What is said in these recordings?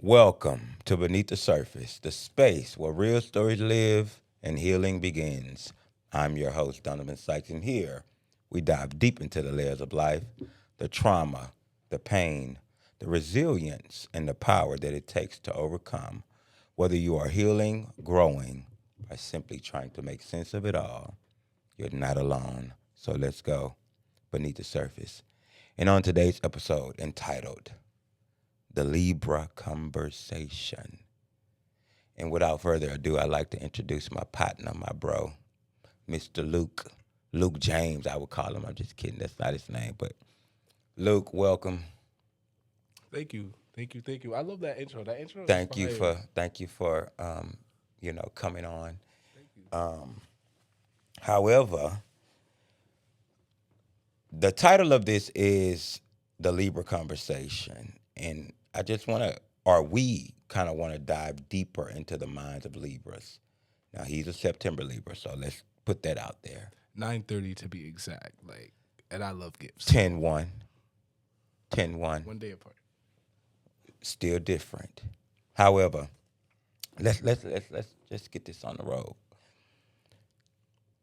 Welcome to Beneath the Surface, the space where real stories live and healing begins. I'm your host, Donovan Sykes, and here we dive deep into the layers of life, the trauma, the pain, the resilience, and the power that it takes to overcome. Whether you are healing, growing, or simply trying to make sense of it all, you're not alone. So let's go beneath the surface. And on today's episode entitled The Libra Conversation. And without further ado, I'd like to introduce my partner, my bro, Mr. Luke. Luke James, I would call him. I'm just kidding. That's not his name. But Luke, welcome. Thank you. I love that intro. That intro is Thank you fire. for coming on. Thank you. However, the title of this is The Libra Conversation. And I just want to, or we kind of want to dive deeper into the minds of Libras. Now, he's a September Libra, so let's put that out there. 9:30 to be exact. And I love gifts. 10-1. 10-1. 1 day apart. Still different. However, let's just get this on the road.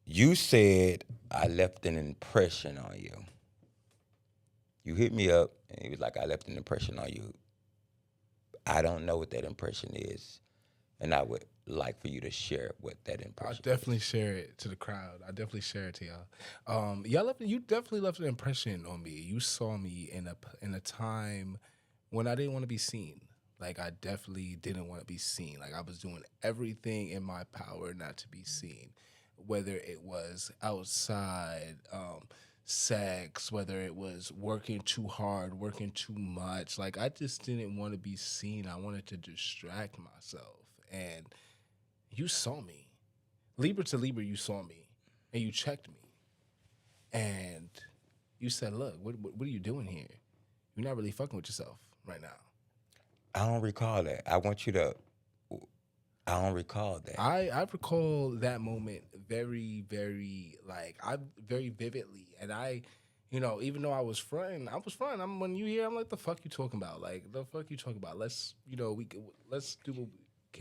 You said I left an impression on you. You hit me up, and it was like I left an impression on you. I don't know what that impression is, and I would like for you to share what that I'll impression definitely share it to the crowd. I'll definitely share it to y'all. You definitely left an impression on me. You saw me in a time when I didn't want to be seen. I definitely didn't want to be seen. I was doing everything in my power not to be seen. Whether it was outside, sex, whether it was working too hard, working too much. I just didn't want to be seen. I wanted to distract myself. And you saw me. Libra to Libra, you saw me. And you checked me. And you said, look, what are you doing here? You're not really fucking with yourself right now. I don't recall that. I don't recall that. I recall that moment very, very, very vividly. And even though I was fronting. When you hear, I'm like, the fuck you talking about? The fuck you talking about? Let's do what we came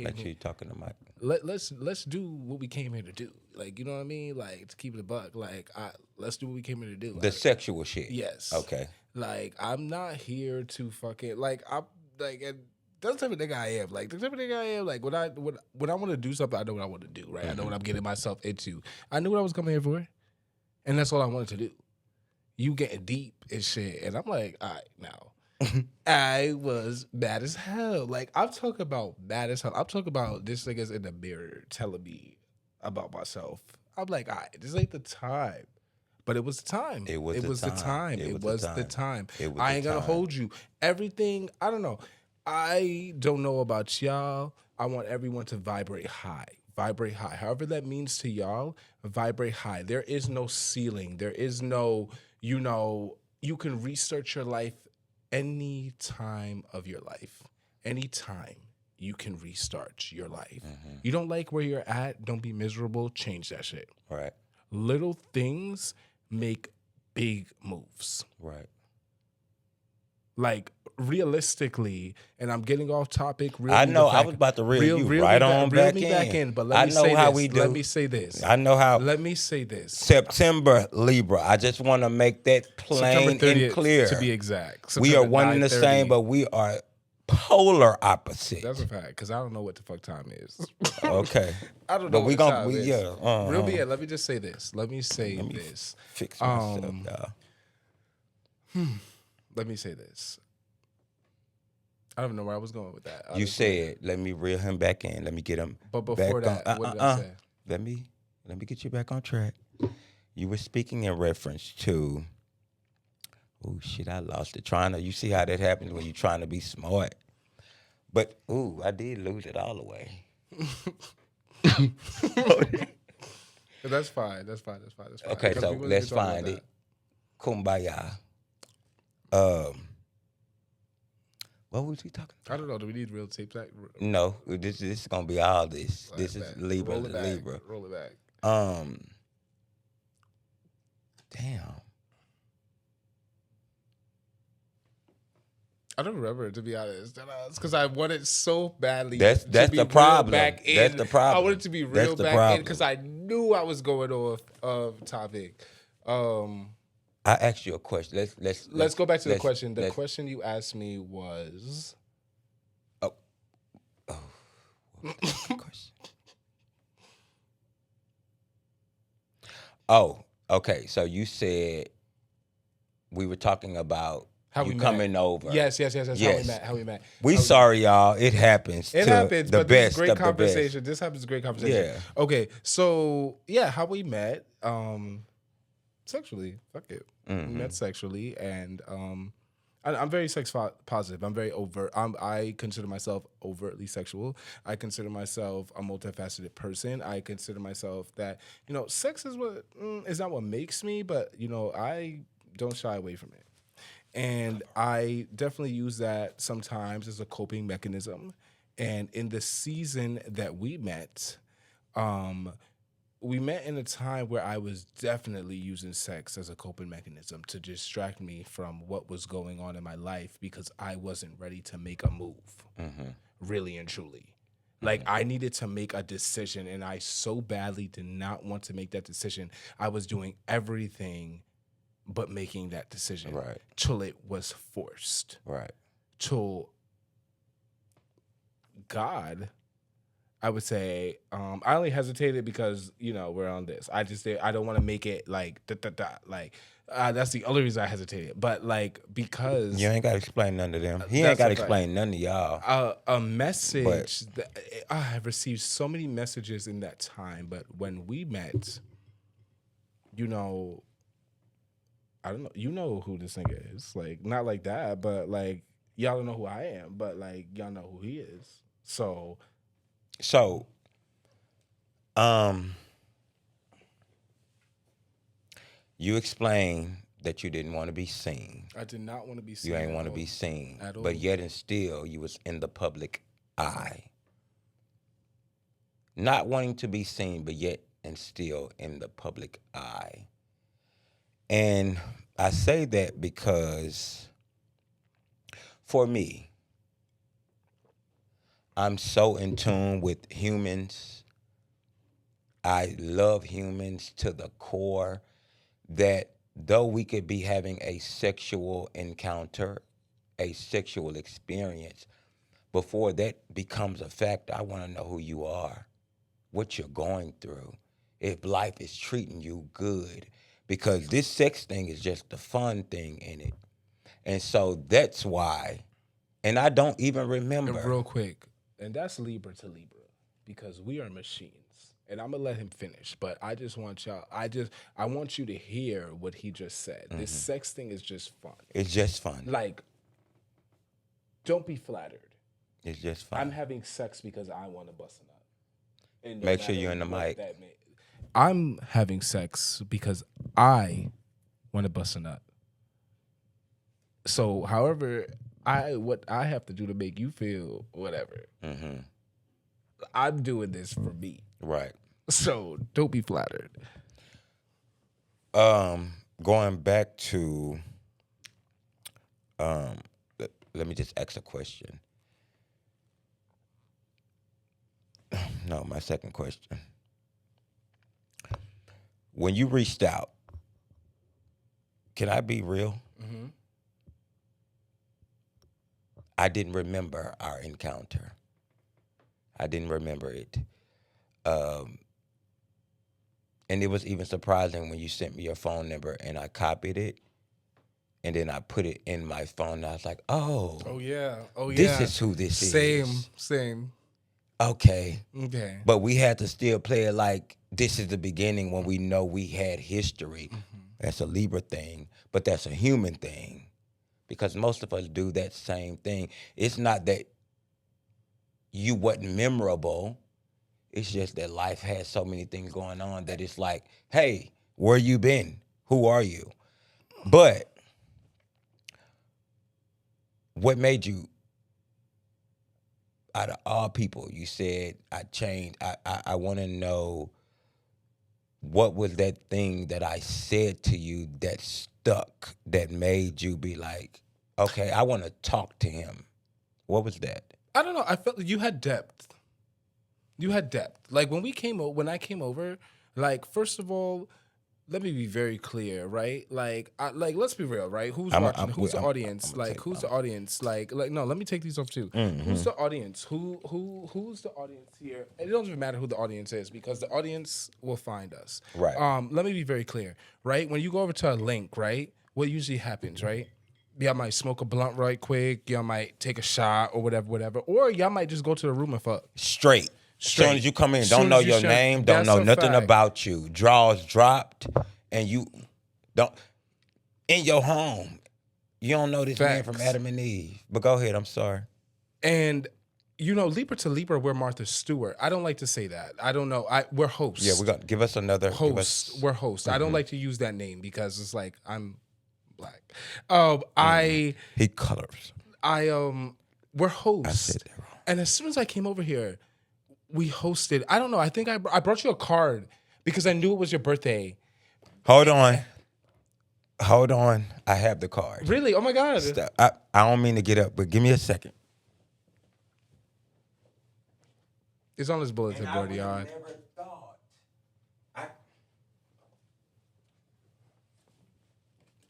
Make sure here. you're talking to Mike. Let's do what we came here to do. You know what I mean? To keep it a buck. Let's do what we came here to do. The sexual shit. Yes. Okay. I'm not here to fucking and that's the type of nigga I am. The type of nigga I am. When I want to do something, I know what I want to do. Right. I know what I'm getting myself into. I knew what I was coming here for, and that's all I wanted to do. You getting deep and shit, and I'm like, all right, now. I was mad as hell. I'm talking about mad as hell. I'm talking about this nigga's in the mirror telling me about myself. I'm like, all right, this ain't the time. But it was the time. It was the time. It It was was the the time. time. It was I the ain't gonna time. hold you. Everything, I don't know. I don't know about y'all. I want everyone to vibrate high. Vibrate high. However that means to y'all, vibrate high. There is no ceiling. There is no, you can research your life any time of your life. Anytime you can restart your life. You don't like where you're at, don't be miserable, change that shit. Right. Little things make big moves. Right. Realistically, and I'm getting off topic. I know. I was about to reel you right on reel back me in. back in. But I let me know say how this. we do. Let me say this. I know how. Let me say this. September Libra. I just want to make that plain September 30th, and clear. to be exact. We are September one and the 9:30. same, but we are polar opposite. That's a fact, because I don't know what the fuck time is. Okay. I don't know But what we the gonna time we is. yeah. Real be it. Let me just say this. Let me say this. Fix myself, y'all. Let me say this. I don't even know where I was going with that. You said, let me reel him back in. Let me get him But before back that, on. what did I say? Let me get you back on track. You were speaking in reference to, oh shit, I lost it. You see how that happens when you're trying to be smart. But I did lose it all the way. That's fine. Okay, Because so we wasn't let's talking about find that. it. Kumbaya. What was we talking about? I don't know. Do we need real tape back? No, this is gonna be all this. This is Back. Libra Roll to it back. Libra. Roll it back. Damn. I don't remember, to be honest, because I wanted so badly That's to the be reeled problem. back in. That's the problem. I wanted to be That's reeled the back in problem. because I knew I was going off of topic. I asked you a question. Let's go back to the question. The let's- question you asked me was, Oh, what was the question? Oh, okay. So you said we were talking about how you we coming met. over. Yes. How we Yes. met. How we met. We How we- sorry, y'all. It happens. It to happens, the but this is best great of the best. conversation. This happens great conversation. Yeah. Okay, so yeah, how we met, sexually. Fuck it. We met sexually, and I'm very sex positive. I'm very overt. I consider myself overtly sexual. I consider myself a multifaceted person. I consider myself that, sex is is not what makes me, but I don't shy away from it. And I definitely use that sometimes as a coping mechanism. And in the season that we met in a time where I was definitely using sex as a coping mechanism to distract me from what was going on in my life because I wasn't ready to make a move, really and truly. Like, I needed to make a decision, and I so badly did not want to make that decision. I was doing everything but making that decision, Right. till it was forced. Right. Till God, I would say, I only hesitated because we're on this. I don't want to make it like like that's the only reason I hesitated. But like, because You ain't got to explain none to them. He that's ain't got to a fact. explain none to y'all. A message that I have received so many messages in that time, but when we met, I don't know. You know who this nigga is. Like, not like that, but like, y'all don't know who I am, but like, y'all know who he is. So, you explained that you didn't want to be seen. I did not want to be seen. You ain't want to be seen. At all. But yet and still, you was in the public eye. Not wanting to be seen, but yet and still in the public eye. And I say that because, for me, I'm so in tune with humans. I love humans to the core that though we could be having a sexual encounter, a sexual experience, before that becomes a fact, I want to know who you are, what you're going through, if life is treating you good. Because this sex thing is just the fun thing in it. And so that's why, and I don't even remember. And real quick, and that's Libra to Libra, because we are machines. And I'm gonna let him finish, but I just want y'all. I want you to hear what he just said. This sex thing is just fun. It's just fun. Like, don't be flattered. It's just fun. I'm having sex because I want to bust a nut. And no Make sure matter you're in the what mic. that may- I'm having sex because I want to bust a nut. So, however, what I have to do to make you feel whatever, I'm doing this for me. Right. So don't be flattered. Going back to, let me just ask a question. No, my second question. When you reached out, can I be real? I didn't remember our encounter. I didn't remember it. And it was even surprising when you sent me your phone number and I copied it and then I put it in my phone and I was like, oh yeah. this is who this is. Same. Okay. Okay. But we had to still play it like this is the beginning when we know we had history. That's a Libra thing, but that's a human thing because most of us do that same thing. It's not that you wasn't memorable. It's just that life has so many things going on that it's like, hey, where you been? Who are you? But what made you, out of all people, you said, I changed. I want to know what was that thing that I said to you that stuck, that made you be like, Okay, I want to talk to him. What was that? I don't know. I felt you had depth. You had depth. Like when I came over, like first of all, let me be very clear, right? Like let's be real, right? Who's watching? Who's the audience? Like who's the audience? Like no, let me take these off too. Who's the audience? Who's the audience here? And it doesn't even matter who the audience is because the audience will find us. Right. Let me be very clear, right? When you go over to a link, right? What usually happens, right? Y'all might smoke a blunt right quick. Y'all might take a shot or whatever. Or y'all might just go to the room and fuck. Straight. As soon as you come in, don't know your name, don't know nothing about you. Draws dropped, and you don't in your home. You don't know this man from Adam and Eve. But go ahead, I'm sorry. And you know, Libra to Libra, we're Martha Stewart. I don't like to say that. I don't know. We're hosts. Yeah, we're gonna give us another host. We're hosts. I don't like to use that name because it's like I'm black. He colors. We're hosts. I said that wrong. And as soon as I came over here, we hosted. I don't know. I think I brought you a card because I knew it was your birthday. Hold on. I have the card. Really? Oh my God. I don't mean to get up, but give me a second. It's on this bulletin board, y'all.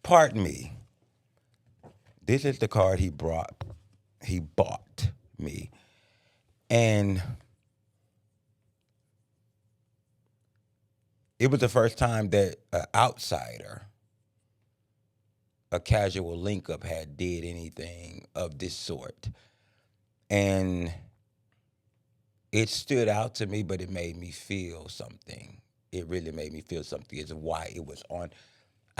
Pardon me. This is the card he bought me. And it was the first time that an outsider, a casual link-up, had did anything of this sort. And it stood out to me, but it made me feel something. It really made me feel something. It's why it was on.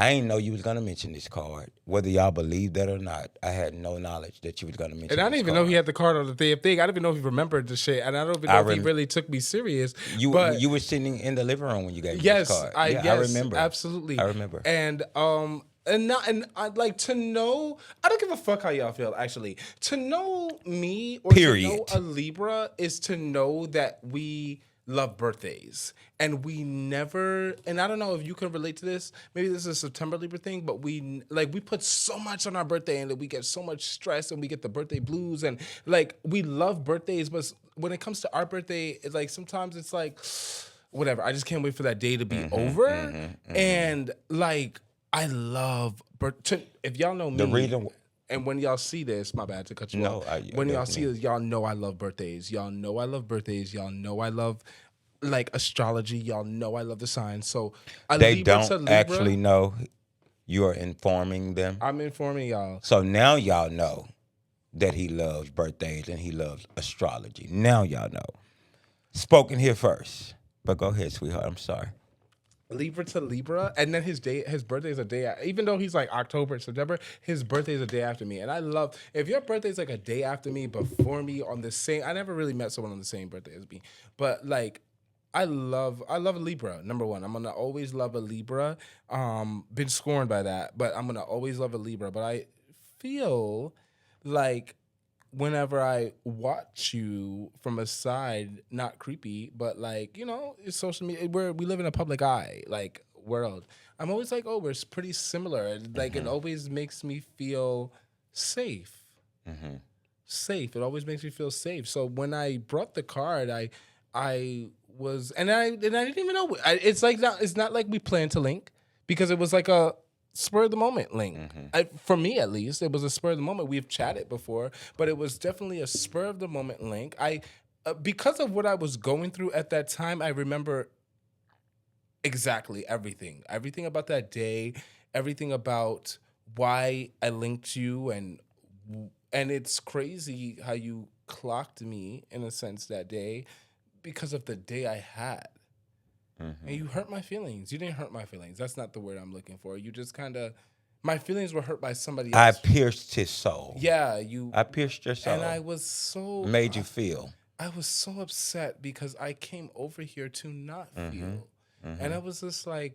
I didn't know you was gonna mention this card. Whether y'all believe that or not, I had no knowledge that you was gonna mention. And I didn't even know he had the card on the damn thing. I didn't even know if he remembered the shit, and I don't even know if he really took me serious. You were sitting in the living room when you gave me this card. I remember. Absolutely, I remember. And I'd like to know. I don't give a fuck how y'all feel. Actually, to know me or to know a Libra is to know that we love birthdays, and we never. And I don't know if you can relate to this. Maybe this is a September Libra thing, but we put so much on our birthday, and we get so much stress, and we get the birthday blues, and like we love birthdays, but when it comes to our birthday, it's like sometimes it's like whatever. I just can't wait for that day to be over, and like. I love if y'all know me. The reason, and when y'all see this, my bad to cut you off. When y'all see this, y'all know I love birthdays. Y'all know I love birthdays. Y'all know I love like astrology. Y'all know I love the signs. So they don't actually know. You are informing them. I'm informing y'all. So now y'all know that he loves birthdays and he loves astrology. Now y'all know. Spoken here first, but go ahead, sweetheart. I'm sorry. Libra to Libra, and then his birthday is a day. Even though he's like October, September, his birthday is a day after me. And I love if your birthday is like a day after me, before me, on the same. I never really met someone on the same birthday as me, but like, I love a Libra. Number one, I'm gonna always love a Libra. Been scorned by that, but I'm gonna always love a Libra. But I feel like whenever I watch you from a side, not creepy, but like, you know, it's social media, we live in a public eye, like, world. I'm always like, oh, we're pretty similar. Like, it always makes me feel safe. Safe. It always makes me feel safe. So when I brought the card, I was, and I didn't even know. It's not like we planned to link, because it was like a spur of the moment link. For me, at least, it was a spur of the moment. We've chatted before, but it was definitely a spur of the moment link. Because of what I was going through at that time, I remember exactly everything about that day, everything about why I linked you, and it's crazy how you clocked me in a sense that day because of the day I had. And you hurt my feelings. You didn't hurt my feelings. That's not the word I'm looking for. You just kind of, my feelings were hurt by somebody else. I pierced his soul. Yeah, I pierced your soul. And I was so... Made you feel. I was so upset because I came over here to not feel. And I was just like,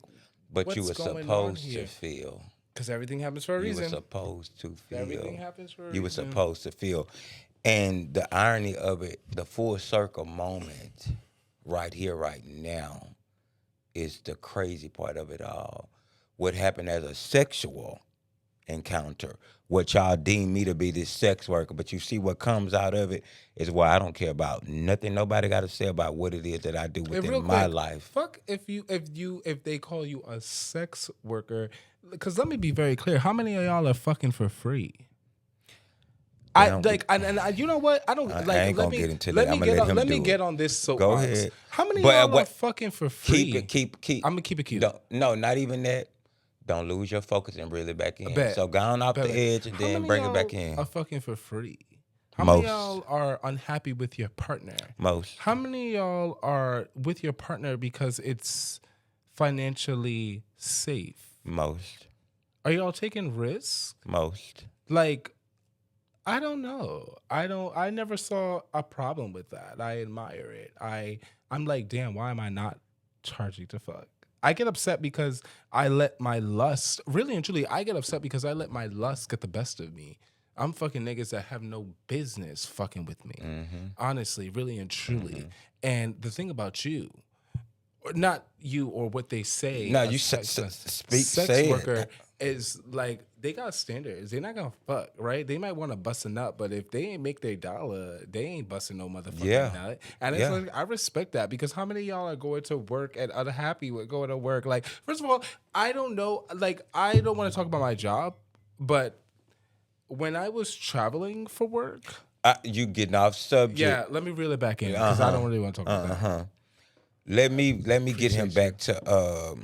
but you were supposed to feel. Because everything happens for a reason. You were supposed to feel. Everything happens for a reason. You were supposed to feel. And the irony of it, the full circle moment, right here, right now, is the crazy part of it all. What happened as a sexual encounter. What y'all deem me to be this sex worker, but you see what comes out of it is why I don't care about nothing nobody got to say about what it is that I do And within real my quick, life. fuck if they call you a sex worker. Because let me be very clear. How many of y'all are fucking for free? I Damn. like, and you know what? I don't like. I ain't let gonna me get into let that. me I'ma get let on. him Let me do get it. on this soapbox. Go ahead. How many But, of y'all what- are fucking for free? Keep. I'm gonna keep it cute. No, not even that. Don't lose your focus and reel it back in. Bet. So go on off Bet. the edge and How then many bring it y'all back in. are fucking for free? How many Most. y'all are unhappy with your partner? Most. How many of y'all are with your partner because it's financially safe? Most. Are y'all taking risks? Most. Like, I don't know. I never saw a problem with that. I admire it. I'm like, damn, why am I not charging to fuck? I get upset because I let my lust, really and truly, I get upset because I let my lust get the best of me. I'm fucking niggas that have no business fucking with me. Honestly, really and truly. And the thing about you, or not you or what they say, No, a you sex speak. sex Say worker it. is like, they got standards. They're not gonna fuck, right? They might want to bust a nut, but if they ain't make their dollar, they ain't busting no motherfucking Yeah. nut. And it's Yeah. like, I respect that, because how many of y'all are going to work and unhappy with going to work? Like, first of all, I don't know. Like, I don't want to talk about my job, but when I was traveling for work, You getting off subject. yeah, let me reel it back in because I don't really want to talk about that. Let me get him Appreciate back to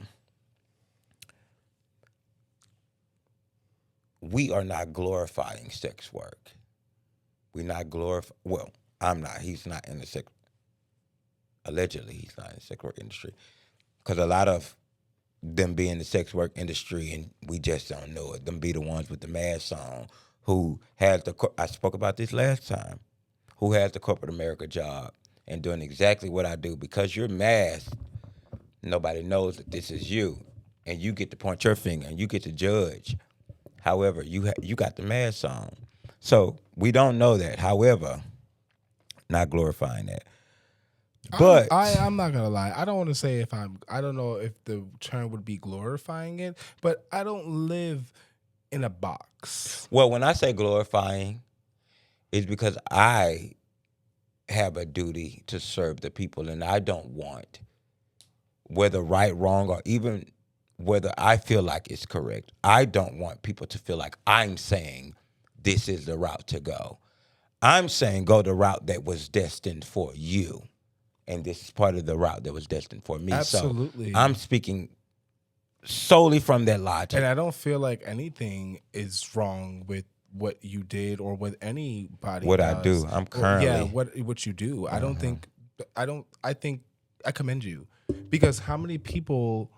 we are not glorifying sex work. We're not well, I'm not. He's not in the sex allegedly he's not in the sex work industry. Because a lot of them be in the sex work industry and we just don't know it. Them be the ones with the mask on who has I spoke about this last time, who has the corporate America job and doing exactly what I do. Because you're masked, nobody knows that this is you. And you get to point your finger and you get to judge. However, you got the mask on. So we don't know that. However, not glorifying that. But I'm not gonna lie. I don't want to say I don't know if the term would be glorifying it, but I don't live in a box. well, when I say glorifying, it's because I have a duty to serve the people, and I don't want, whether right, wrong, or even whether I feel like it's correct, I don't want people to feel like I'm saying this is the route to go. I'm saying go the route that was destined for you. And this is part of the route that was destined for me. Absolutely. So I'm speaking solely from that logic. And I don't feel like anything is wrong with what you did or what anybody What does. I do. I'm Or, yeah, currently. what you do. I think I commend you, because how many people,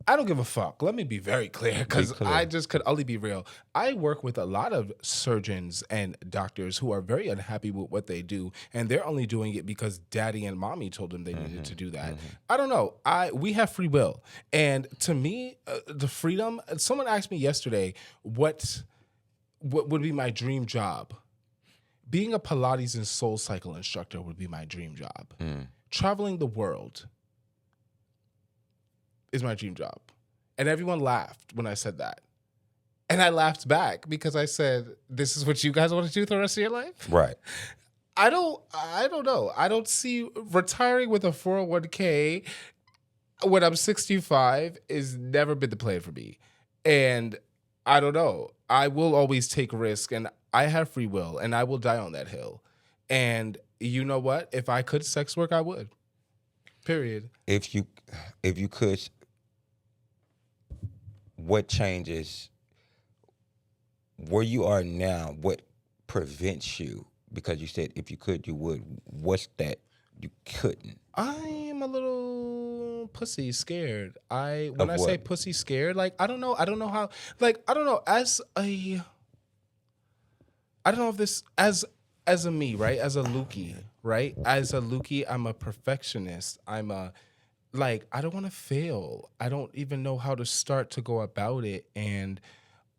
I don't give a fuck. Let me be very clear, because I just could only be real. I work with a lot of surgeons and doctors who are very unhappy with what they do, and they're only doing it because daddy and mommy told them they needed to do that. I don't know. We have free will, and to me, the freedom. Someone asked me yesterday what would be my dream job. Being a Pilates and Soul Cycle instructor would be my dream job. Traveling the world is my dream job. And everyone laughed when I said that. And I laughed back because I said, this is what you guys want to do for the rest of your life? Right. I don't know. I don't see retiring with a 401k when I'm 65 is never been the plan for me. And I don't know. I will always take risk, and I have free will, and I will die on that hill. And you know what? If I could sex work, I would. Period. If you could, what changes where you are now? What prevents you? Because you said if you could, you would. What's that you couldn't? I'm a little pussy scared. When Of I say what? pussy scared, like I don't know how, like I don't know, I don't know if this as a me, right? As a Lukey, right? As a Lukey, I'm a perfectionist. I'm a I don't want to fail. I don't even know how to start to go about it, and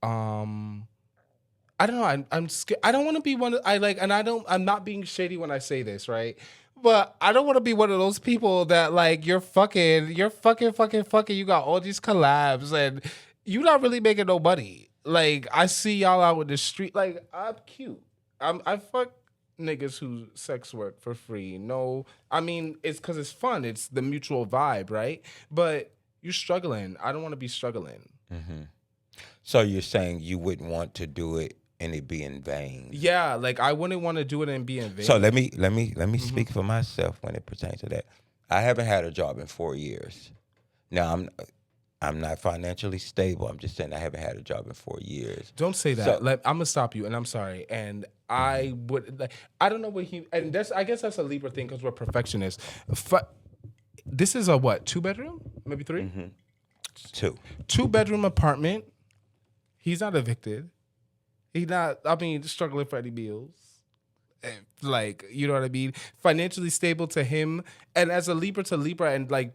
I don't know. I'm scared. I don't want to be one. And I don't. I'm not being shady when I say this, right? But I don't want to be one of those people that you're fucking. You got all these collabs, and you're not really making no money. Like, I see y'all out with the street. Like, I'm cute. I fuck niggas who sex work for free. No, I mean, it's because it's fun. It's the mutual vibe, right? But you're struggling. I don't want to be struggling. So you're saying you wouldn't want to do it and it be in vain. Yeah, like I wouldn't want to do it and be in vain. So let me speak for myself when it pertains to that. I haven't had a job in 4 years. Now I'm not financially stable. I'm just saying I haven't had a job in 4 years. Don't say that. So- I'm gonna stop you, and I'm sorry. And I would, like, I don't know what and that's, I guess that's a Libra thing because we're perfectionists. This is a what? 2-bedroom, maybe 3. 2. 2-bedroom apartment. He's not evicted. He's not. I mean, struggling for any bills. Like, you know what I mean? Financially stable to him, and as a Libra to Libra, and like,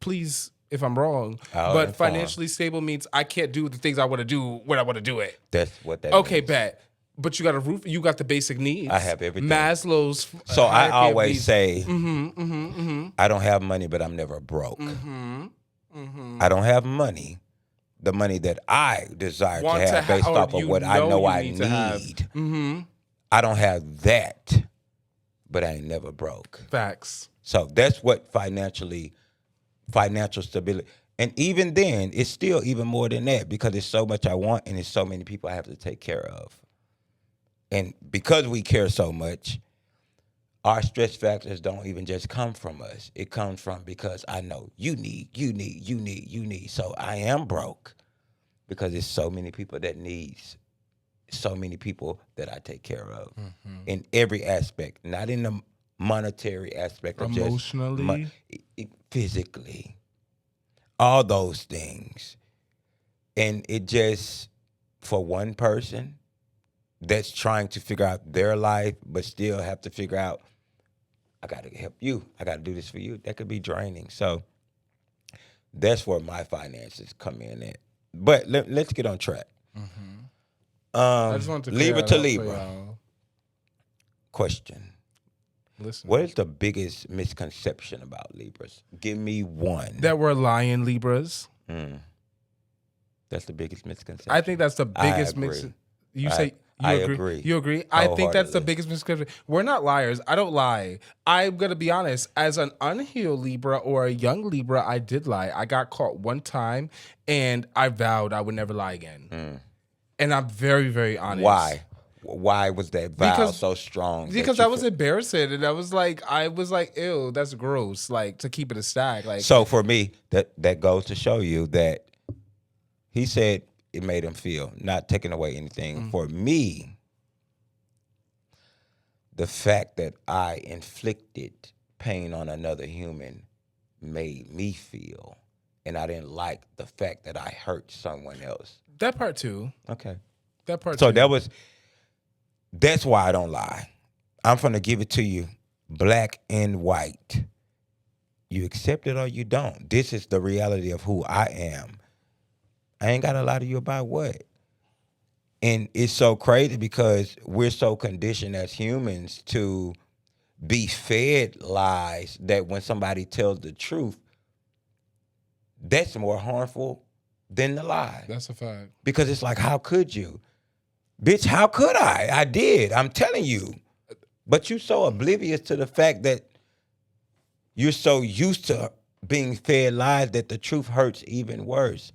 please, if I'm wrong, but financially stable means I can't do the things I want to do when I want to do it. That's what that Okay, means. bet. But you got a roof. You got the basic needs. I have everything. Maslow's. So I hierarchy of always needs. say, I don't have money, but I'm never broke. I don't have money. The money that I desire Want to have based or off of you what I know you I need to have. need. I don't have that, but I ain't never broke. Facts. So that's what financial stability. And even then, it's still even more than that because it's so much I want and it's so many people I have to take care of. And because we care so much, our stress factors don't even just come from us. It comes from because I know you need. So I am broke because there's so many people that needs, so many people that I take care of in every aspect, not in the monetary aspect of Emotionally, physically, all those things. And it just, for one person that's trying to figure out their life, but still have to figure out, I got to help you. I got to do this for you. That could be draining. So that's where my finances come in at. But let's get on track. I just wanted to Libra clear to that up for Libra. y'all. Question. Listen. What is the biggest misconception about Libras? Give me one. That we're lying Libras. That's the biggest misconception. I think that's the biggest agree. You say you I agree. agree. You agree? I think that's the Wholeheartedly. biggest misconception. We're not liars. I don't lie. I'm gonna be honest. As an unhealed Libra or a young Libra, I did lie. I got caught one time, and I vowed I would never lie again. And I'm very, very honest. Why? Why was that vow Because- so strong? Because that I you was embarrassing, and I was like, ew, that's gross. Like, to keep it a stack. Like, So for me, that goes to show you that he said it made him feel, not taking away anything. For me, the fact that I inflicted pain on another human made me feel, and I didn't like the fact that I hurt someone else. that part too. Okay. That part So too. that's why I don't lie. I'm gonna give it to you black and white. You accept it or you don't. This is the reality of who I am. I ain't gotta lie to you about what. And it's so crazy because we're so conditioned as humans to be fed lies that when somebody tells the truth, that's more harmful than the lie. That's a fact. Because it's like, how could you? Bitch, how could I? I did. I'm telling you. But you're so oblivious to the fact that you're so used to being fed lies that the truth hurts even worse.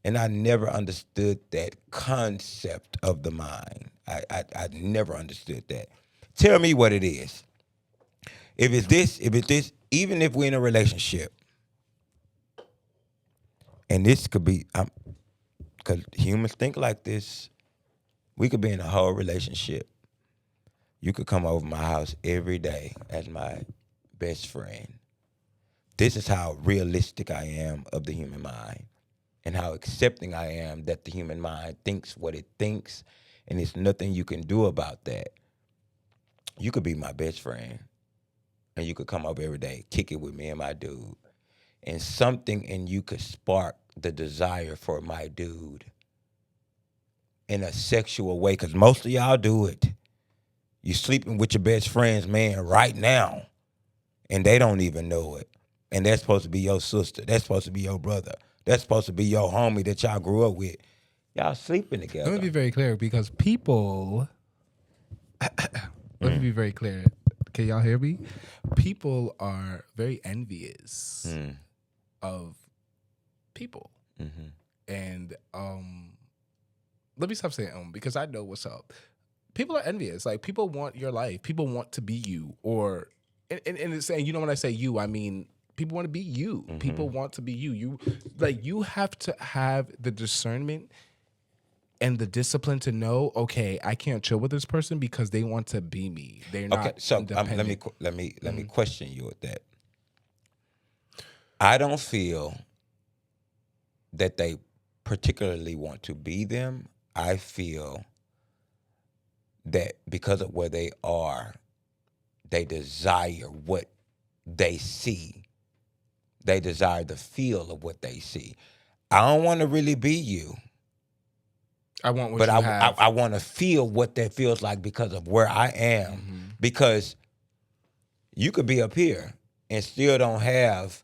And I never understood that concept of the mind. I never understood that. Tell me what it is. If it's this, even if we're in a relationship, and this could be, because humans think like this, we could be in a whole relationship. You could come over my house every day as my best friend. This is how realistic I am of the human mind and how accepting I am that the human mind thinks what it thinks, and there's nothing you can do about that. You could be my best friend, and you could come over every day, kick it with me and my dude, and something in you could spark the desire for my dude in a sexual way, because most of y'all do it. You're sleeping with your best friend's man right now, and they don't even know it. And that's supposed to be your sister. That's supposed to be your brother. That's supposed to be your homie that y'all grew up with. Y'all sleeping Let together. me be very clear because people. Let me be very clear. Can y'all hear me? People are very envious of people, and let me stop saying because I know what's up. People are envious. Like people want your life. People want to be you. Or and it's saying, you know, when I say you, I mean people want to be you. People want to be you. You have to have the discernment and the discipline to know, okay, I can't chill with this person because they want to be me. They're not Okay, so independent. let me question you with that. I don't feel that they particularly want to be them. I feel that because of where they are, they desire what they see. They desire the feel of what they see. I don't want to really be you, I want what but you have. I want to feel what that feels like because of where I am. Because you could be up here and still don't have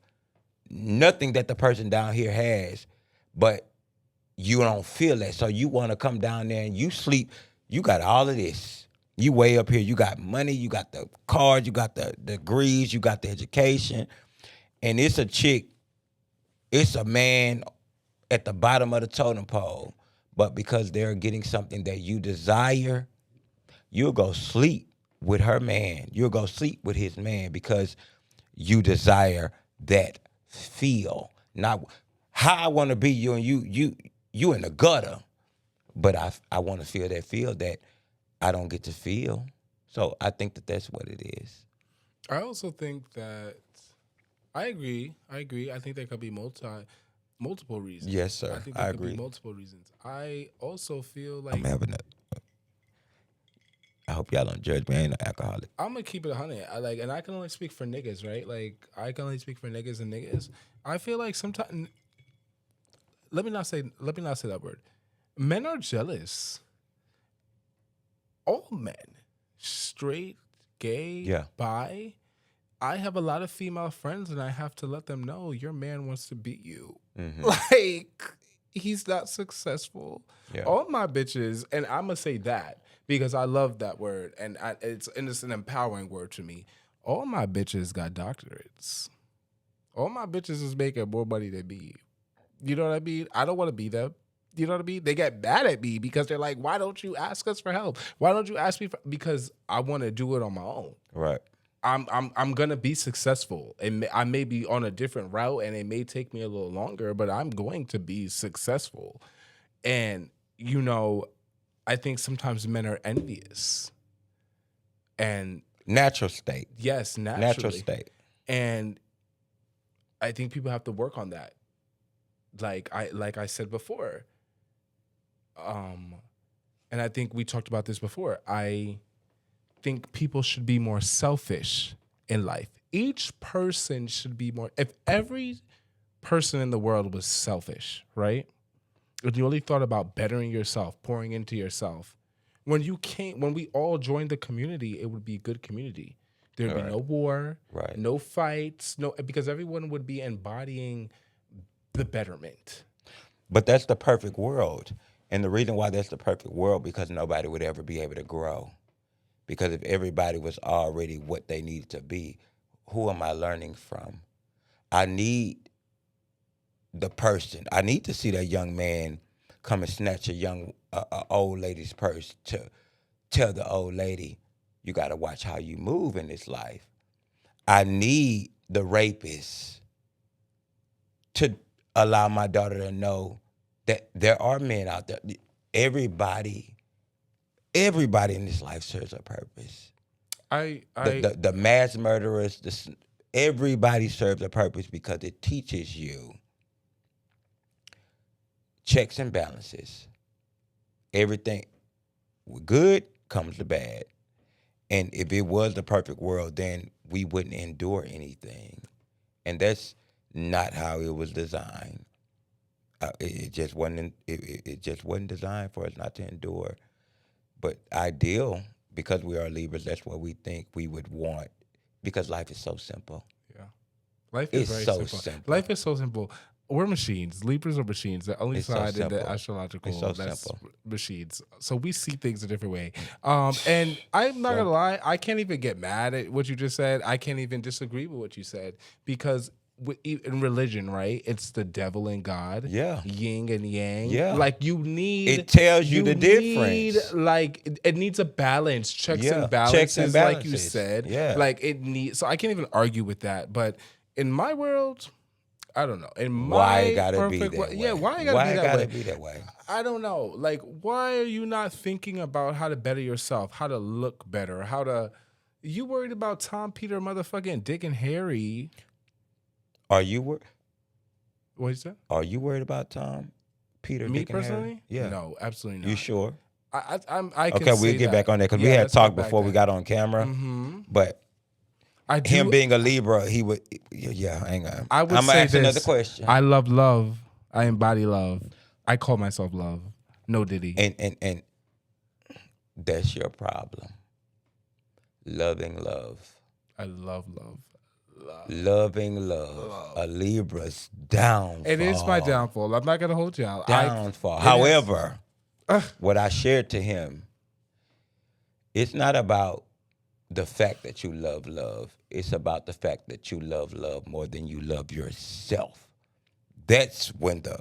nothing that the person down here has, but you don't feel that. So you want to come down there and you sleep. You got all of this. You way up here. You got money. You got the cars. You got the degrees. You got the education. And it's a chick. It's a man at the bottom of the totem pole. But because they're getting something that you desire, you'll go sleep with her man. You'll go sleep with his man because you desire that feel. Not how I want to be you and you in the gutter, but I want to feel that I don't get to feel. So I think that that's what it is. I also think that I agree. I think there could be multiple reasons. Yes, sir. I think there I could agree. be multiple reasons. I also feel I'm like having a. I hope y'all don't judge me. I ain't no alcoholic. I'm gonna keep it 100. And I can only speak for niggas, right? Like I can only speak for niggas and niggas. I feel like sometimes. Let me not say that word. Men are jealous. All men, straight, gay, Yeah. bi. I have a lot of female friends, and I have to let them know your man wants to beat you. Like he's not successful. Yeah. All my bitches, and I'm gonna say that because I love that word, and it's an empowering word to me. All my bitches got doctorates. All my bitches is making more money than me. You know what I mean? I don't want to be them. You know what I mean? They get mad at me because they're like, "Why don't you ask us for help? Why don't you ask me for?" Because I want to do it on my own. Right. I'm gonna be successful, and I may be on a different route, and it may take me a little longer, but I'm going to be successful. And you know, I think sometimes men are envious, and Natural state. yes, Natural naturally, state. and I think people have to work on that. Like I said before, and I think we talked about this before. I think people should be more selfish in life. Each person should be more. If every person in the world was selfish, right? If you only thought about bettering yourself, pouring into yourself, when we all joined the community, it would be a good community. There would be no war, Right. no fights, because everyone would be embodying the betterment. But that's the perfect world. And the reason why that's the perfect world, because nobody would ever be able to grow. Because if everybody was already what they needed to be, who am I learning from? I need the person. I need to see that young man come and snatch a old lady's purse to tell the old lady, you got to watch how you move in this life. I need the rapist to allow my daughter to know that there are men out there. Everybody in this life serves a purpose. The mass murderers, everybody serves a purpose because it teaches you checks and balances. Everything good comes to bad. And if it was the perfect world, then we wouldn't endure anything. And that's not how it was designed. It just wasn't. It just wasn't designed for us not to endure. But ideal, because we are Libras, that's what we think we would want. Because life is so simple. Yeah, life It's is very so simple. simple. Life is so simple. we're machines. Libras are machines. The only It's so side in the simple. astrological It's so that's simple. machines. So we see things a different way. And I'm not gonna lie, I can't even get mad at what you just said. I can't even disagree with what you said because in religion, right? It's the devil and God. Yeah. Yin and yang. Yeah. Like you need. It tells you the difference. Like it needs a balance, checks Yeah, and balances, checks and like you balances. said. Yeah. Like it needs. So I can't even argue with that. But in my world. I don't know. In my Why it gotta be perfect that way? Yeah, why it gotta be that way? I don't know. Like, why are you not thinking about how to better yourself, how to look better, how to? You worried about Tom, Peter, motherfucking Dick, and Harry? Are you worried? What is that? Are you worried about Tom, Peter, Me Dick, and Harry? personally? Yeah. No, absolutely not. You sure? I can Okay, say we'll get that. back on that because Yeah, we had let's get talked back before we there. got on camera. Mm-hmm. But I do. him being a Libra, he would. Yeah, hang on. I would I'm gonna say ask this. another question. I love love. I embody love. I call myself love. No Diddy. And that's your problem. Loving love. I love love. Loving love. A Libra's downfall. It is my downfall. I'm not gonna hold you out. Downfall. However, what I shared to him, it's not about the fact that you love love. It's about the fact that you love love more than you love yourself. That's when the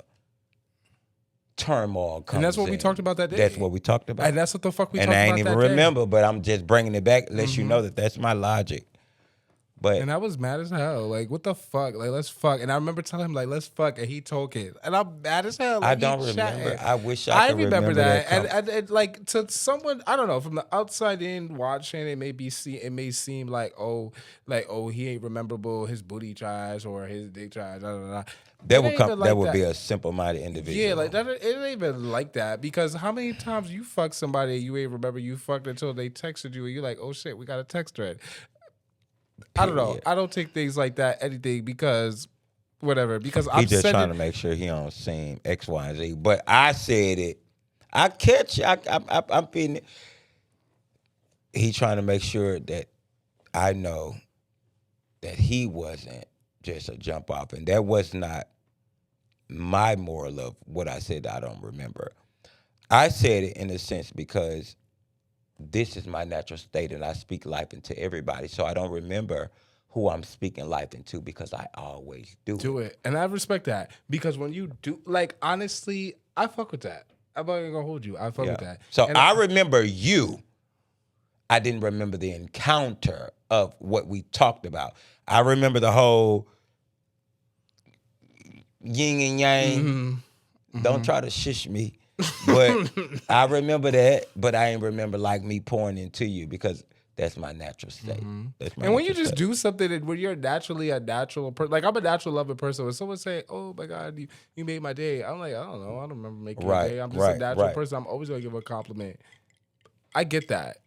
turmoil comes in. And that's what we talked about that day. That's what we talked about. And that's what the fuck we and talked about I ain't even that day. remember, but I'm just bringing it back, let you know that that's my logic. But And I was mad as hell. Like, what the fuck? Like, let's fuck. And I remember telling him, like, let's fuck. And he took it. And I'm mad as hell. Like, I don't he remember. chatting. I wish I could remember that. that. And like to someone, I don't know, from the outside in watching, it may seem like he ain't rememberable, his booty tries or his dick tries. That would be a simple-minded individual. Yeah, like that. It ain't even like that because how many times you fuck somebody and you ain't remember you fucked until they texted you and you're like, oh shit, we got a text thread. I don't know. I don't take things like that anything because whatever. Because I'm just trying to make sure he don't seem X, Y, and Z. But I said it. I catch. I'm feeling it. He trying to make sure that I know that he wasn't just a jump off, and that was not my moral of what I said. I don't remember. I said it in a sense because this is my natural state, and I speak life into everybody. So I don't remember who I'm speaking life into because I always do it. And I respect that because when you do, like, honestly, I fuck with that. I'm not gonna hold you. I fuck with that. So and I remember you. I didn't remember the encounter of what we talked about. I remember the whole yin and yang. Mm-hmm. Don't try to shish me. But I remember that, but I ain't remember like me pouring into you because that's my natural state. That's my And when you natural just state. do something that when you're naturally a natural person, like I'm a natural loving person. When someone say, "Oh my God, you made my day," I'm like, I don't know, I don't remember making your day. I'm just a natural person. I'm always gonna give a compliment. I get that.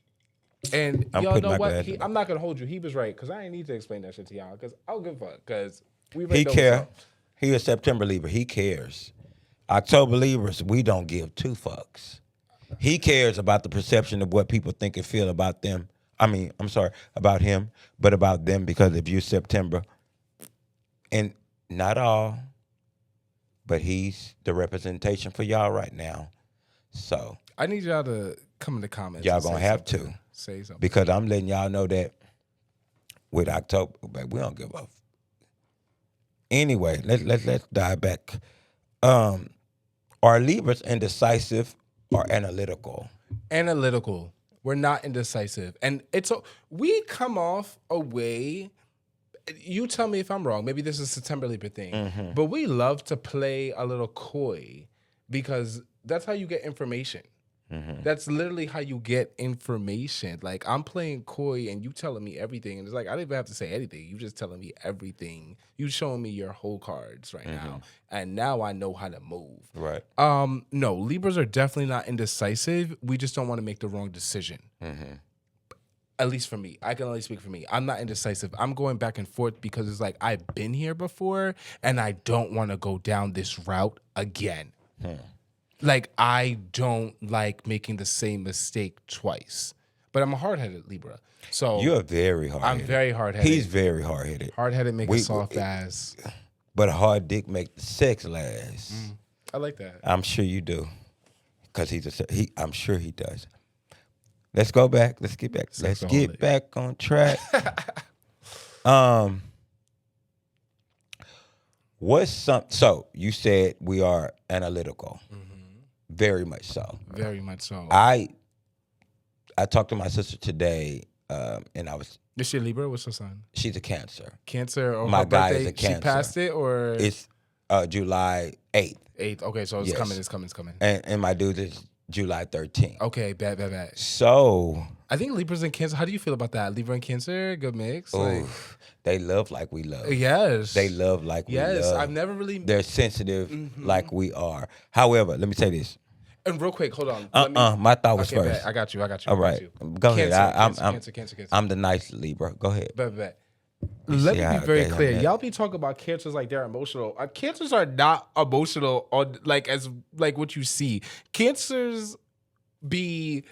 And y'all know what? I'm not gonna hold you. He was right because I ain't need to explain that shit to y'all because I don't give a fuck because we already know what's up. He is September Libra. He cares. October Libras, we don't give two fucks. He cares about the perception of what people think and feel about them. About him, but about them because if you're September, and not all, but he's the representation for y'all right now. So I need y'all to come in the comments. Y'all gonna have to say something because I'm letting y'all know that with October, we don't give up. Anyway, let's dive back. Are Libras indecisive or analytical? Analytical. We're not indecisive. And we come off a way, you tell me if I'm wrong, maybe this is a September Libra thing, but we love to play a little coy because that's how you get information. That's literally how you get information. Like I'm playing coy and you telling me everything. And it's like, I didn't even have to say anything. You just telling me everything. You showing me your whole cards right now. And now I know how to move. Right. No, Libras are definitely not indecisive. We just don't want to make the wrong decision. At least for me. I can only speak for me. I'm not indecisive. I'm going back and forth because it's like I've been here before and I don't want to go down this route again. Like, I don't like making the same mistake twice. But I'm a hard-headed Libra. So you're very hard-headed. I'm very hard-headed. He's very hard-headed. Hard-headed, make a soft ass. but a hard dick make the sex last. I like that. I'm sure you do, because I'm sure he does. Let's go back. Let's get back. Let's get back on track. So you said we are analytical, very much so. Very much so. I talked to my sister today, and I was. Is she a Libra? What's her sign? She's a Cancer. Cancer. Or my her guy birthday, is a Cancer. She passed it, or it's July 8th. 8th. Okay, so it's coming. It's coming. And my dude is July 13th. Okay, bad. So I think Libras and Cancer. How do you feel about that? Libra and Cancer, good mix. They love like we love. Yes. They love like we love. Yes, I've never really. They're sensitive like we are. However, let me say this. And real quick, hold on. My thought was first. Bet. I got you. All right, go ahead. Cancer. I'm the nice Libra. Go ahead. Bet. Let me be very clear. Y'all be talking about Cancers like they're emotional. Cancers are not emotional on as what you see. Cancers be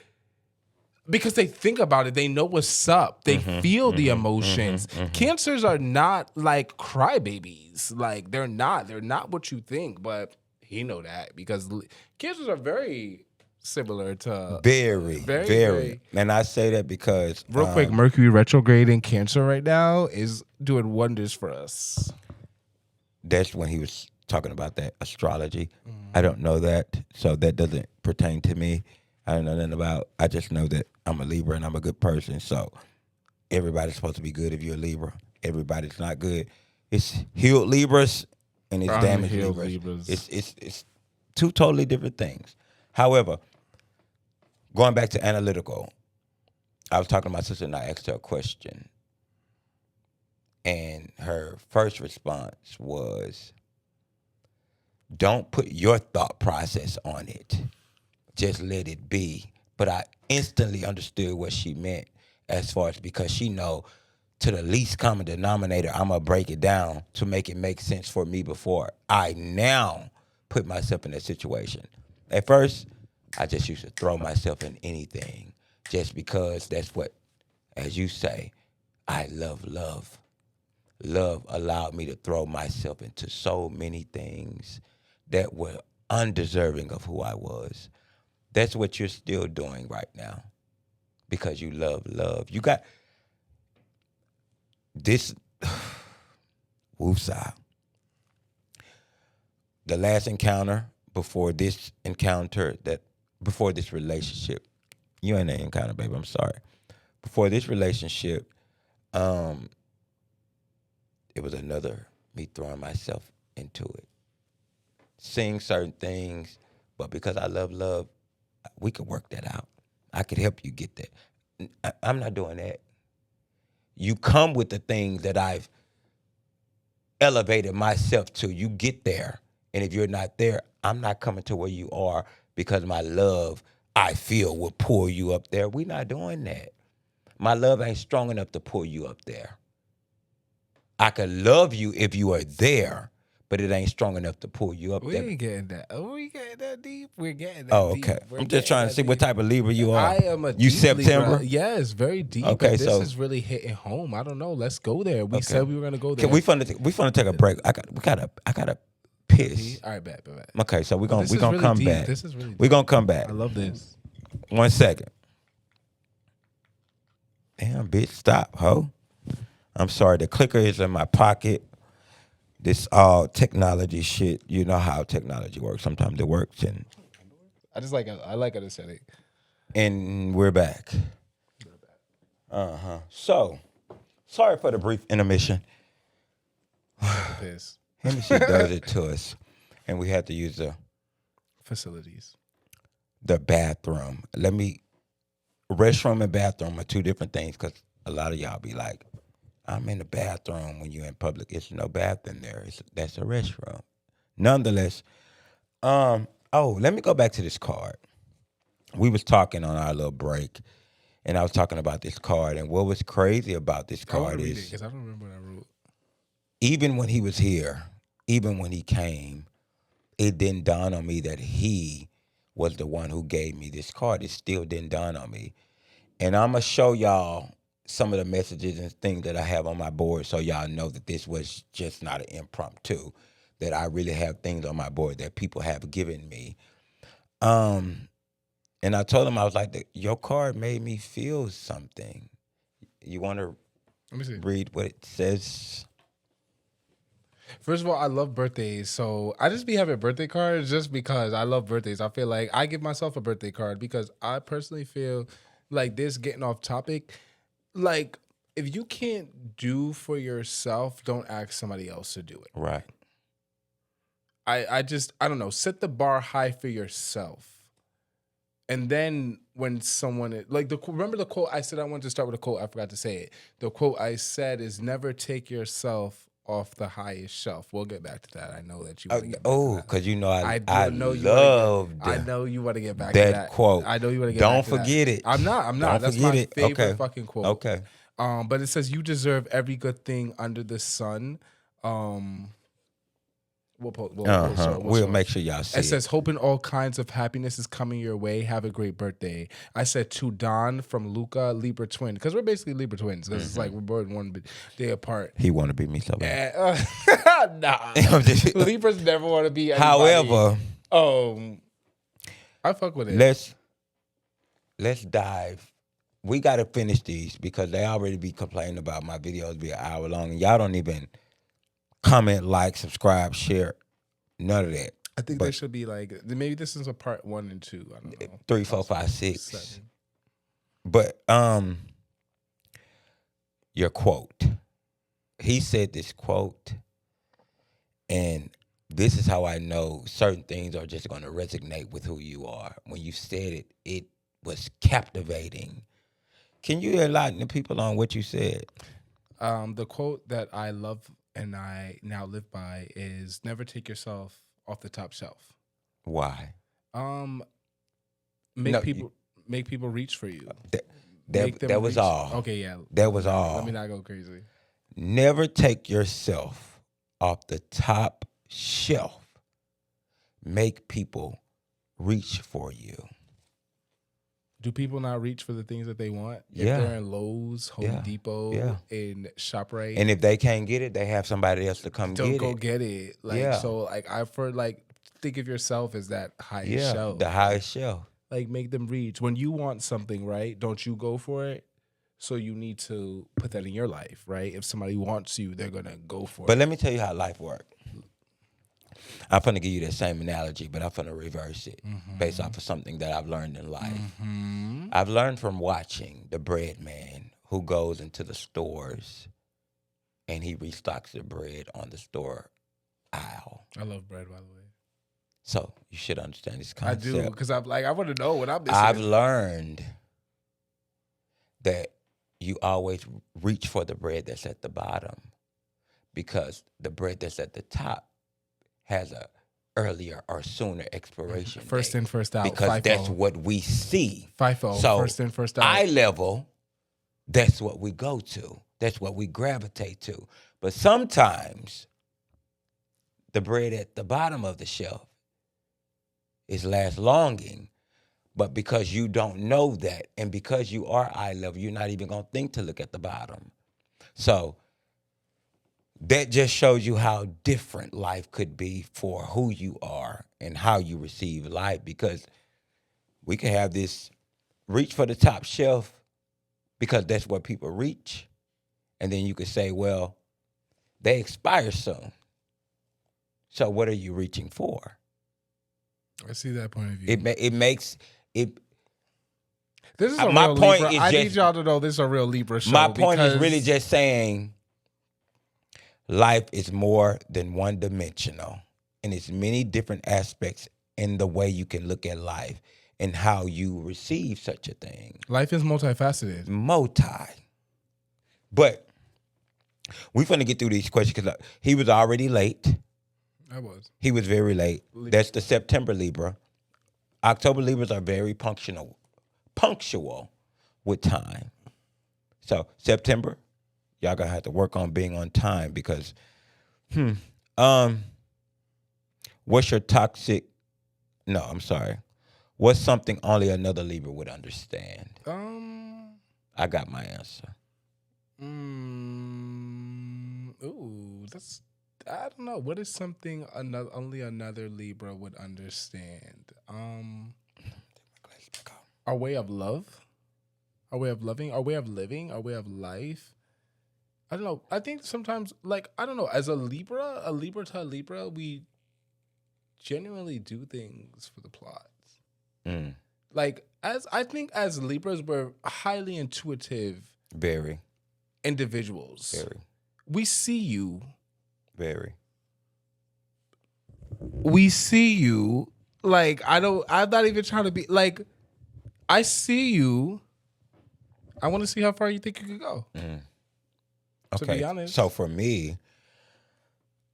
because they think about it. They know what's up. They feel the emotions. Cancers are not like crybabies. Like they're not. They're not what you think. But he know that because Cancers are very similar to very. And I say that because real quick, Mercury retrograde in Cancer right now is doing wonders for us. That's when he was talking about that astrology. I don't know that, so that doesn't pertain to me. I don't know nothing about. I just know that I'm a Libra and I'm a good person. So everybody's supposed to be good if you're a Libra. Everybody's not good. It's healed Libras and it's damaged Libras. It's two totally different things. However, going back to analytical, I was talking to my sister and I asked her a question. And her first response was, don't put your thought process on it. Just let it be. But I instantly understood what she meant as far as because she know to the least common denominator, I'm going to break it down to make it make sense for me before I now put myself in that situation. At first, I just used to throw myself in anything just because that's what, as you say, I love love. Love allowed me to throw myself into so many things that were undeserving of who I was. That's what you're still doing right now because you love love. You got this, woosah. The last encounter before this relationship, you ain't an encounter, baby, I'm sorry. Before this relationship, it was another me throwing myself into it. Seeing certain things, but because I love love, we could work that out. I could help you get that. I'm not doing that. You come with the things that I've elevated myself to. You get there. And if you're not there, I'm not coming to where you are because my love, I feel, will pull you up there. We're not doing that. My love ain't strong enough to pull you up there. I could love you if you are there, but it ain't strong enough to pull you up there. We ain't getting that. Oh, we getting that deep. We're getting that deep. Okay. I'm just trying to see what type of Libra you are. I am a You September? Libra. Yes, very deep. Okay, this so is really hitting home. I don't know. Let's go there. We said we were gonna go there. Okay, we finna take a break. I gotta piss. All right, bet. Okay, so we're gonna really come deep. back. This is really deep. We're gonna come back. I love this. 1 second. Damn, bitch, stop, ho. I'm sorry, the clicker is in my pocket. This all technology shit. You know how technology works. Sometimes it works, and I like how to set it. And we're back. So, sorry for the brief intermission. Piss. Hennessy does it to us, and we had to use the Facilities. bathroom. Restroom and bathroom are two different things because a lot of y'all be like, I'm in the bathroom when you're in public. It's no bath in there. That's a restroom. Nonetheless, let me go back to this card. We was talking on our little break, and I was talking about this card. And what was crazy about this card is, because I don't remember what I wrote. Even when he was here, even when he came, it didn't dawn on me that he was the one who gave me this card. It still didn't dawn on me. And I'm going to show y'all some of the messages and things that I have on my board, so y'all know that this was just not an impromptu. That I really have things on my board that people have given me. And I told him, I was like, your card made me feel something. You want to Let me see. read what it says? First of all, I love birthdays, so I just be having birthday cards just because I love birthdays. I feel like I give myself a birthday card because I personally feel like this, getting off topic, like if you can't do for yourself, don't ask somebody else to do it. Right. I don't know, set the bar high for yourself. And then when someone, like, remember the quote I said, I wanted to start with a quote, I forgot to say it. The quote I said is, never take yourself off the highest shelf. We'll get back to that. I know that you want to get back to that. Because you know I know loved I know you want to get back to that quote. I know you want to get Don't back to forget that. it. I'm not. Don't That's forget my it. favorite fucking quote. Okay. But it says, you deserve every good thing under the sun. We'll make sure y'all see it. It says, hoping all kinds of happiness is coming your way. Have a great birthday. I said, to Don from Luca, Libra twin. Because we're basically Libra twins. Because it's like we're born one day apart. He want to be me so bad. Nah. Libras never want to be anybody. However, I fuck with it. Let's dive. We got to finish these because they already be complaining about my videos be an hour long. And y'all don't even comment, like, subscribe, share, none of that. I think they should be like, maybe this is a part 1 and 2. I don't know. 3, 4, 5, 6. 7. But your quote. He said this quote, and this is how I know certain things are just going to resonate with who you are. When you said it, it was captivating. Can you enlighten the people on what you said? The quote that I love and I now live by is, never take yourself off the top shelf. Why? Make people reach for you. That was all. Okay, yeah. That was all. Let me not go crazy. Never take yourself off the top shelf. Make people reach for you. Do people not reach for the things that they want? Yeah. If they're in Lowe's, Home Depot, in ShopRite. And if they can't get it, they have somebody else to come get it. Don't go get it. Like, so, like, I've heard, like, think of yourself as that highest shelf. The highest shelf. Like, make them reach. When you want something, right, don't you go for it? So you need to put that in your life, right? If somebody wants you, they're going to go for it. But let me tell you how life works. I'm going to give you that same analogy, but I'm going to reverse it based off of something that I've learned in life. I've learned from watching the bread man who goes into the stores and he restocks the bread on the store aisle. I love bread, by the way. So you should understand this concept. I do, because I'm like, I want to know what I'm missing. I've learned that you always reach for the bread that's at the bottom because the bread that's at the top has a earlier or sooner expiration First date. in, first out. Because FIFO. that's what we see. FIFO. So First in, first out. eye level, that's what we go to. That's what we gravitate to. But sometimes the bread at the bottom of the shelf is last longing. But because you don't know that, and because you are eye level, you're not even going to think to look at the bottom. So that just shows you how different life could be for who you are and how you receive life. Because we can have this reach for the top shelf because that's where people reach. And then you could say, well, they expire soon. So what are you reaching for? I see that point of view. It makes it. This is a my real point Libra. is I just, need y'all to know this is a real Libra show. My point is really just saying life is more than one-dimensional, and it's many different aspects in the way you can look at life and how you receive such a thing. Life is multifaceted. But we're going to get through these questions because he was already late. I was. He was very late. That's the September Libra. October Libras are very punctual with time. So September, y'all gonna have to work on being on time because, what's your toxic? No, I'm sorry. What's something only another Libra would understand? I I got my answer. That's I don't know. What is something only another Libra would understand? Our way of love, our way of loving, our way of living, our way of life. I don't know. I think sometimes, like, I don't know. As a Libra to a Libra, we genuinely do things for the plots. Mm. Like, I think as Libras, we're highly intuitive Very, individuals. very, We see you. very. We see you. Like, I'm not even trying to be like, I see you. I want to see how far you think you could go. Mm. To Okay. be honest. So for me,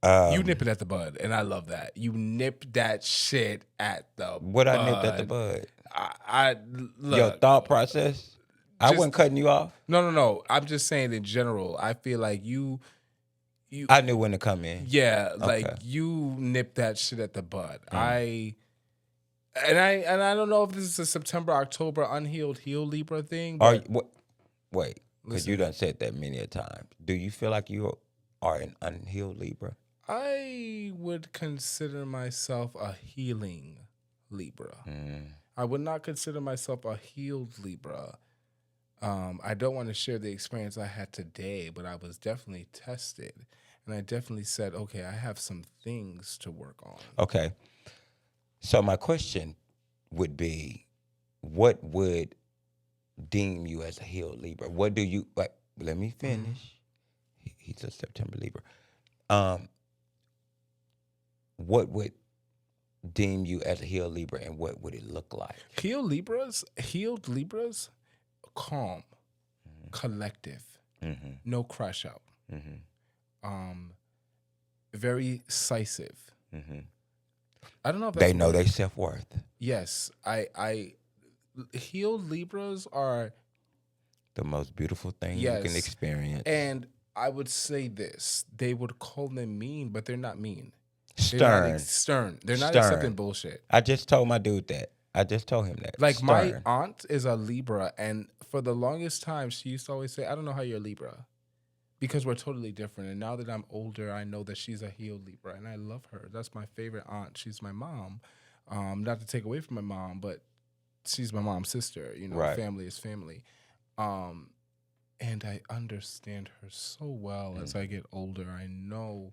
You nip it at the bud, and I love that. You nip that shit at the what bud. I nipped at the bud. I look. Your thought process. I wasn't cutting you off. No. I'm just saying in general. I feel like you. I knew when to come in. Yeah, like Okay. you nip that shit at the bud. Mm. I don't know if this is a September, October unhealed heal Libra thing. Are But wait, because Listen. you done said that many a time. Do you feel like you are an unhealed Libra? I would consider myself a healing Libra. Mm. I would not consider myself a healed Libra. I don't want to share the experience I had today, but I was definitely tested. And I definitely said, okay, I have some things to work on. Okay. So my question would be, what would deem you as a healed Libra? What do you like? Let me finish. He's a September Libra. What would deem you as a healed Libra, and what would it look like? Healed Libras, calm, collective, no crash out, very decisive. I don't know if that's They know their self-worth. Yes, I healed Libras are The most beautiful thing you can experience. And I would say this: they would call them mean, but they're not mean. Stern. Stern. They're not Stern. accepting bullshit. I just told my dude that. I just told him that. Like, Stern. my aunt is a Libra, and for the longest time, she used to always say, I don't know how you're a Libra, because we're totally different. And now that I'm older, I know that she's a healed Libra, and I love her. That's my favorite aunt. She's my mom. Not to take away from my mom, but she's my mom's sister. You know, Right. Family is family. And I understand her so well as I get older. I know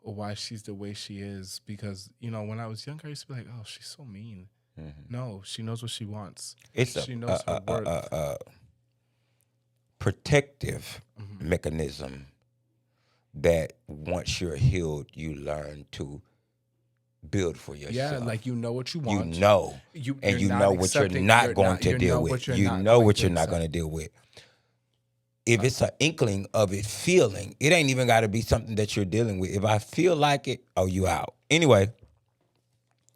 why she's the way she is, because, you know, when I was younger, I used to be like, oh, she's so mean. No, she knows what she wants. She knows her worth. Protective mechanism that once you're healed, you learn to build for yourself. Yeah, like, you know what you want. You know. And you know what you're not going to deal with. You know what you're not going to deal with. If it's an inkling of it feeling, it ain't even got to be something that you're dealing with. If I feel like it, oh, you out. Anyway,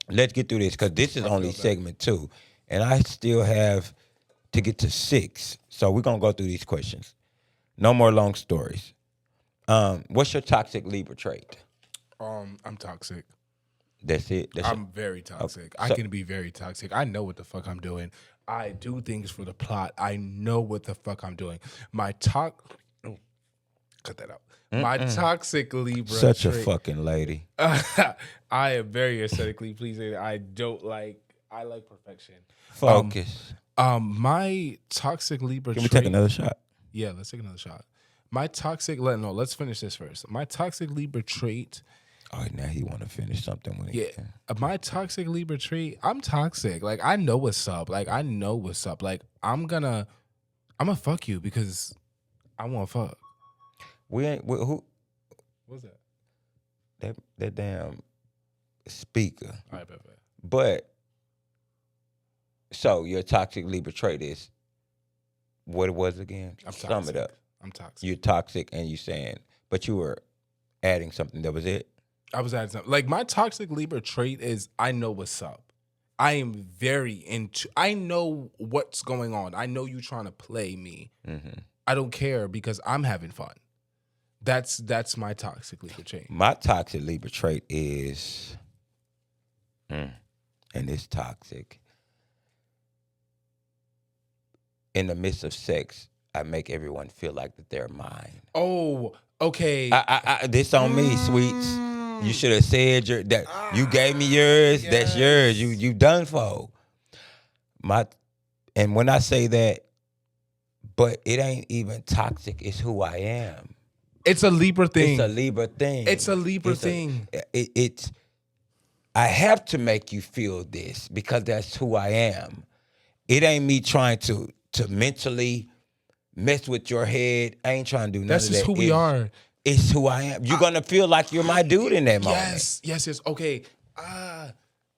let's get through this, because this is only segment 2. And I still have to get to 6. So we're going to go through these questions. No more long stories. What's your toxic Libra trait? I'm toxic. That's it? I'm very toxic. Okay. I can be very toxic. I know what the fuck I'm doing. I do things for the plot. I know what the fuck I'm doing. Cut that out. My toxic Libra Such trait, a fucking lady. I am very aesthetically pleasing. I like perfection. Focus. My toxic Libra Can we trait. take another shot? Yeah, let's take another shot. Let's finish this first. My toxic Libra trait. Oh, now he want to finish something when he can. My toxic Libra trait, I'm toxic. Like, I know what's up. Like, I'm gonna fuck you because I want to fuck. Who? What's that? That damn speaker. All right, bet. But, so your toxic Libra trait is what it was again? I'm Sum toxic. it up. I'm toxic. You're toxic, and you saying, but you were adding something. That was it? I was adding something. Like, my toxic Libra trait is I know what's up. I am very I know what's going on. I know you trying to play me. I don't care because I'm having fun. That's my toxic Libra trait. My toxic Libra trait is, and it's toxic. In the midst of sex, I make everyone feel like that they're mine. Oh, okay. This on me, sweets. You should have said you gave me yours. Yes. That's yours. You done for. And when I say that, but it ain't even toxic. It's who I am. It's a Libra thing. It's a Libra thing. It's a Libra thing. It's. I have to make you feel this because that's who I am. It ain't me trying to mentally mess with your head. I ain't trying to do none That's of that. just who we are. It's who I am. You're gonna feel like you're my dude in that moment. Yes. Okay.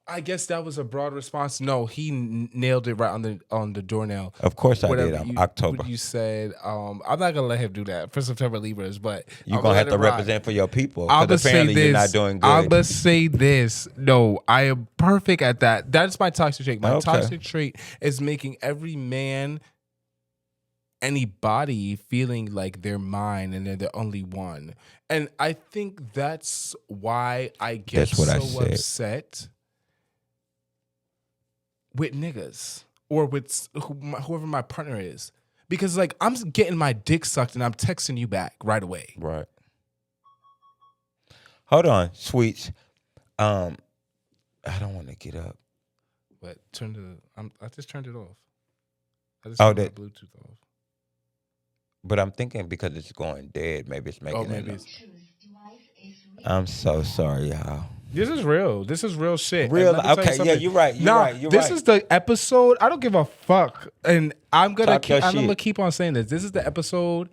I guess that was a broad response. No, he nailed it right on the doornail. Of course I did. I'm October. What you said. I'm not gonna let him do that for September Libras, but you're gonna have to represent for your people. Because apparently you're not doing good. I'm gonna say this. No, I am perfect at that. That's my toxic trait. My toxic trait is making every man, anybody feeling like they're mine and they're the only one. And I think that's why I get so upset with niggas or with whoever my partner is. Because, like, I'm getting my dick sucked and I'm texting you back right away. Right. Hold on, sweets. I don't want to get up. But I just turned it off. I just turned my Bluetooth off. But I'm thinking because it's going dead, maybe it's making it. I'm so sorry, y'all. This is real. This is real shit. Real. Okay, yeah, you're right. This is the episode. I don't give a fuck, and I'm gonna keep on saying this. This is the episode.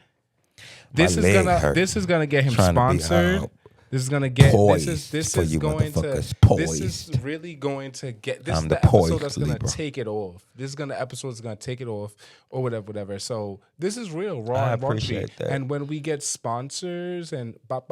This is gonna get him sponsored. This is gonna get. This is really going to get. This is the episode that's gonna take it off. This is gonna episode that's gonna take it off, or whatever. So this is real, raw. I appreciate that. And when we get sponsors and bop,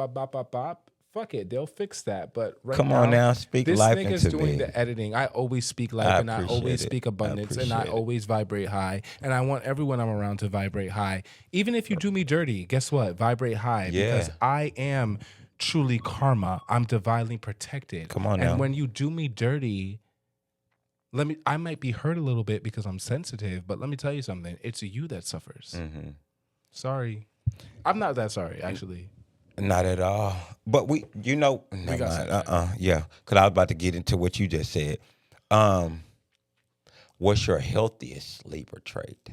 fuck it, they'll fix that. But come on now, speak life into me. This nigga's doing the editing. I always speak life, and I always speak abundance, and I always vibrate high. And I want everyone I'm around to vibrate high. Even if you do me dirty, guess what? Vibrate high, because I am truly karma. I'm divinely protected. Come on now. And when you do me dirty, I might be hurt a little bit because I'm sensitive, but let me tell you something. It's you that suffers. Mm-hmm. Sorry. I'm not that sorry, actually. Not at all. But yeah, because I was about to get into what you just said. What's your healthiest Libra trait?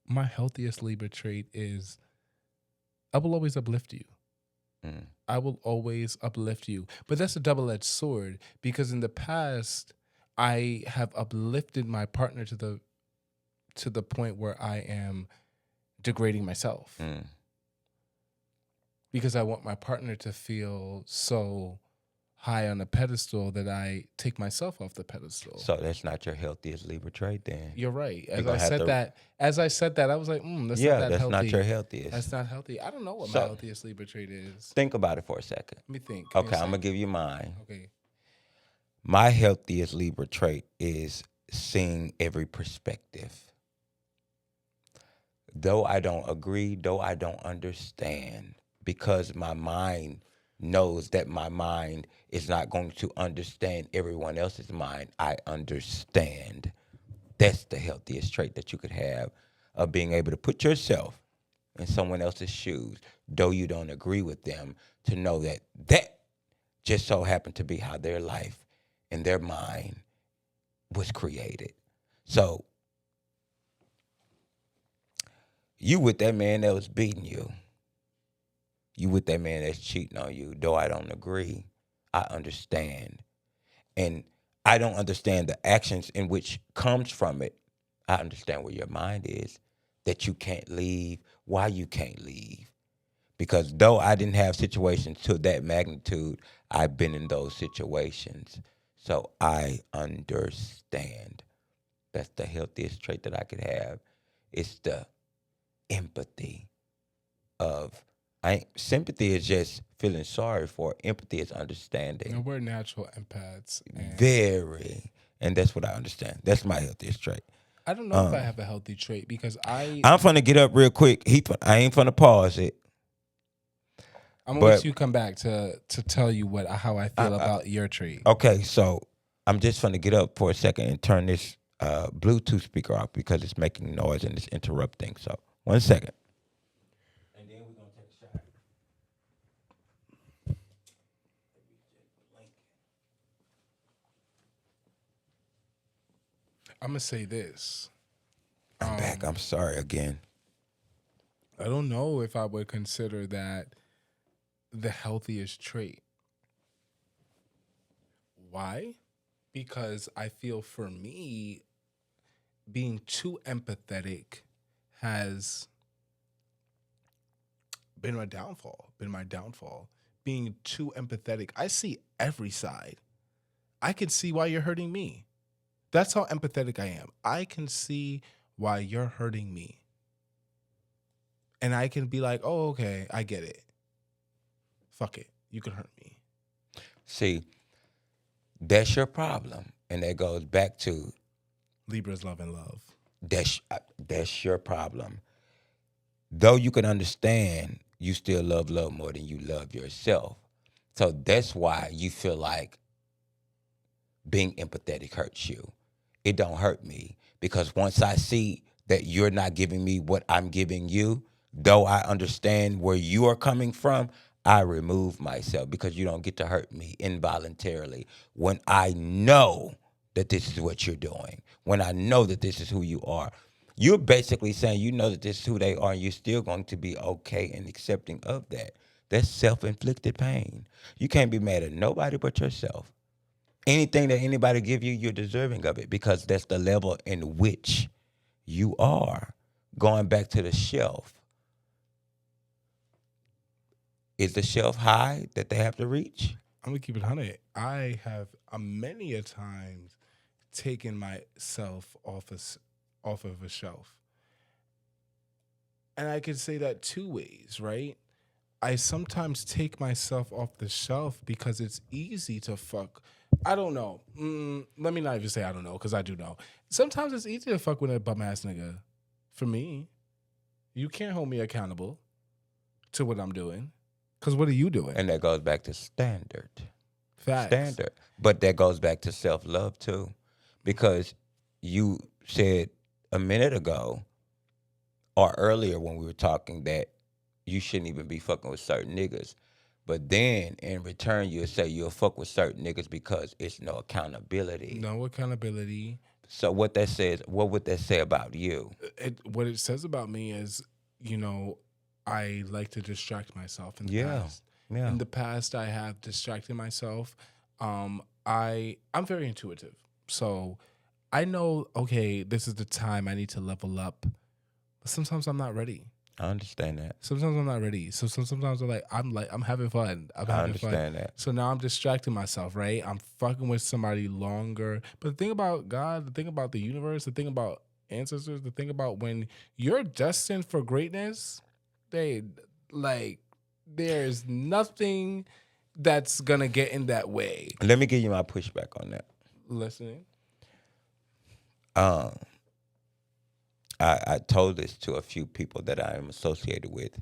My healthiest Libra trait is I will always uplift you. I will always uplift you. But that's a double-edged sword, because in the past I have uplifted my partner to the point where I am degrading myself. Because I want my partner to feel so high on a pedestal that I take myself off the pedestal. So that's not your healthiest Libra trait then. You're right. As I said that, I was like, that's not healthy. Not your healthiest. That's not healthy. I don't know what my healthiest Libra trait is. Think about it for a second. Let me think. Okay, I'm going to give you mine. Okay. My healthiest Libra trait is seeing every perspective. Though I don't agree, though I don't understand, because my mind knows that my mind is not going to understand everyone else's mind. I understand. That's the healthiest trait that you could have, of being able to put yourself in someone else's shoes, though you don't agree with them, to know that that just so happened to be how their life and their mind was created. So you with that man that was beating you. You with that man that's cheating on you, though I don't agree, I understand. And I don't understand the actions in which comes from it. I understand where your mind is, that you can't leave, why you can't leave. Because though I didn't have situations to that magnitude, I've been in those situations. So I understand. That's the healthiest trait that I could have. It's the empathy of... sympathy is just feeling sorry for. Empathy is understanding. And we're natural empaths. Very. And that's what I understand. That's my healthiest trait. I don't know if I have a healthy trait, because I'm finna get up real quick. I ain't finna pause it. I'm gonna let you come back to tell you how I feel about your trait. Okay, so I'm just finna get up for a second and turn this Bluetooth speaker off because it's making noise and it's interrupting. So 1 second. And then we're gonna take a shot. I'm gonna say this. I'm back. I'm sorry again. I don't know if I would consider that the healthiest trait. Why? Because I feel for me, being too empathetic has been my downfall. Being too empathetic. I see every side. I can see why you're hurting me. That's how empathetic I am. I can see why you're hurting me. And I can be like, oh, okay, I get it. Fuck it. You can hurt me. See, that's your problem. And that goes back to Libras love and love. that's your problem. Though you can understand, you still love more than you love yourself. So that's why you feel like being empathetic hurts you. It don't hurt me because once I see that you're not giving me what I'm giving you, though I understand where you are coming from, I remove myself because you don't get to hurt me involuntarily when I know that this is what you're doing, when I know that this is who you are. You're basically saying you know that this is who they are and you're still going to be okay and accepting of that. That's self-inflicted pain. You can't be mad at nobody but yourself. Anything that anybody give you, you're deserving of it because that's the level in which you are. Going back to the shelf. Is the shelf high that they have to reach? I'm gonna keep it 100. I have many a times taken myself off of a shelf, and I can say that two ways, right? I sometimes take myself off the shelf because it's easy to fuck. I don't know. Let me not even say I don't know because I do know. Sometimes it's easy to fuck with a bum ass nigga. For me, you can't hold me accountable to what I'm doing. Because what are you doing? And that goes back to standard. Facts. Standard. But that goes back to self-love too. Because you said a minute ago or earlier when we were talking that you shouldn't even be fucking with certain niggas. But then in return, you'll say you'll fuck with certain niggas because it's no accountability. No accountability. So what that says, what would that say about you? What it says about me is, I like to distract myself in the past. Yeah. In the past, I have distracted myself. I'm very intuitive. So I know, okay, this is the time I need to level up. But sometimes I'm not ready. I understand that. Sometimes I'm not ready. So sometimes I'm having fun. I understand that. So now I'm distracting myself, right? I'm fucking with somebody longer. But the thing about God, the thing about the universe, the thing about ancestors, the thing about when you're destined for greatness, there's nothing that's gonna get in that way. Let me give you my pushback on that. Listening. I told this to a few people that I am associated with.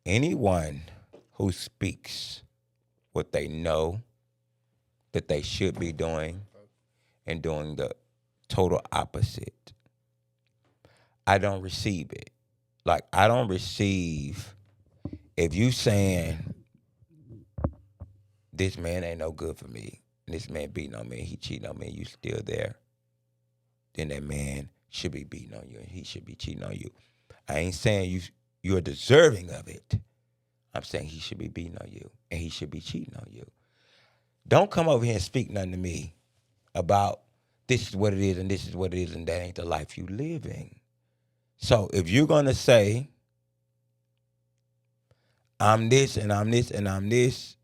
Anyone who speaks what they know that they should be doing and doing the total opposite, I don't receive it. Like, I don't receive, if you saying, this man ain't no good for me, and this man beating on me, he cheating on me, and you still there, then that man should be beating on you, and he should be cheating on you. I ain't saying you're deserving of it. I'm saying he should be beating on you, and he should be cheating on you. Don't come over here and speak nothing to me about this is what it is, and this is what it is, and that ain't the life you living. So if you're going to say, I'm this and I'm this and I'm this,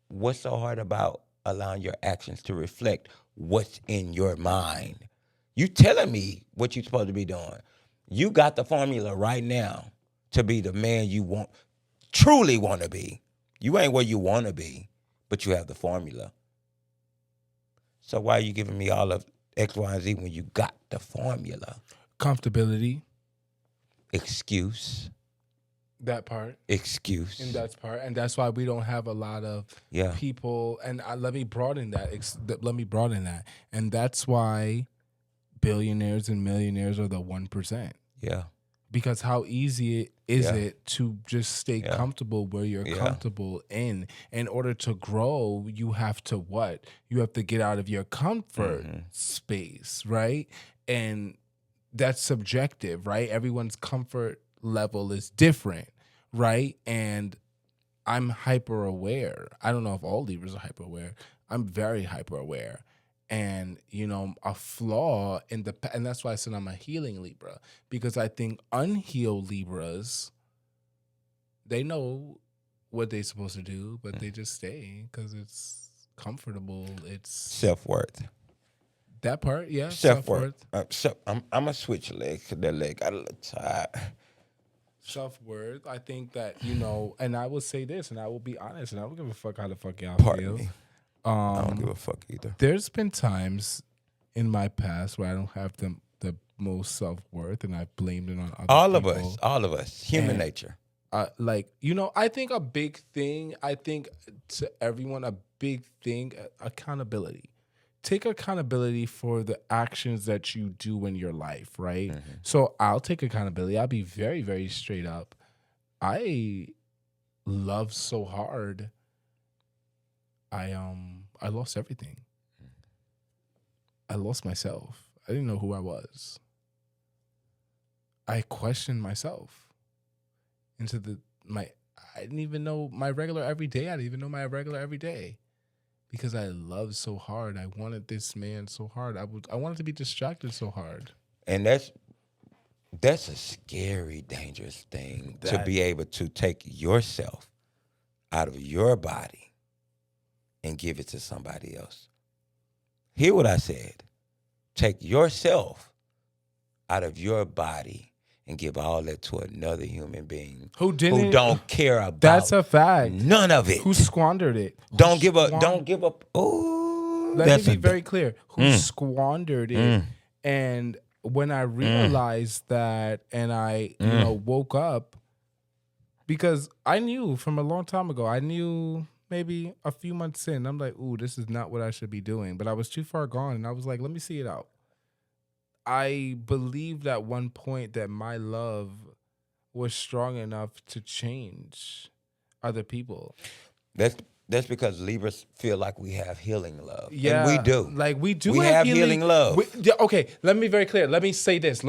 what's so hard about allowing your actions to reflect what's in your mind? You telling me what you're supposed to be doing. You got the formula right now to be the man you truly want to be. You ain't where you want to be, but you have the formula. So why are you giving me all of X, Y, and Z when you got the formula? Comfortability. Excuse. That part. excuse. And that's part, and that's why we don't have a lot of Yeah. people. And let me broaden that. Let me broaden that, and that's why billionaires and millionaires are the 1%. Yeah. Because how easy is Yeah. it to just stay Yeah. comfortable where you're Yeah. comfortable in? In order to grow, you have to what? You have to get out of your comfort space, right? And that's subjective, right? Everyone's comfort level is different, right? And I'm hyper aware. I don't know if all Libras are hyper aware. I'm very hyper aware. And, a flaw and that's why I said I'm a healing Libra, because I think unhealed Libras, they know what they're supposed to do, but they just stay because it's comfortable. It's Self-worth. that part, yeah. Self-worth. I'm going to switch legs to that leg. I look tired. Self-worth. I think that, and I will say this, and I will be honest, and I don't give a fuck how the fuck y'all Pardon feel. me. I don't give a fuck either. There's been times in my past where I don't have the most self-worth, and I've blamed it on other people. All of us, human nature. I think a big thing, to everyone, a big thing, accountability. Take accountability for the actions that you do in your life, right? So I'll take accountability. I'll be very, very straight up. I love so hard. I lost everything. I lost myself. I didn't know who I was. I questioned myself I didn't even know my regular everyday. I didn't even know my regular everyday because I loved so hard. I wanted this man so hard. I wanted to be distracted so hard. And that's a scary, dangerous thing to be able to take yourself out of your body and give it to somebody else. Hear what I said. Take yourself out of your body and give all that to another human being who don't care about. That's a fact. None of it. Who squandered it? Don't give up. Oh, let me be very clear. Who squandered it? And when I realized that, and I woke up, because I knew from a long time ago. I knew maybe a few months in, I'm like, ooh, this is not what I should be doing. But I was too far gone, and I was like, let me see it out. I believed at one point that my love was strong enough to change other people. That's because Libras feel like we have healing love. Yeah, and we do. Like we do. We have healing love. Okay, let me be very clear. Let me say this.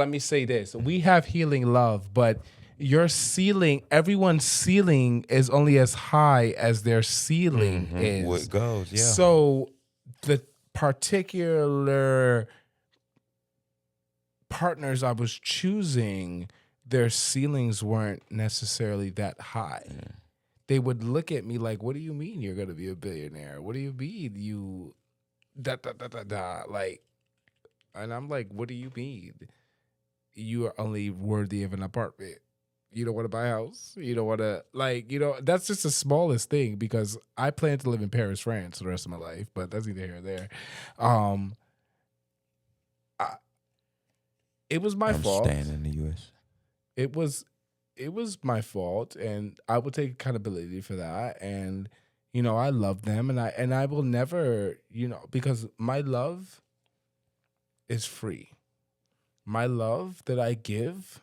We have healing love, but your ceiling, everyone's ceiling is only as high as their ceiling is. What goes, yeah. So the particular partners I was choosing, their ceilings weren't necessarily that high. They would look at me like, what do you mean you're going to be a billionaire? What do you mean you like, and I'm like, what do you mean? You are only worthy of an apartment. You don't want to buy a house. You don't want to, that's just the smallest thing, because I plan to live in Paris, France, the rest of my life, but that's neither here nor there. It was my fault. I'm staying in the U.S. It was my fault, and I will take accountability for that. And I love them, and I will never, because my love is free. My love that I give,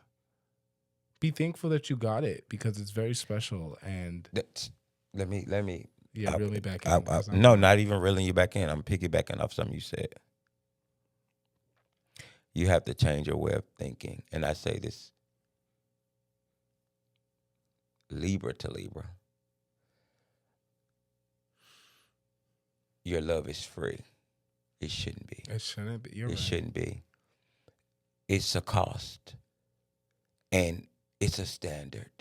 be thankful that you got it, because it's very special. And let me reel me back in. No, not even reeling you back in. I'm piggybacking off something you said. You have to change your way of thinking. And I say this, Libra to Libra. Your love is free. It shouldn't be. It shouldn't be. You're right. It shouldn't be. It's a cost. And it's a standard.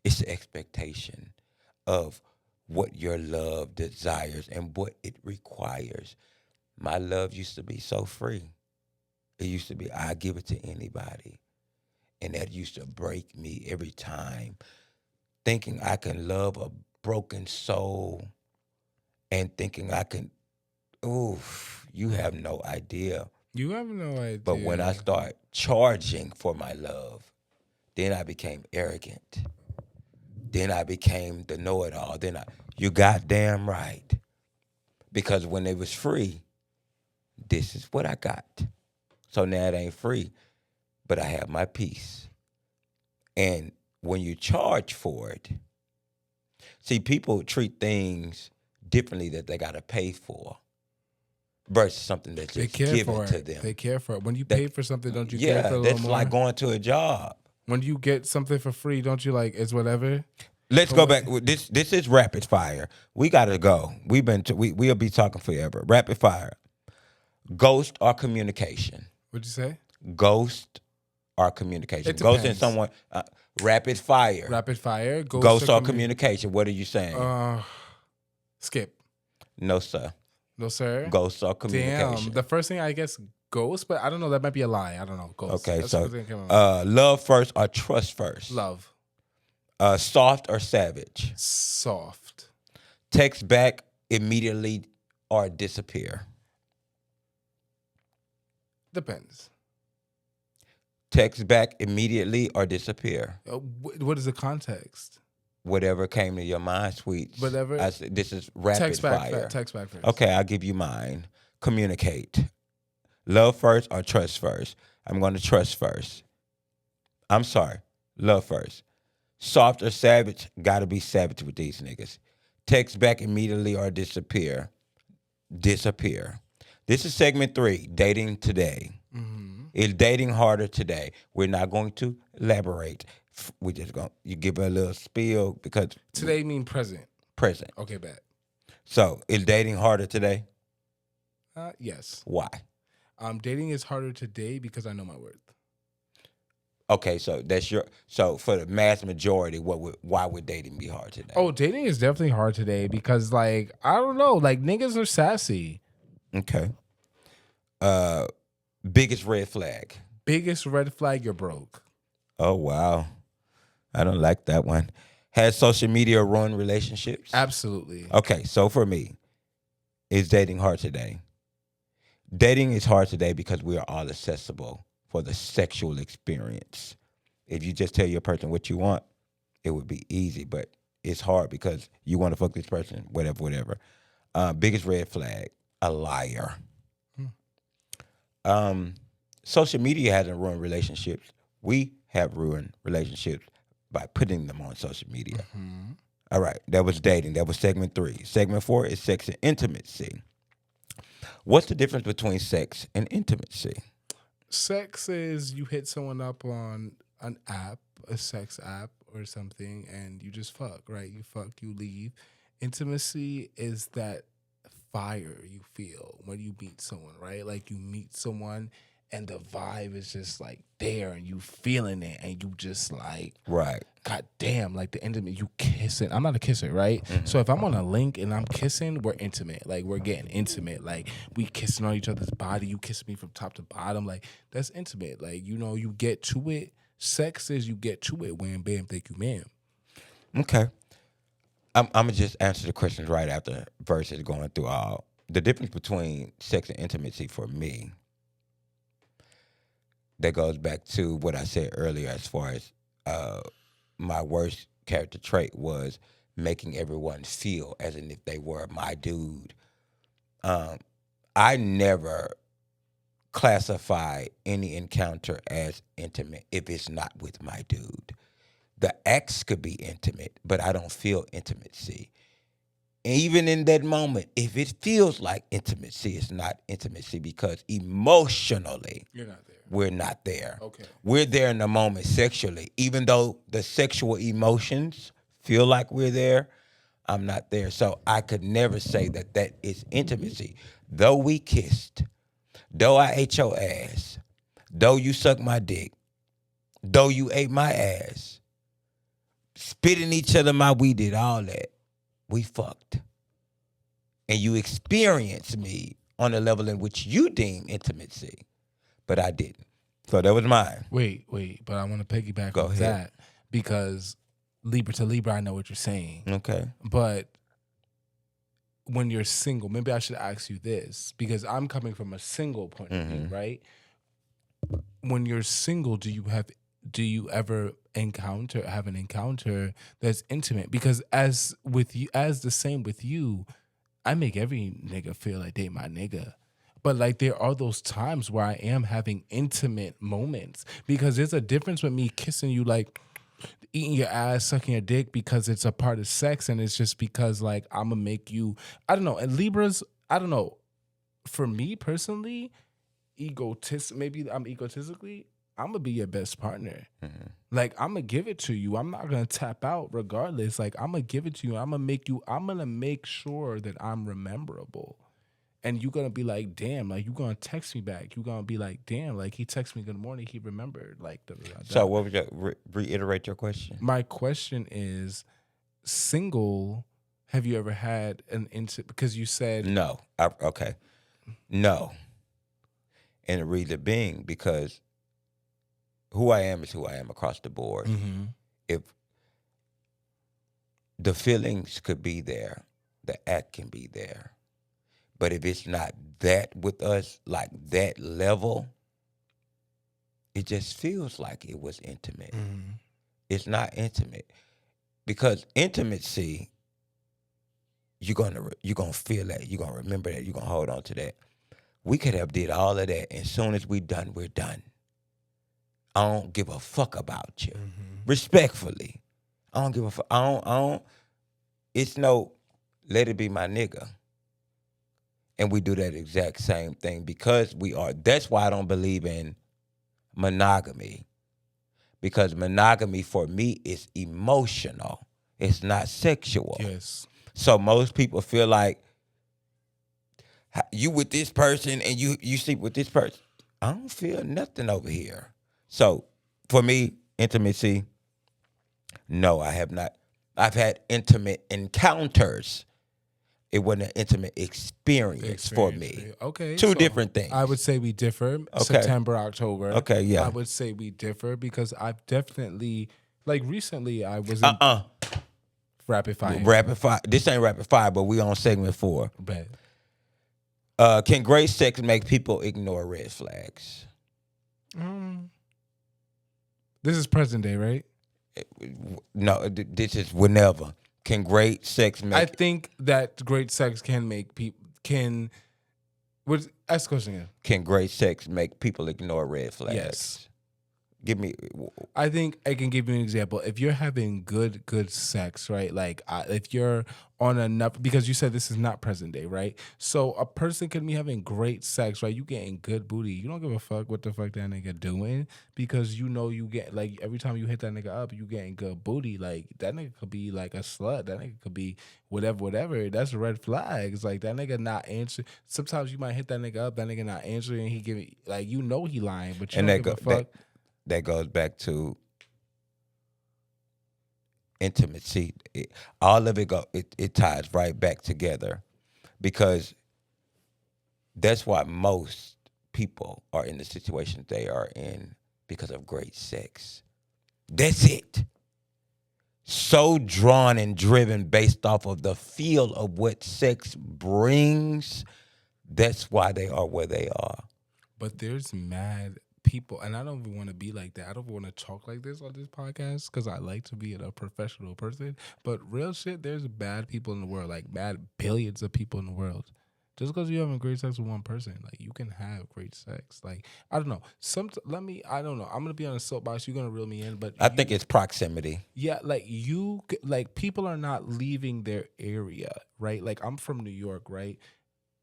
It's an expectation of what your love desires and what it requires. My love used to be so free. It used to be, I give it to anybody. And that used to break me every time. Thinking I can love a broken soul and thinking I can, you have no idea. You have no idea. But when I start charging for my love, then I became arrogant. Then I became the know-it-all. You goddamn right. Because when it was free, this is what I got. So now it ain't free, but I have my peace. And when you charge for it, see, people treat things differently that they got to pay for versus something that's They just care given for to it. them. They care for it. When you pay for something, don't you care for it a little that's more? like going to a job. When you get something for free, don't you like, it's whatever? Let's go back. This is rapid fire. We gotta go. We'll be talking forever. Rapid fire. Ghost or communication? What'd you say? Ghost or communication? It Ghosting depends. someone. Rapid fire. Rapid fire. Ghost or communication? What are you saying? Skip. No, sir. No, sir. Ghost or communication? Damn. The first thing, I guess, ghost, but I don't know. That might be a lie. I don't know. Ghost. Okay, That's so the first thing that came to my mind. love first or trust first? Love. Soft or savage? Soft. Text back immediately or disappear? Depends. Text back immediately or disappear? What is the context? Whatever came to your mind, sweets. Whatever. This is rapid fire. Text back first. Okay, I'll give you mine. Communicate. Love first or trust first? I'm going to trust first. I'm sorry. Love first. Soft or savage? Got to be savage with these niggas. Text back immediately or disappear? Disappear. This is segment 3, dating today. Mm-hmm. Is dating harder today? We're not going to elaborate. We just going you give a little spiel because today mean present. Present. Okay, bet. So is dating harder today? Yes. Why? Dating is harder today because I know my worth. Okay, so so for the mass majority, why would dating be hard today? Oh, dating is definitely hard today because like I don't know, like niggas are sassy. Okay. Biggest red flag. Biggest red flag, you're broke. Oh wow. I don't like that one. Has social media ruined relationships? Absolutely. Okay, so for me, is dating hard today? Dating is hard today because we are all accessible for the sexual experience. If you just tell your person what you want, it would be easy, but it's hard because you want to fuck this person, whatever. Biggest red flag, a liar. Social media hasn't ruined relationships. We have ruined relationships by putting them on social media. Mm-hmm. All right, that was dating. That was segment 3. Segment 4 is sex and intimacy. What's the difference between sex and intimacy? Sex is you hit someone up on an app, a sex app or something, and you just fuck, right? You fuck, you leave. Intimacy is that fire you feel when you meet someone, right? Like you meet someone and the vibe is just like there and you feeling it and you just like, right. God damn, like the intimate, you kissing. I'm not a kisser, right? Mm-hmm. So if I'm on a link and I'm kissing, we're intimate. Like we're getting intimate. Like we kissing on each other's body. You kiss me from top to bottom. Like that's intimate. Like, you know, you get to it. Sex is you get to it. Wham, bam, thank you, ma'am. Okay. I'm going to just answer the questions right after versus going through all. The difference between sex and intimacy for me, that goes back to what I said earlier as far as my worst character trait was making everyone feel as if they were my dude. I never classify any encounter as intimate if it's not with my dude. The acts could be intimate, but I don't feel intimacy. Even in that moment, if it feels like intimacy, it's not intimacy because emotionally, you're not there. We're not there. Okay. We're there in the moment sexually. Even though the sexual emotions feel like we're there, I'm not there. So I could never say that that is intimacy. Though we kissed, though I ate your ass, though you sucked my dick, though you ate my ass, spitting each other mouth, we did all that. We fucked. And you experienced me on a level in which you deem intimacy, but I didn't. So that was mine. Wait, but I want to piggyback on that because Libra to Libra, I know what you're saying. Okay. But when you're single, maybe I should ask you this because I'm coming from a single point of view, right? When you're single, do you have do you ever have an encounter that's intimate? Because as with you, as the same with you, I make every nigga feel like they my nigga. But like there are those times where I am having intimate moments because there's a difference with me kissing you like eating your ass, sucking your dick because it's a part of sex and it's just because like I'm gonna make you I don't know. And Libras, I don't know. For me personally, maybe I'm egotistically, I'm gonna be your best partner. Like I'm gonna give it to you. I'm not gonna tap out regardless. Like I'm gonna give it to you. I'm gonna make sure that I'm rememberable. And you're gonna be like, damn, like you're gonna text me back. You're gonna be like, damn, like he texted me good morning, he remembered. Like So what would you reiterate your question? my question is, single, have you ever had an incident? Because you said No. Okay. No. And the reason being because who I am is who I am across the board. If the feelings could be there, the act can be there. But if it's not that with us, like that level, it just feels like it was intimate. It's not intimate. Because intimacy, you're gonna feel that, you're gonna remember that, you're gonna hold on to that. We could have did all of that, and as soon as we're done. I don't give a fuck about you. Respectfully. I don't give a fuck. I don't, it's no, let it be my nigga. And we do that exact same thing because that's why I don't believe in monogamy. Because monogamy for me is emotional. It's not sexual. yes. So most people feel like you with this person and you sleep with this person. I don't feel nothing over here. So for me, intimacy, no, I have not. I've had intimate encounters. It wasn't an intimate experience for me. Okay. Two different things. I would say we differ. September, October. Okay, yeah. I would say we differ because I've definitely, like recently I was in rapid fire. Rapid fire. This ain't rapid fire, but we on segment 4. Bad. Can great sex make people ignore red flags? This is present day, right? No, this is whenever. Can great sex make? I think that great sex can make people ask the question again. Can great sex make people ignore red flags? Yes. Give me. I think I can give you an example. If you're having good sex, right? Like if you're on enough, because you said this is not present day, right? So a person can be having great sex, right? You getting good booty. You don't give a fuck what the fuck that nigga doing because you know you get like every time you hit that nigga up, you getting good booty. Like that nigga could be like a slut. That nigga could be whatever. That's red flags. Like that nigga not answering. Sometimes you might hit that nigga up, that nigga not answering, and he giving like you know he lying, but you don't give a fuck. That goes back to intimacy. All of it ties right back together because that's why most people are in the situations they are in because of great sex. That's it. So drawn and driven based off of the feel of what sex brings. That's why they are where they are. But there's mad people, and I don't even want to be like that. I don't want to talk like this on this podcast because I like to be a professional person. But real shit, there's bad people in the world, like bad billions of people in the world. Just because you're having great sex with one person, like you can have great sex. Like I don't know. I don't know. I'm gonna be on a soapbox. You're gonna reel me in, but I think it's proximity. Yeah, like people are not leaving their area, right? Like I'm from New York, right?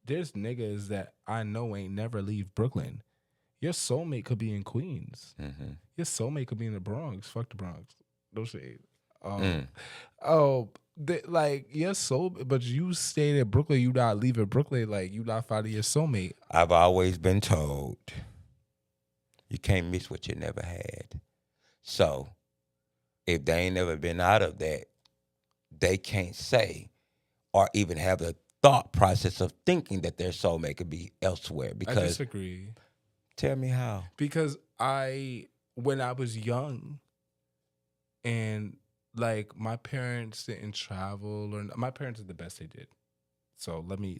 There's niggas that I know ain't never leave Brooklyn. Your soulmate could be in Queens. Your soulmate could be in the Bronx. Fuck the Bronx. No shade. Like your but you stayed in Brooklyn. You not leaving Brooklyn. Like you not finding your soulmate. I've always been told you can't miss what you never had. So if they ain't never been out of that, they can't say or even have the thought process of thinking that their soulmate could be elsewhere. Because I disagree. Tell me how. Because when I was young and like my parents didn't travel, or my parents did the best they did. So let me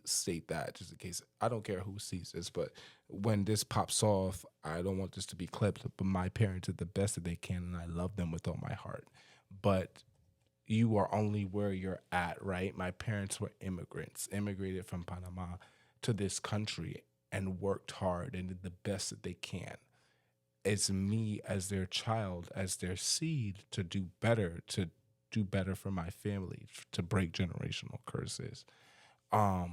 state that just in case. I don't care who sees this, but when this pops off, I don't want this to be clipped. But my parents did the best that they can, and I love them with all my heart. But you are only where you're at, right? My parents were immigrants, immigrated from Panama to this country and worked hard and did the best that they can. It's me as their child, as their seed to do better for my family, to break generational curses. What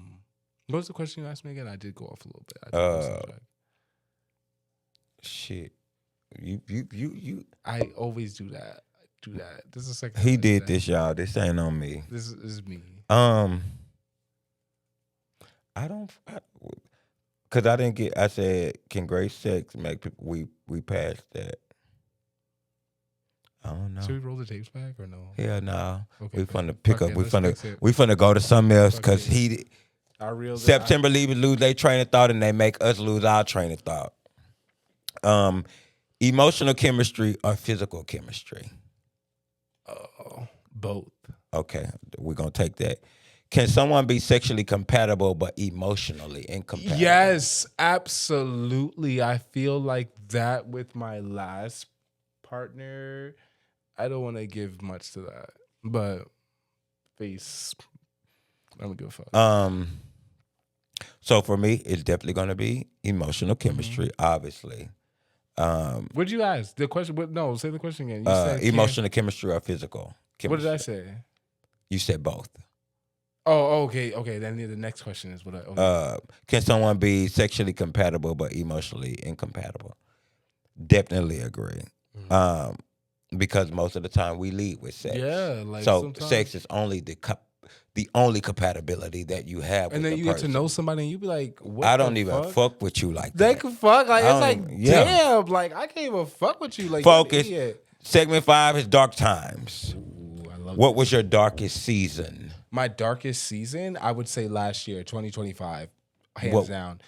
was the question you asked me again? I did go off a little bit. I did lose track. Shit. You. I always do that. This is the second He time I did that. this, y'all. This ain't on me. This is me. Cause I didn't get. I said, can great sex make people? We passed that. I don't know. Should we roll the tapes back or no? Hell no. Okay, We finna pick up. it, We let's fix it. finna go to something else. Fuck Cause it. September Libras lose their train of thought and they make us lose our train of thought. Emotional chemistry or physical chemistry? Both. Okay, we're gonna take that. Can someone be sexually compatible but emotionally incompatible? Yes, absolutely. I feel like that with my last partner. I don't want to give much to that, but face, I don't give a fuck. So for me, it's definitely gonna be emotional chemistry, obviously. What'd you ask? The question? No, say the question again. You said Emotional chemistry or physical chemistry? What did I say? You said both. Oh, okay. Then the next question is what I. Okay. Can someone be sexually compatible but emotionally incompatible? Definitely agree. Because most of the time we lead with sex. Yeah, like so sometimes. Sex is only the only compatibility that you have. And with then you person. get to know somebody, and you be like, "What?" I don't even fuck with you like that. They can fuck. Like it's like, yeah. damn. Like I can't even fuck with you. Like focus. You're an idiot. Segment 5 is dark times. Ooh, I love what was your darkest season? My darkest season, I would say last year, 2025, hands down.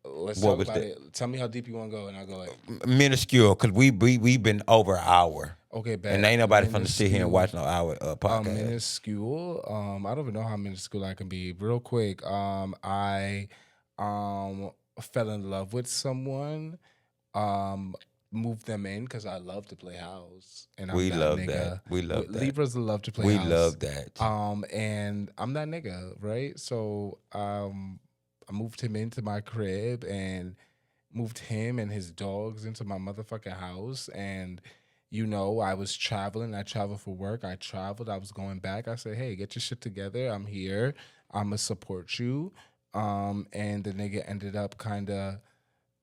Let's talk about it. Tell me how deep you want to go, and I'll go like minuscule, because we've been over an hour. Okay, bad. And ain't nobody finna sit here and watch no hour podcast. Minuscule. I don't even know how minuscule I can be. Real quick. I fell in love with someone. Moved them in because I love to play house, and we love that. We love that. Libras love to play house. We love that. And I'm that nigga, right? So I moved him into my crib and moved him and his dogs into my motherfucking house. And I was traveling. I traveled for work. I was going back. I said, hey, get your shit together. I'm here. I'm gonna support you. And the nigga ended up kind of.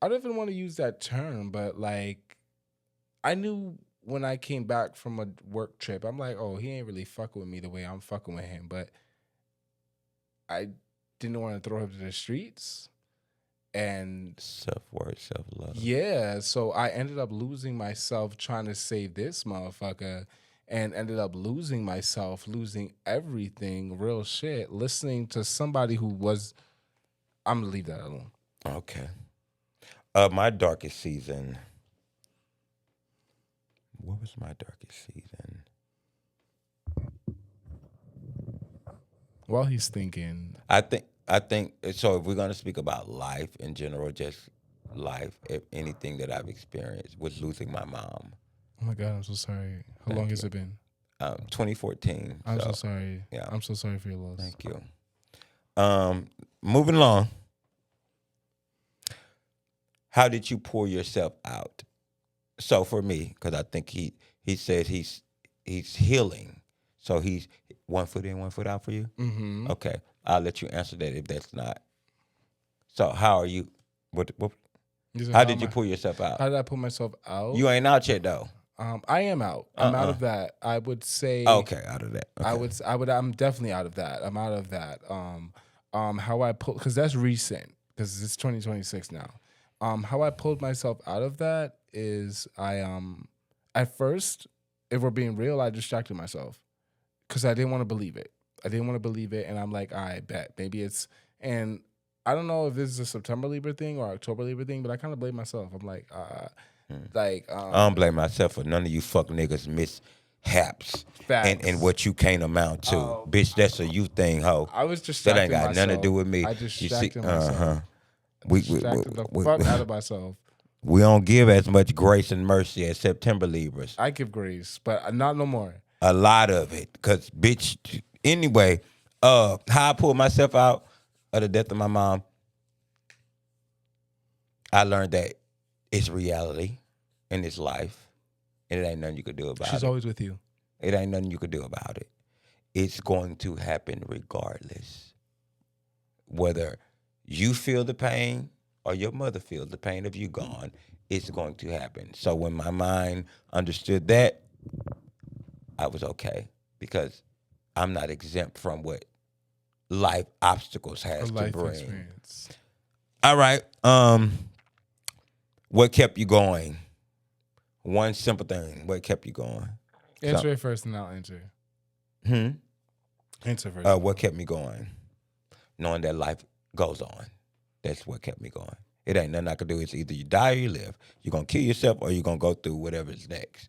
I don't even want to use that term, but like, I knew when I came back from a work trip, I'm like, oh, he ain't really fucking with me the way I'm fucking with him. But I didn't want to throw him to the streets. And self-worth, self-love. Yeah, so I ended up losing myself trying to save this motherfucker, and ended up losing myself, losing everything, real shit, listening to somebody who was. I'm gonna leave that alone. Okay. My darkest season. What was my darkest season? While he's thinking, I think so. If we're gonna speak about life in general, just life, if anything that I've experienced was losing my mom. Oh my God, I'm so sorry. How long has it been? 2014. I'm so sorry. Yeah, I'm so sorry for your loss. Thank you. Moving along. How did you pour yourself out? So for me, because I think he said he's healing. So he's 1 foot in, 1 foot out for you? Mm-hmm. Okay. I'll let you answer that if that's not. So how are you? How did you pull yourself out? How did I pull myself out? You ain't out yet though. I am out. I'm out of that. I would say. Okay, out of that. Okay. I'm definitely out of that. I'm out of that. How I pull, because that's recent, because it's 2026 now. How I pulled myself out of that is at first, if we're being real, I distracted myself because I didn't want to believe it. And I'm like, I bet maybe it's, and I don't know if this is a September Libra thing or October Libra thing, but I kind of blame myself. I'm like, I don't blame myself for none of you fuck niggas haps Facts. and what you can't amount to. Bitch, that's a you thing, ho. I was That distracting ain't got myself. nothing to do with me. I distracted myself. We, Distracted the fuck out of myself. we don't give as much grace and mercy as September Libras. I give grace, but not no more. A lot of it. Because, bitch, anyway, how I pulled myself out of the death of my mom, I learned that it's reality and it's life. And it ain't nothing you could do about it. She's always with you. It ain't nothing you could do about it. It's going to happen regardless. Whether you feel the pain or your mother feels the pain of you gone, it's going to happen. So when my mind understood that, I was okay because I'm not exempt from what life obstacles has to Life bring. experience. All right. What kept you going? One simple thing. What kept you going? Answer it first and I'll answer. Answer first. What kept me going? Knowing that life goes on. That's what kept me going. It ain't nothing I could do. It's either you die or you live. You're going to kill yourself or you're going to go through whatever's next.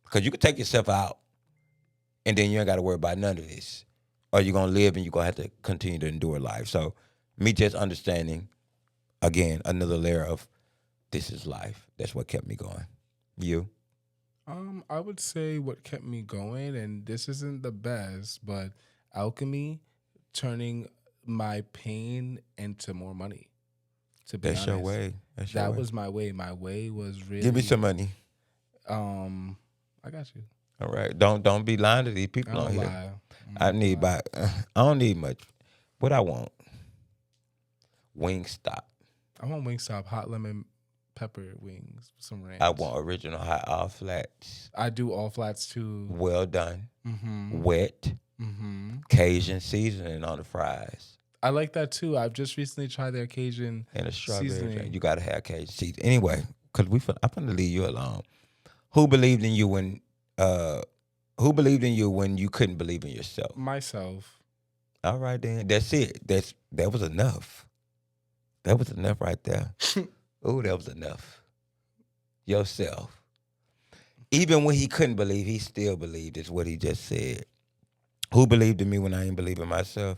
Because you can take yourself out and then you ain't got to worry about none of this. Or you're going to live and you're going to have to continue to endure life. So me just understanding, again, another layer of this is life. That's what kept me going. You? I would say what kept me going, and this isn't the best, but alchemy, turning my pain into more money. To be honest, Your way. That was my way. My way was really. Give me some money. I got you. All right. Don't be lying to these people on here. Lie. I don't need much. What I want? Wingstop. I want Wingstop hot lemon pepper wings, some ranch. I want original hot all flats. I do all flats too. Well done. Mm-hmm. Wet. Mm-hmm. Cajun seasoning on the fries. I like that too. I've just recently tried their Cajun And a strawberry. seasoning. You gotta have Cajun seasoning. Anyway, because I'm gonna leave you alone. Who believed in you when you couldn't believe in yourself? Myself. All right then. That's it. That was enough. That was enough right there. Ooh, that was enough. Yourself. Even when he couldn't believe, he still believed, is what he just said. Who believed in me when I ain't believe in myself?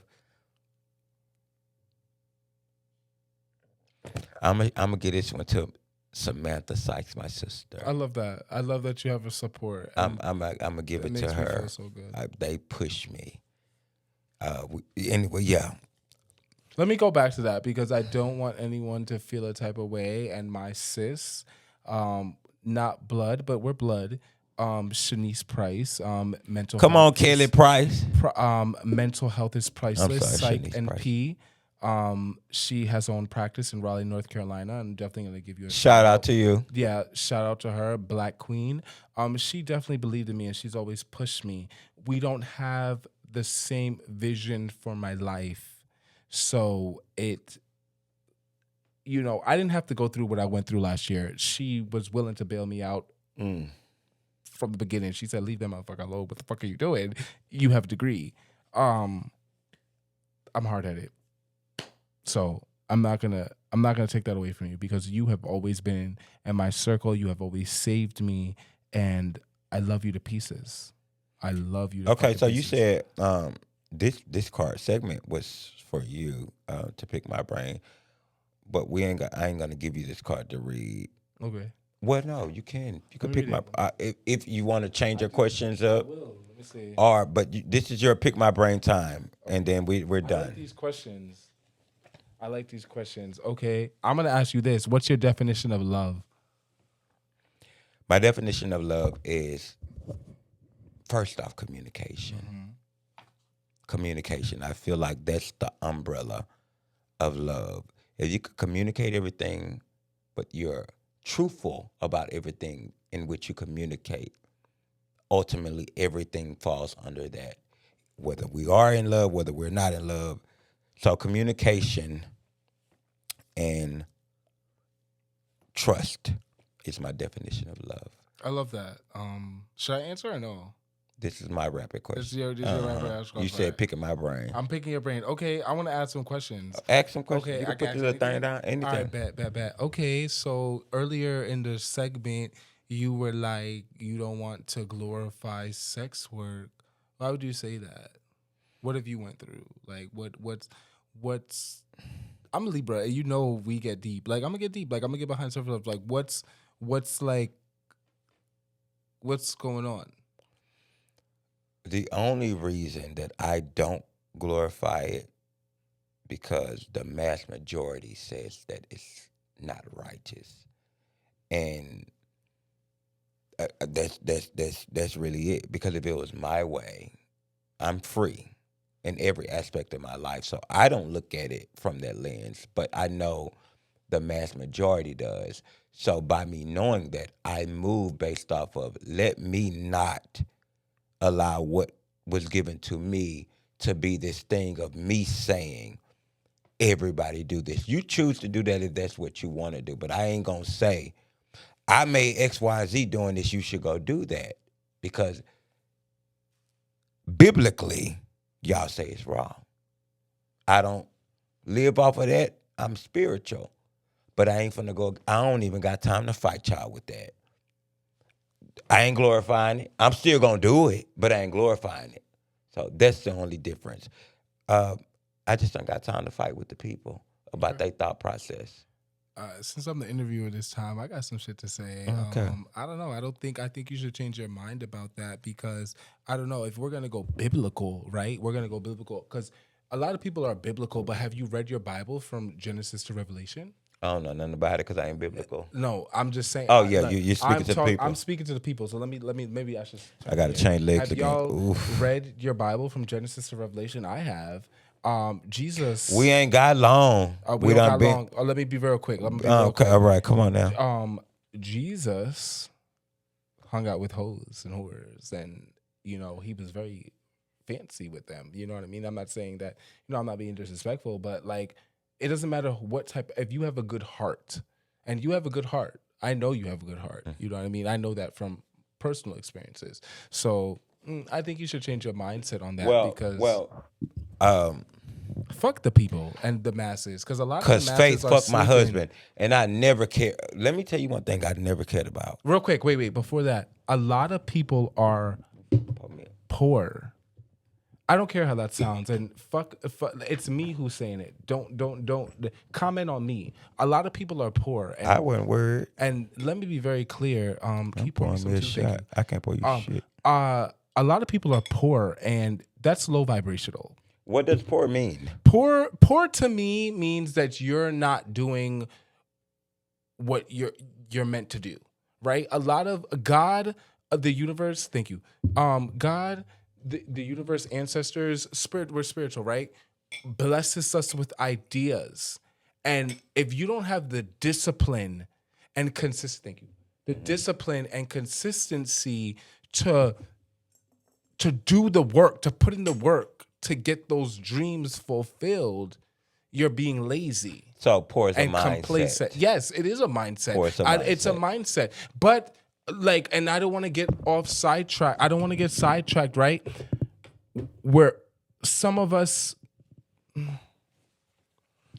I'm gonna get this one to Samantha Sykes, my sister. I love that. I love that you have a support. I'm gonna give it to makes me her. feel so good. They push me. Anyway, yeah. Let me go back to that because I don't want anyone to feel a type of way. And my sis, not blood, but we're blood. Shanice Price, mental. Come on, health Kelly Price. Mental health is priceless. sorry, Psych Shanice and Price. P. She has her own practice in Raleigh, North Carolina. I'm definitely gonna give you a Shout out to you. Yeah, shout out to her, Black Queen. She definitely believed in me and she's always pushed me. We don't have the same vision for my life. So I didn't have to go through what I went through last year. She was willing to bail me out from the beginning. She said, leave that motherfucker alone. What the fuck are you doing? You have a degree. I'm hard-headed. So I'm not gonna take that away from you because you have always been in my circle. You have always saved me, and I love you to pieces. I love you. Okay, so you said this card segment was for you to pick my brain, but I ain't gonna give you this card to read. Okay. Well, no, you can. You can Let me pick my. read If you want to change your questions up, Let me see. this is your pick my brain time, and then we're I done. like these questions. Okay, I'm gonna ask you this: what's your definition of love? My definition of love is, first off, communication. Communication. I feel like that's the umbrella of love. If you could communicate everything, but you're truthful about everything in which you communicate, ultimately everything falls under that. Whether we are in love, whether we're not in love. So communication and trust is my definition of love. I love that. Should I answer or no? This is my rapid question. This is your rapid question. You said picking my brain. I'm picking your brain. Okay, I want to ask some questions. Ask some questions. Okay, You I can put got the you. little thing down. Anything. All right, bet. Okay, so earlier in the segment, you were like, you don't want to glorify sex work. Why would you say that? What have you went through? Like, what's? I'm a Libra. You know, we get deep. Like, I'm gonna get deep. Like, I'm gonna get behind surface level. Like, what's like, what's going on? The only reason that I don't glorify it because the mass majority says that it's not righteous, and that's really it. Because if it was my way, I'm free in every aspect of my life, so I don't look at it from that lens. But I know the mass majority does. So by me knowing that, I move based off of let me not allow what was given to me to be this thing of me saying everybody do this. You choose to do that if that's what you want to do, but I ain't gonna say I made XYZ doing this, you should go do that, because biblically y'all say it's wrong. I don't live off of that. I'm spiritual, but I ain't finna go. I don't even got time to fight y'all with that. I ain't glorifying it. I'm still gonna do it, but I ain't glorifying it. So that's the only difference. I just don't got time to fight with the people about their thought process. Since I'm the interviewer this time, I got some shit to say. Okay. I don't know. I think you should change your mind about that, because I don't know if we're gonna go biblical, right? We're gonna go biblical because a lot of people are biblical, but have you read your Bible from Genesis to Revelation? I don't know nothing about it because I ain't biblical. No, I'm just saying. Oh yeah, you're speaking to the people. I'm speaking to the people. So let me. Maybe I should. I gotta change legs Have again. y'all Oof. read your Bible from Genesis to Revelation? I have. Jesus. We ain't got long. We don't got long. Let me be real quick. Okay, all right, come on now. Jesus hung out with hoes and whores, and he was very fancy with them. You know what I mean? I'm not saying that. I'm not being disrespectful, but like, it doesn't matter what type. If you have a good heart, and you have a good heart, I know you have a good heart. You know what I mean? I know that from personal experiences. So I think you should change your mindset on that because fuck the people and the masses, because a lot of the masses Faith fucked my sleeping. husband, and I never cared. Let me tell you one thing I never cared about. Real quick, wait. Before that, a lot of people are poor. I don't care how that sounds, and fuck, it's me who's saying it. Don't comment on me. A lot of people are poor. And, I wasn't worried. And let me be very clear. Keep pouring pouring me a some too. shot. I can't pour you shit. A lot of people are poor, and that's low vibrational. What does poor mean? Poor to me means that you're not doing what you're meant to do, right? A lot of God, the universe. Thank you. God, the universe, ancestors, spirit. We're spiritual, right? Blesses us with ideas, and if you don't have the discipline and thank you, the discipline and consistency to do the work, to put in the work, to get those dreams fulfilled, you're being lazy. So poor is a and mindset. Complacent. Yes, it is a mindset. Poor is a mindset. It's a mindset. But like, and I don't want to get off sidetrack. I don't want to get sidetracked, right? Where some of us,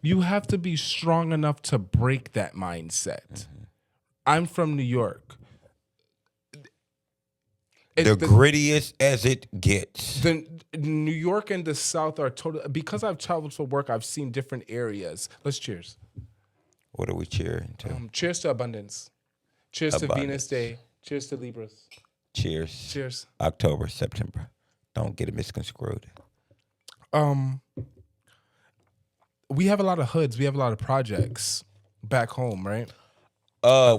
you have to be strong enough to break that mindset. Mm-hmm. I'm from New York. The grittiest as it gets. The New York and the South are totally, because I've traveled for work, I've seen different areas. Let's cheers. What are we cheering to? Cheers to abundance. Cheers to Venus Day. Cheers to Libras. Cheers. Cheers. October, September. Don't get it misconstrued. We have a lot of hoods. We have a lot of projects back home, right?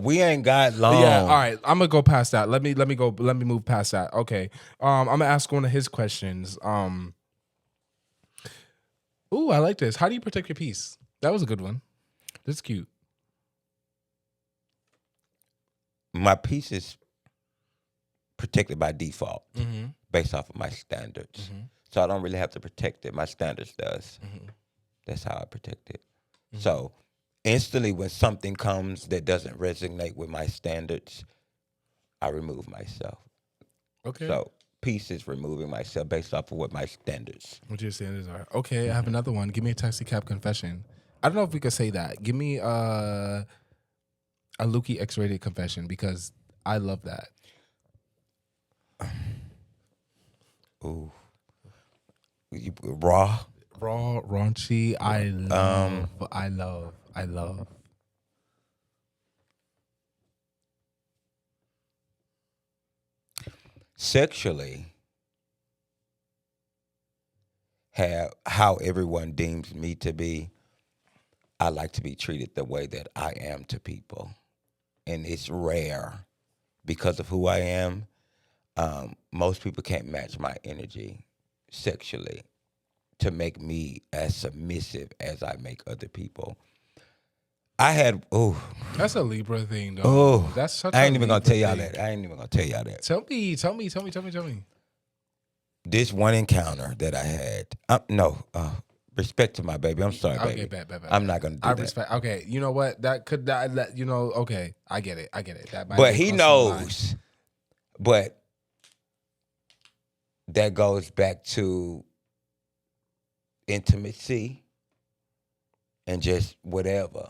We ain't got long. Yeah, all right. I'm gonna go past that. Let me move past that. Okay. I'm gonna ask one of his questions. Ooh, I like this. How do you protect your peace? That was a good one. That's cute. My peace is protected by default, based off of my standards. Mm-hmm. So I don't really have to protect it. My standards does. Mm-hmm. That's how I protect it. Mm-hmm. So instantly when something comes that doesn't resonate with my standards, I remove myself. Okay. So peace is removing myself based off of what my standards. What your standards are. Okay, I have another one. Give me a taxi cab confession. I don't know if we could say that. Give me a Lukey X-rated confession, because I love that. Ooh. Raw. Raw, raunchy. I love. Sexually, how everyone deems me to be. I like to be treated the way that I am to people, and it's rare because of who I am. Most people can't match my energy sexually to make me as submissive as I make other people. I had That's a Libra thing, though. oh That's such I a ain't even gonna Libra tell y'all thing. that. I ain't even gonna tell y'all that. Tell me. This one encounter that I had. No, respect to my baby. I'm sorry, Okay, baby. bet. I'm not gonna do I that. respect. Okay, you know what? Okay, I get it. That might But be he crossing the line. knows. But that goes back to intimacy and just whatever.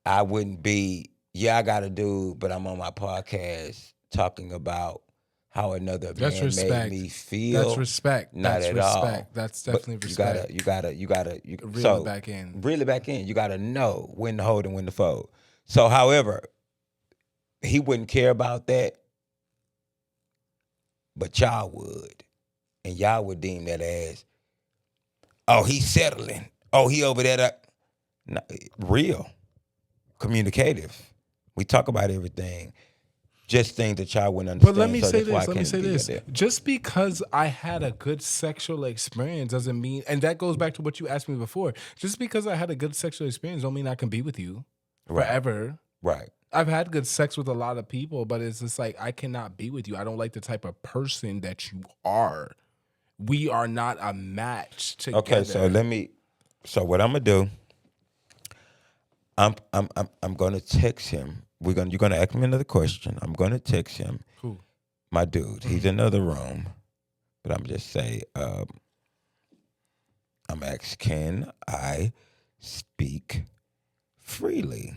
I wouldn't be, I got a dude, but I'm on my podcast talking about how another That's man made respect. me feel. That's respect. Not That's at respect. all. That's But definitely you respect. gotta Reel it back in. Reel it back in. You gotta know when to hold and when to fold. So, however, he wouldn't care about that, but y'all would. And y'all would deem that as, oh, he's settling. Oh, he over there. No, real, communicative. We talk about everything. Just things that y'all wouldn't understand. But let me so say that's why I this. Let me can't say be this. there. Just because I had a good sexual experience doesn't mean, and that goes back to what you asked me before. Just because I had a good sexual experience don't mean I can be with you forever. Right. I've had good sex with a lot of people, but it's just like I cannot be with you. I don't like the type of person that you are. We are not a match together. Okay, so what I'm gonna do, I'm gonna text him. You're gonna ask me another question. I'm gonna text him. Who? My dude. He's in another room. But I'm just say, I'm asked, can I speak freely?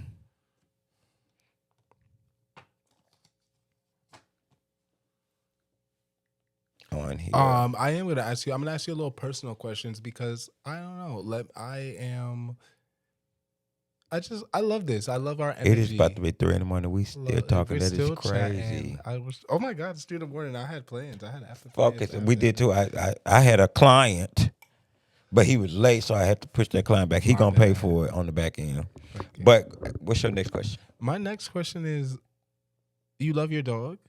On here. I am gonna ask you. I'm gonna ask you a little personal questions because I don't know. I love this. I love our energy. It is about to be 3 a.m. We still talking. We're That is still crazy. chatting. Oh my God, it's 3 a.m. I had plans. I had after Focus. plans. We did too. I had a client, but he was late, so I had to push that client back. He gonna pay for it on the back end. Okay. But what's your next question? My next question is, you love your dog?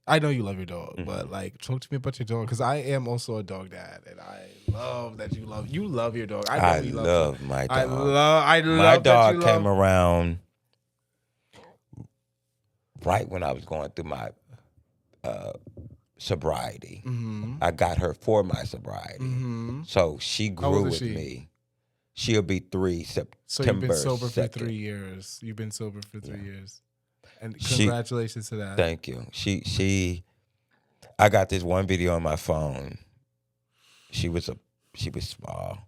I know you love your dog, but like, talk to me about your dog because I am also a dog dad, and I love that you love your dog. I love my dog. I love my dog that you came around right when I was going through my sobriety. Mm-hmm. I got her for my sobriety, so she grew with me. She'll be 3 September. So you've been sober 2nd. for 3 years. You've been sober for 3 years. And congratulations to that. Thank you. I got this one video on my phone. She was small.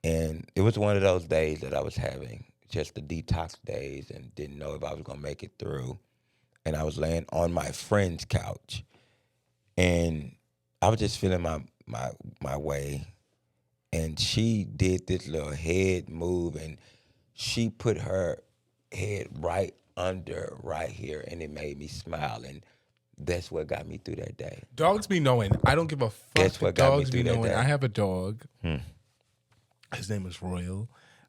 And it was one of those days that I was having, just the detox days, and didn't know if I was gonna make it through. And I was laying on my friend's couch. And I was just feeling my way. And she did this little head move, and she put her head right under right here, and it made me smile, and that's what got me through that day. Dogs be knowing. I don't give a fuck. That's what got me dogs through be that knowing. day. I have a dog. His name is Royal,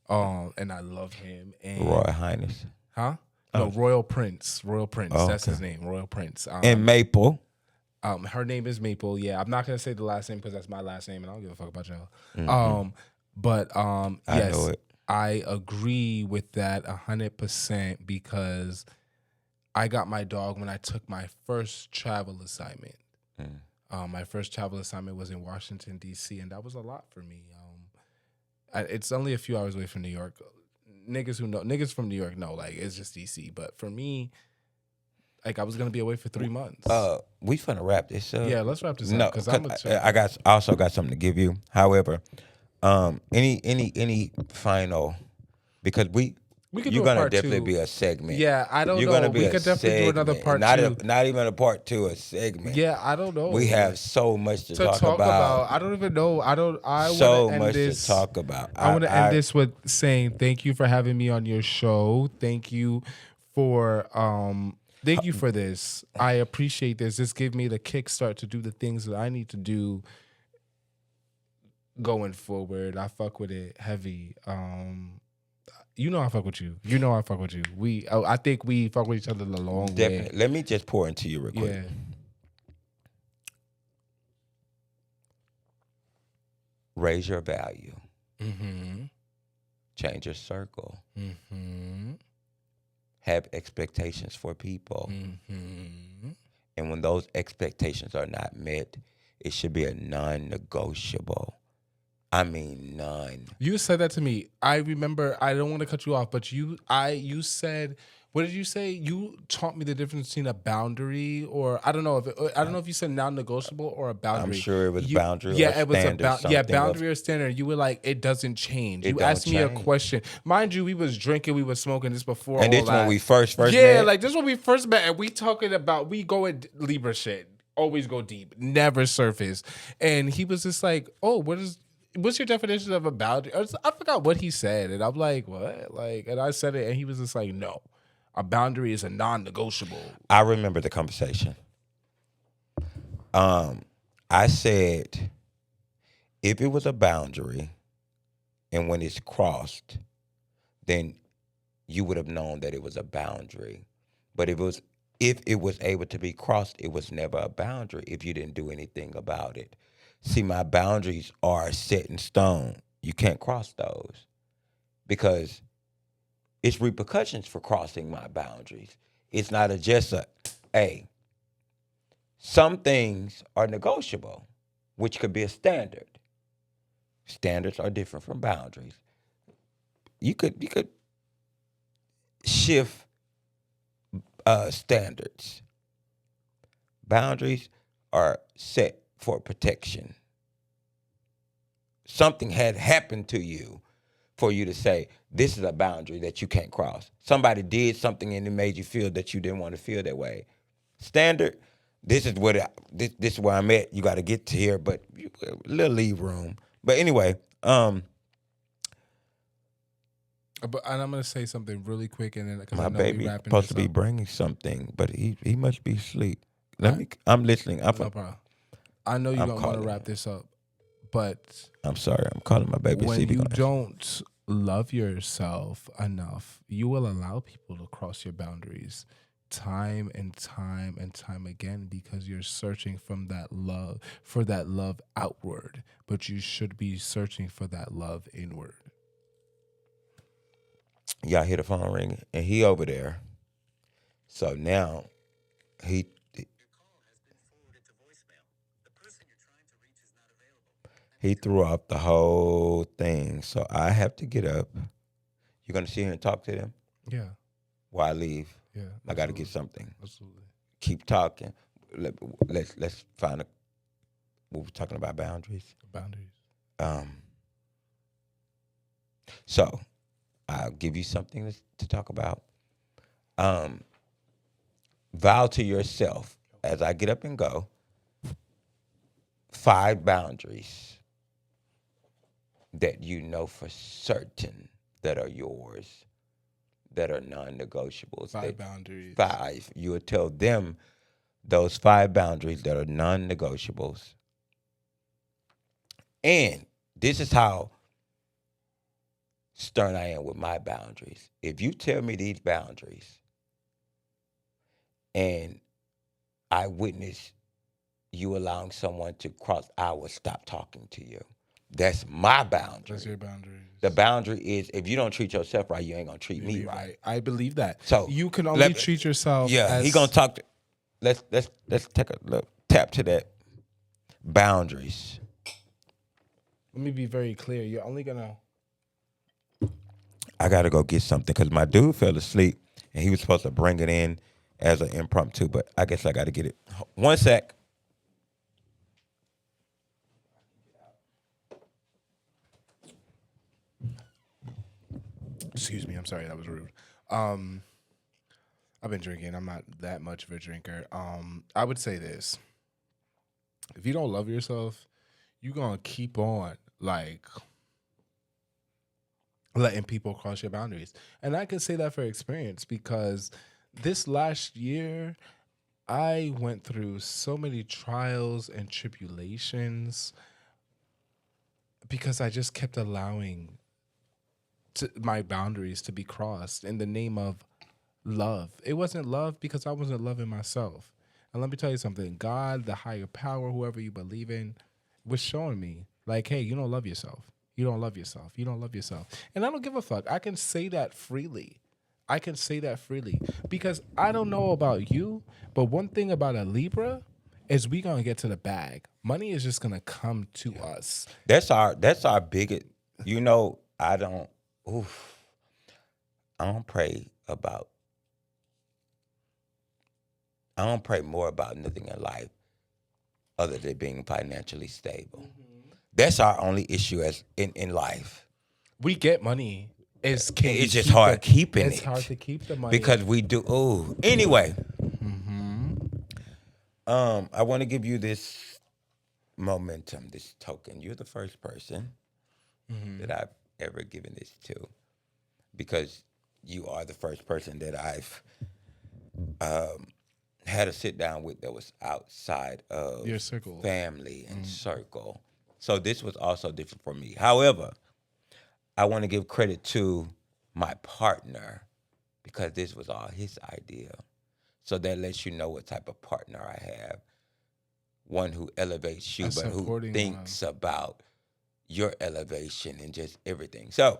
and I love him. And Royal Highness. Huh? No, Royal Prince. Royal Prince. That's his name. Royal Prince. And Maple. Her name is Maple. Yeah, I'm not gonna say the last name because that's my last name, and I don't give a fuck about y'all. I yes, know it. I agree with that 100% because I got my dog when I took my first travel assignment. My first travel assignment was in Washington, D.C., and that was a lot for me. It's only a few hours away from New York. Niggas from New York know, like, it's just D.C., but for me, like, I was gonna be away for 3 months. We finna wrap this up. Yeah, let's wrap this up because I also got something to give you. However, any final, because We could You're do a gonna part definitely two. be a segment. Yeah, I don't You're know. gonna be We a could definitely do another segment, part two. not even a part two, a segment. Yeah, I don't know. We have so much to To talk talk about. about. I don't even know. I want to So end much to this. talk about. I want to end this with saying thank you for having me on your show. For thank you for this. I appreciate this. This gave me the kickstart to do the things that I need to do going forward. I fuck with it heavy. You know I fuck with you. You know I fuck with you. I think we fuck with each other the long Definitely. way. Let me just pour into you real quick. Yeah. Raise your value. Mm-hmm. Change your circle. Mm-hmm. Have expectations for people. Mm-hmm. And when those expectations are not met, it should be a non-negotiable. I mean, none. You said that to me. I remember. I don't want to cut you off, but you said. What did you say? You taught me the difference between a boundary, or I don't know if you said non-negotiable or a boundary. I'm sure it was boundary Yeah, or it was standard. boundary or standard. You were like, it doesn't change. It You don't asked me a change. question. Mind you, we was drinking, we was smoking this before. And all this that. when we first yeah, met? like this when we first met, and we talking about we going Libra shit. Always go deep, never surface. And he was just like, "Oh, what's your definition of a boundary?" I forgot what he said, and I'm like, "What?" Like, and I said it, and he was just like, "No, a boundary is a non-negotiable." I remember the conversation. I said, if it was a boundary, and when it's crossed, then you would have known that it was a boundary. But if it was able to be crossed, it was never a boundary if you didn't do anything about it. See, my boundaries are set in stone. You can't cross those because it's repercussions for crossing my boundaries. It's not hey, some things are negotiable, which could be a standard. Standards are different from boundaries. You could shift standards. Boundaries are set for protection. Something had happened to you for you to say, this is a boundary that you can't cross. Somebody did something and it made you feel that you didn't want to feel that way. Standard, this is this is where I'm at. You got to get to here, but a little leave room. But anyway, and I'm gonna say something really quick, and then because my I know baby we wrapping supposed this to be up. bringing something, but he must be asleep. I'm listening. No problem. I know you're gonna want to wrap this up, but I'm sorry. I'm calling my baby. when you don't love yourself enough, you will allow people to cross your boundaries time and time and time again because you're searching for that love outward, but you should be searching for that love inward. Y'all hear the phone ringing, and he over there. So now he threw off the whole thing. So I have to get up. You're gonna sit here and talk to them Yeah, while I leave. yeah. I got to get something. Absolutely. Keep talking. Let's find we were talking about boundaries. Boundaries. So I'll give you something to talk about. Vow to yourself as I get up and go. 5 boundaries that you know for certain that are yours, that are non-negotiables. 5 boundaries. 5. You will tell them those 5 boundaries that are non-negotiables. And this is how stern I am with my boundaries. If you tell me these boundaries and I witness you allowing someone to cross, I will stop talking to you. That's my boundary. That's your boundaries. The boundary is if you don't treat yourself right, you ain't gonna treat me right. I believe that. So you can only treat yourself. Yeah, he gonna talk. Let's take a look. Tap to that. Boundaries. Let me be very clear. You're only gonna. I gotta go get something because my dude fell asleep and he was supposed to bring it in as an impromptu, but I guess I gotta get it. 1 sec. Excuse me. I'm sorry. That was rude. Um, I've been drinking. I'm not that much of a drinker. I would say this: if you don't love yourself, you're gonna keep on like letting people cross your boundaries. And I can say that for experience because this last year I went through so many trials and tribulations because I just kept allowing my boundaries to be crossed in the name of love. It wasn't love because I wasn't loving myself. And let me tell you something, God, the higher power, whoever you believe in, was showing me, like, hey, you don't love yourself. You don't love yourself. You don't love yourself. And I don't give a fuck. I can say that freely. I can say that freely because I don't know about you, but one thing about a Libra is we gonna get to the bag. Money is just gonna come to us. That's our biggest. You know, I don't pray about. I don't pray more about nothing in life other than being financially stable. Mm-hmm. That's our only issue as in life. We get money. It's just hard keeping it. It's hard to keep the money because we do. Oh, anyway. I want to give you this momentum, this token. You're the first person that I've ever given this to, because you are the first person that I've had a sit down with that was outside of your circle, family and circle. So this was also different for me. However, I want to give credit to my partner because this was all his idea. So that lets you know what type of partner I have. One who elevates you, but who thinks about your elevation and just everything. So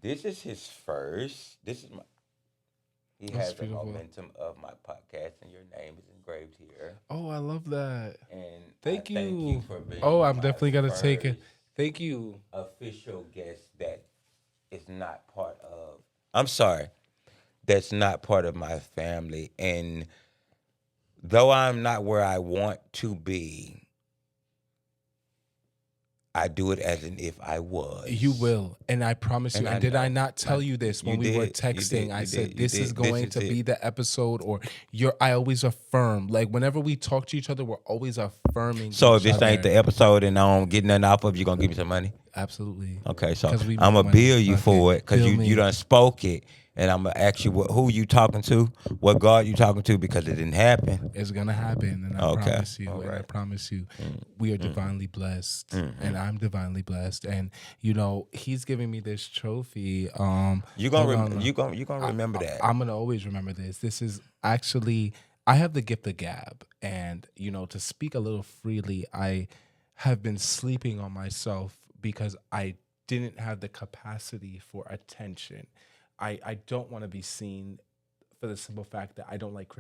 this is his first. This is my. He has the momentum of my podcast, and your name is engraved here. Oh, I love that. And thank you for being. Oh, I'm definitely gonna take it. Thank you. Official guest that is not part of. I'm sorry, that's not part of my family, and though I'm not where I want to be, I do it as an if I was. You will, and I promise you. And did I not tell you this when we were texting? I said this is going to be the episode, or I always affirm. Like whenever we talk to each other, we're always affirming. So if this ain't the episode and I don't get nothing off of, you gonna give me some money? Absolutely. Okay, so I'm gonna bill you for it because you done spoke it. And I'm going to ask you who you talking to, what God you talking to, because it didn't happen. It's going to happen, and I promise you, and I promise you, we are divinely blessed, and I'm divinely blessed. And, you know, he's giving me this trophy. You're going to remember that. I'm going to always remember this. This is actually, I have the gift of gab. And, you know, to speak a little freely, I have been sleeping on myself because I didn't have the capacity for attention. I don't want to be seen for the simple fact that I don't like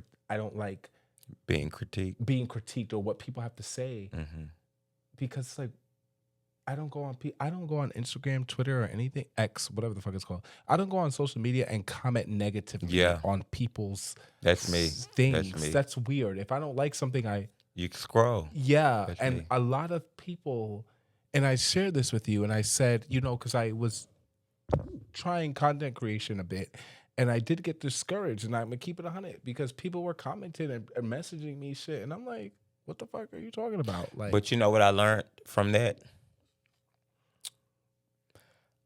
being critiqued or what people have to say, because like I don't go on Instagram, Twitter, or anything, X, whatever the fuck it's called. I don't go on social media and comment negatively on people's things. That's weird. If I don't like something, you scroll. Yeah, that's and me. A lot of people, and I shared this with you, and I said, you know, because I was trying content creation a bit, and I did get discouraged, and I'm gonna keep it 100 because people were commenting and messaging me shit, and I'm like, what the fuck are you talking about? Like, but you know what I learned from that?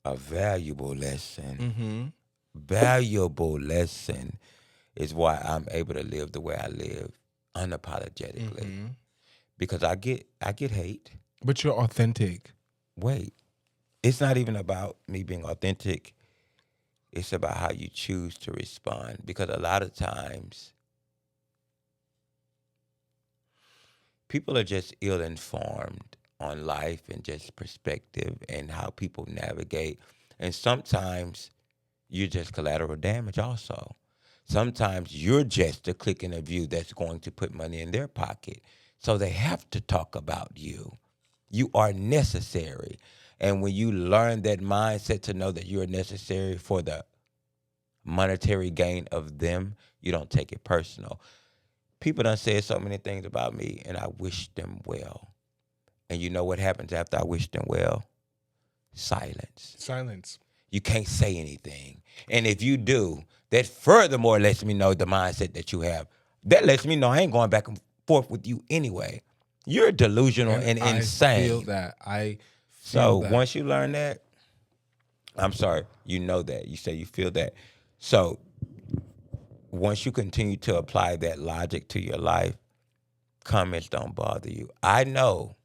A valuable lesson. Valuable lesson is why I'm able to live the way I live unapologetically. Because I get hate. But you're authentic. Wait. It's not even about me being authentic. It's about how you choose to respond. Because a lot of times, people are just ill-informed on life and just perspective and how people navigate. And sometimes you're just collateral damage also. Sometimes you're just a click and a view that's going to put money in their pocket. So they have to talk about you. You are necessary. And when you learn that mindset to know that you're necessary for the monetary gain of them, you don't take it personal. People done said so many things about me, and I wish them well. And you know what happens after I wish them well? Silence. Silence. You can't say anything. And if you do, that furthermore lets me know the mindset that you have. That lets me know I ain't going back and forth with you anyway. You're delusional and insane. I feel that. So once you learn that, I'm sorry, you know that. You say you feel that. So once you continue to apply that logic to your life, comments don't bother you. I know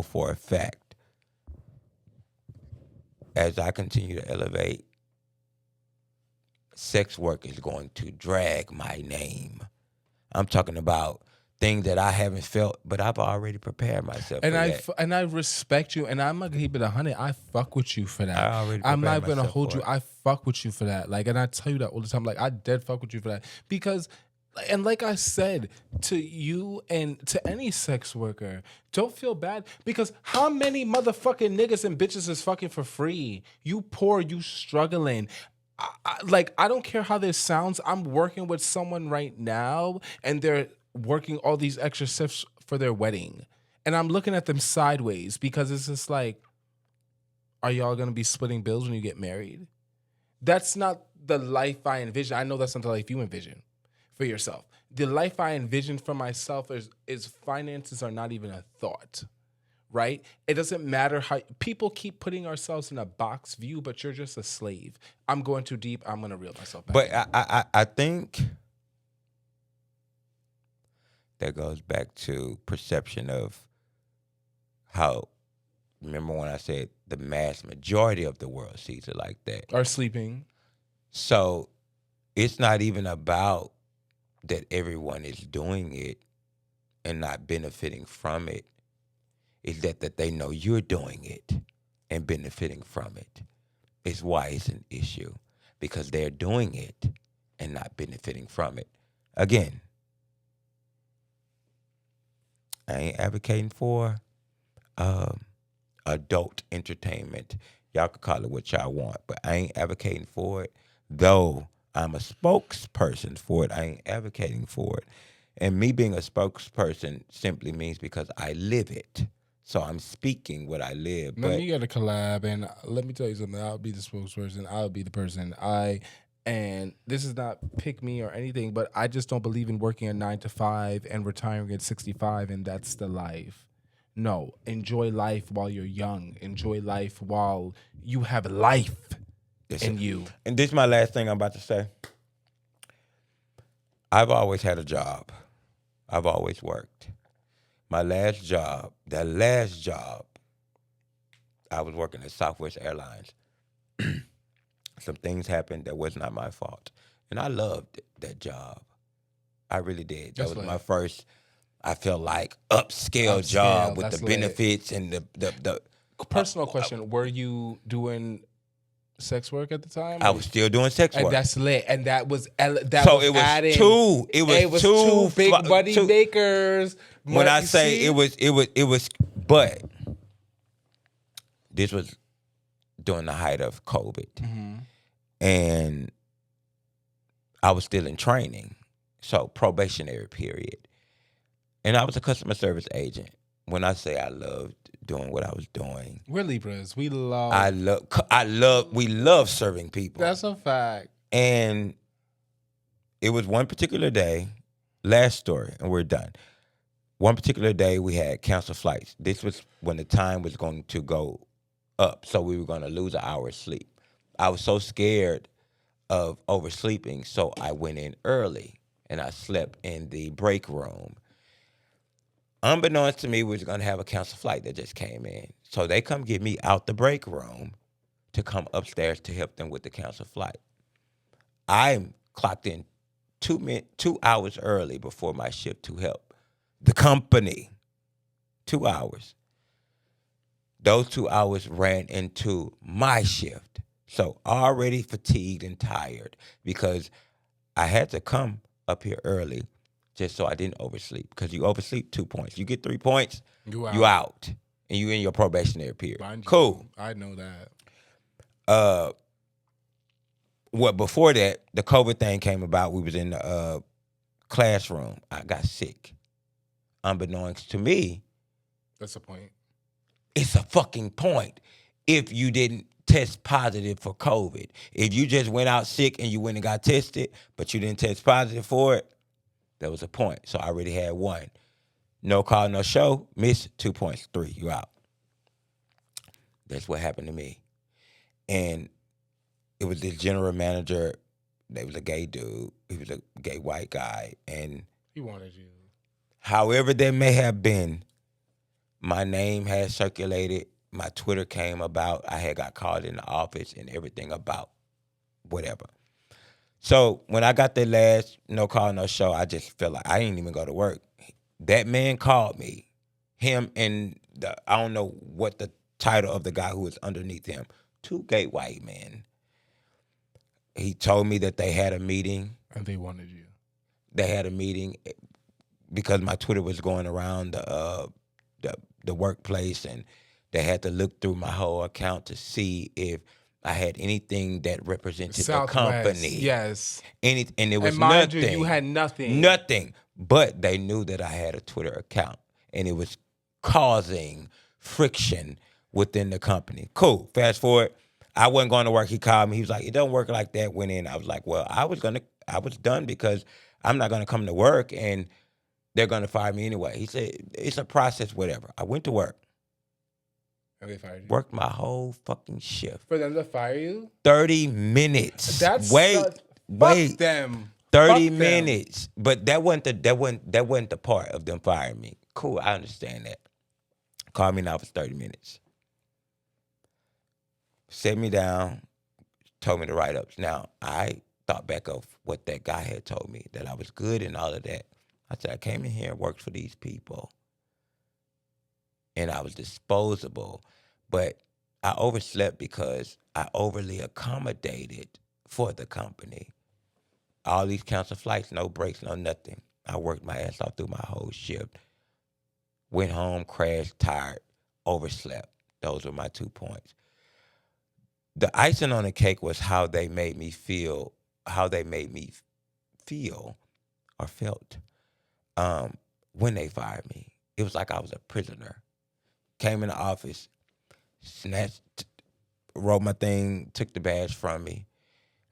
for a fact, as I continue to elevate, sex work is going to drag my name. I'm talking about things that I haven't felt, but I've already prepared myself for that. And I respect you, and I'm gonna keep it 100. I fuck with you for that. I already I'm not prepared gonna myself hold for you. it. I fuck with you for that. Like, and I tell you that all the time. Like, I dead fuck with you for that because. And like I said, to you and to any sex worker, don't feel bad because how many motherfucking niggas and bitches is fucking for free? You poor, you struggling. I don't care how this sounds. I'm working with someone right now and they're working all these extra shifts for their wedding. And I'm looking at them sideways because it's just like, are y'all going to be splitting bills when you get married? That's not the life I envision. I know that's not the life you envision for yourself. The life I envision for myself is finances are not even a thought, right? It doesn't matter how people keep putting ourselves in a box view, but you're just a slave. I'm going too deep. I'm going to reel myself back. But I think that goes back to perception of how, remember when I said the mass majority of the world sees it like that. Are sleeping. So it's not even about that everyone is doing it and not benefiting from it. It's that they know you're doing it and benefiting from it. It's why it's an issue, because they're doing it and not benefiting from it. Again, I ain't advocating for adult entertainment. Y'all can call it what y'all want, but I ain't advocating for it. Though I'm a spokesperson for it, I ain't advocating for it. And me being a spokesperson simply means because I live it. So I'm speaking what I live. But you got to collab, and let me tell you something. I'll be the spokesperson. I'll be the person. And this is not pick me or anything, but I just don't believe in working a 9 to 5 and retiring at 65, and that's the life. No, enjoy life while you're young. Enjoy life while you have life in you. And this is my last thing I'm about to say. I've always had a job. I've always worked. My last job, I was working at Southwest Airlines. Some things happened that was not my fault. And I loved that job. I really did. That was my first, I felt like, upscale job with the benefits and the personal question, were you doing sex work at the time? I was still doing sex work. And that's lit. And that was It was two big money makers. When I say it was, but this was during the height of COVID. Mm-hmm. And I was still in training. So probationary period. And I was a customer service agent. When I say I loved doing what I was doing. We're Libras. We love serving people. That's a fact. And it was one particular day, last story, and we're done. One particular day we had canceled flights. This was when the time was going to go up, so we were going to lose an hour of sleep. I was so scared of oversleeping, so I went in early, and I slept in the break room. Unbeknownst to me, we was going to have a canceled flight that just came in. So they come get me out the break room to come upstairs to help them with the canceled flight. I clocked in 2 hours early before my shift to help the company. 2 hours. Those 2 hours ran into my shift. So already fatigued and tired because I had to come up here early just so I didn't oversleep. Because you oversleep 2 points. You get 3 points, you out. And you in your probationary period. Cool. I know that. Before that, the COVID thing came about. We was in the classroom. I got sick. Unbeknownst to me. That's the point. it's a fucking point if you didn't test positive for COVID. If you just went out sick and you went and got tested, but you didn't test positive for it, there was a point. So I already had one. No call, no show, miss 2 points, 3, you out. That's what happened to me. And it was this general manager. They was a gay dude. He was a gay white guy. And He wanted you. however that may have been, my name had circulated. My Twitter came about. I had got called in the office and everything about whatever. So when I got that last no call, no show, I just felt like I didn't even go to work. That man called me. Him and I don't know what the title of the guy who was underneath him. 2 gay white men. He told me that they had a meeting. And they wanted you. They had a meeting because my Twitter was going around the workplace, and they had to look through my whole account to see if I had anything that represented the company. Yes. And it was and mind nothing. you had nothing. Nothing. But they knew that I had a Twitter account, and it was causing friction within the company. Cool. Fast forward. I wasn't going to work. He called me. He was like, it don't work like that. Went in. I was like, well, I was done because I'm not going to come to work and they're going to fire me anyway. He said, it's a process, whatever. I went to work. And they fired you. Worked my whole fucking shift. For them to fire you? 30 minutes. That's wait. Fuck them. 30 Fuck minutes. Them. But that wasn't the part of them firing me. Cool, I understand that. Called me now for 30 minutes. Set me down, told me the write-ups. Now, I thought back of what that guy had told me, that I was good and all of that. I said, I came in here and worked for these people. And I was disposable. But I overslept because I overly accommodated for the company. All these canceled flights, no breaks, no nothing. I worked my ass off through my whole shift. Went home, crashed, tired, overslept. Those were my 2 points. The icing on the cake was how they made me feel or felt when they fired me. It was like I was a prisoner. Came in the office, snatched, wrote my thing, took the badge from me.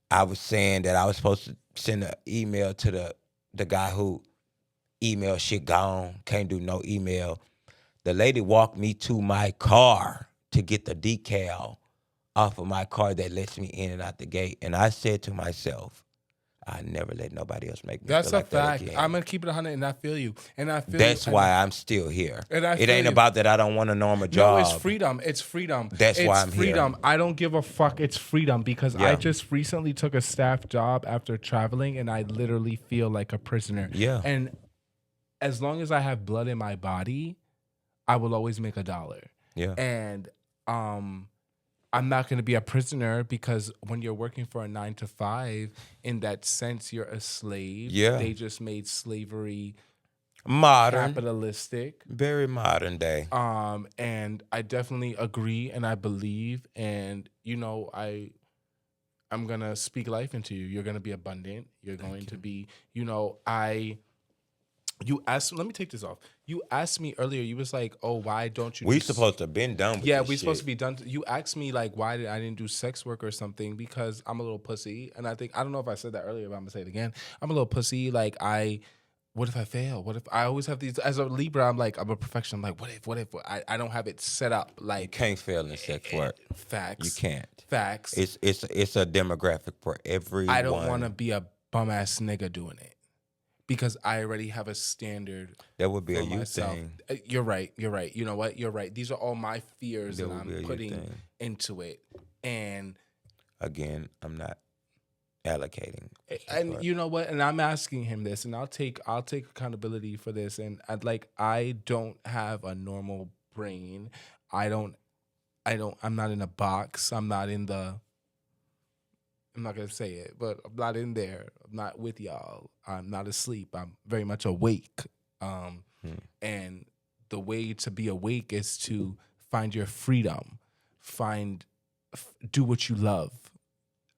I was saying that I was supposed to send an email to the guy who email shit gone, can't do no email. The lady walked me to my car to get the decal off of my car that lets me in and out the gate. And I said to myself, I never let nobody else make me That's feel a like fact. that again. I'm going to keep it 100 and I feel you. And I feel That's why I'm still here. And I it feel ain't you. about that I don't want a normal job. No, it's freedom. It's freedom. That's why I'm freedom. here. I don't give a fuck. It's freedom because Yeah. I just recently took a staff job after traveling and I literally feel like a prisoner. Yeah. And as long as I have blood in my body, I will always make $1. Yeah. And I'm not going to be a prisoner because when you're working for a 9 to 5, in that sense, you're a slave. Yeah. They just made slavery modern, capitalistic. very modern day. And I definitely agree and I believe, and you know, I'm gonna speak life into you. You're gonna be abundant. You're going to be, you know, you asked, let me take this off. You asked me earlier, you was like, oh, why don't you We supposed to have been done with Yeah, this we shit. supposed to be done. You asked me like why I didn't do sex work or something because I'm a little pussy. And I don't know if I said that earlier, but I'm gonna say it again. I'm a little pussy. Like what if I fail? What if I always have these as a Libra, I'm like, I'm a perfectionist. I'm like, what if I don't have it set up like You can't fail in sex work. Facts. You can't. Facts. It's a demographic for everyone. I don't want to be a bum ass nigga doing it. Because I already have a standard. That would be for a you myself. thing. You're right. You know what? You're right. These are all my fears that That would be a I'm you putting thing. into it. And Again, I'm not allocating. and you know what? And I'm asking him this, and I'll take accountability for this. And I don't have a normal brain. I'm not in a box. I'm not gonna say it, but I'm not in there. I'm not with y'all. I'm not asleep. I'm very much awake. And the way to be awake is to find your freedom. Do what you love.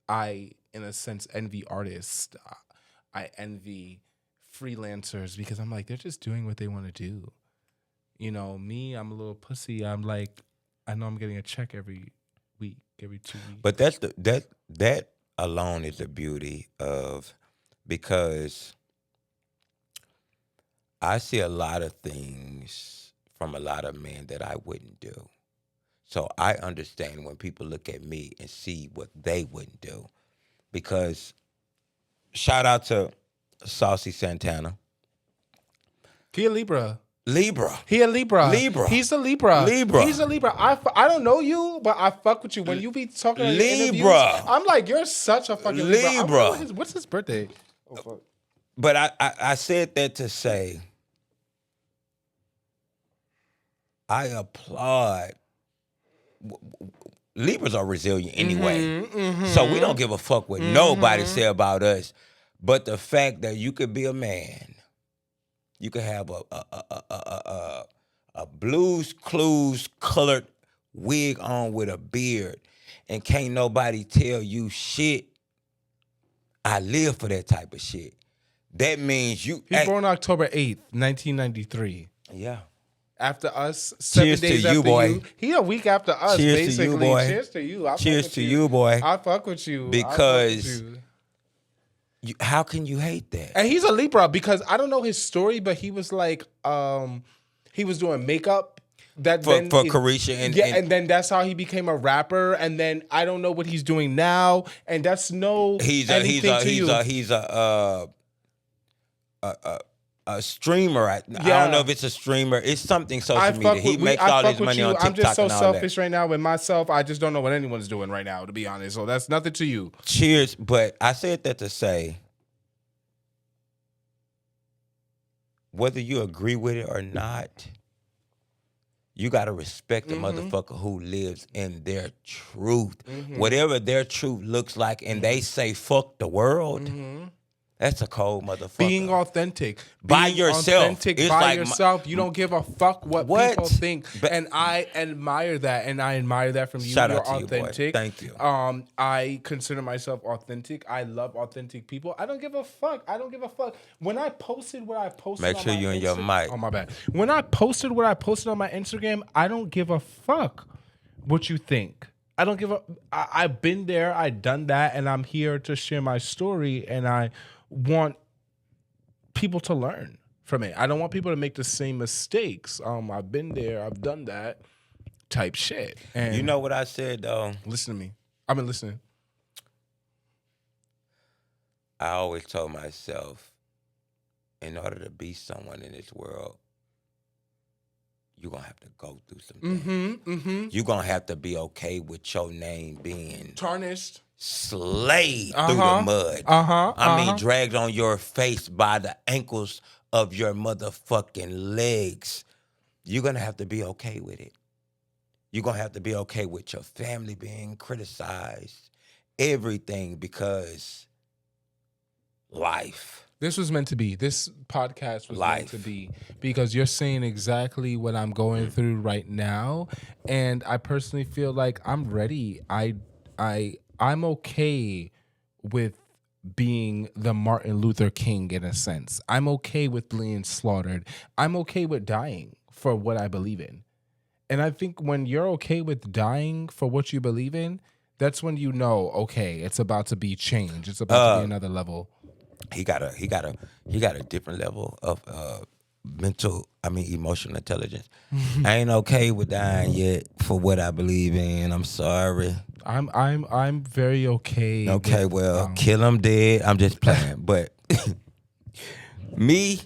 I, in a sense, envy artists. I envy freelancers because I'm like, they're just doing what they want to do. You know, me, I'm a little pussy. I'm like, I know I'm getting a check every week, every 2 weeks. But that alone is the beauty of, because I see a lot of things from a lot of men that I wouldn't do. So I understand when people look at me and see what they wouldn't do. Because shout out to Saucy Santana. He a Libra. Libra. He a Libra. Libra. He's a Libra. Libra. He's a Libra. I don't know you, but I fuck with you. When you be talking in interviews, Libra. I'm like, you're such a fucking Libra. Libra. What's his birthday? Oh, fuck. But I said that to say, I applaud. Libras are resilient anyway. So we don't give a fuck what nobody say about us. But the fact that you could be a man, you could have a Blues Clues colored wig on with a beard, and can't nobody tell you shit. I live for that type of shit. That means you. He's born October 8th, 1993. Yeah. After us, 7 Cheers days to you, after boy. you. He a week after us, Cheers basically. to you, boy. Cheers to you. Cheers to you, boy. I fuck with you. Because how can you hate that? And he's a Libra because I don't know his story, but he was like, he was doing makeup that for Carisha and then that's how he became a rapper. And then I don't know what he's doing now, and that's he's a streamer. I don't know if it's a streamer. It's something social media. He makes all his money on TikTok. I'm just so and all selfish that. right now with myself. I just don't know what anyone's doing right now, to be honest. So that's nothing to you. Cheers. But I said that to say, whether you agree with it or not, you got to respect the motherfucker who lives in their truth. Whatever their truth looks like, and they say, fuck the world. That's a cold motherfucker. Being authentic. By yourself. Authentic It's by like yourself. You don't give a fuck what people think. But, and I admire that. And I admire that from you. Shout You're out to authentic. you, boy. Thank you. I consider myself authentic. I love authentic people. I don't give a fuck. When I posted what I posted Make sure you're in your mic. Oh, my bad. When I posted what I posted on my Instagram, I don't give a fuck what you think. I don't give a... I've been there. I've done that. And I'm here to share my story. And I want people to learn from it. I don't want people to make the same mistakes. I've been there, I've done that type shit. And you know what I said though? Listen to me. I've been listening. I always told myself, in order to be someone in this world, you're going to have to go through some things. You're going to have to be okay with your name being tarnished, slayed through the mud. I mean, dragged on your face by the ankles of your motherfucking legs. You're going to have to be okay with it. You're going to have to be okay with your family being criticized, everything, because life. This was meant to be. This podcast was meant to be, because you're saying exactly what I'm going through right now, and I personally feel like I'm ready. I'm okay with being the Martin Luther King in a sense. I'm okay with being slaughtered. I'm okay with dying for what I believe in. And I think when you're okay with dying for what you believe in, that's when you know, okay, it's about to be change. It's about to be another level. He got a different level of emotional intelligence. I ain't okay with dying yet for what I believe in. I'm sorry. I'm very okay. Okay, well, kill him dead. I'm just playing. But me,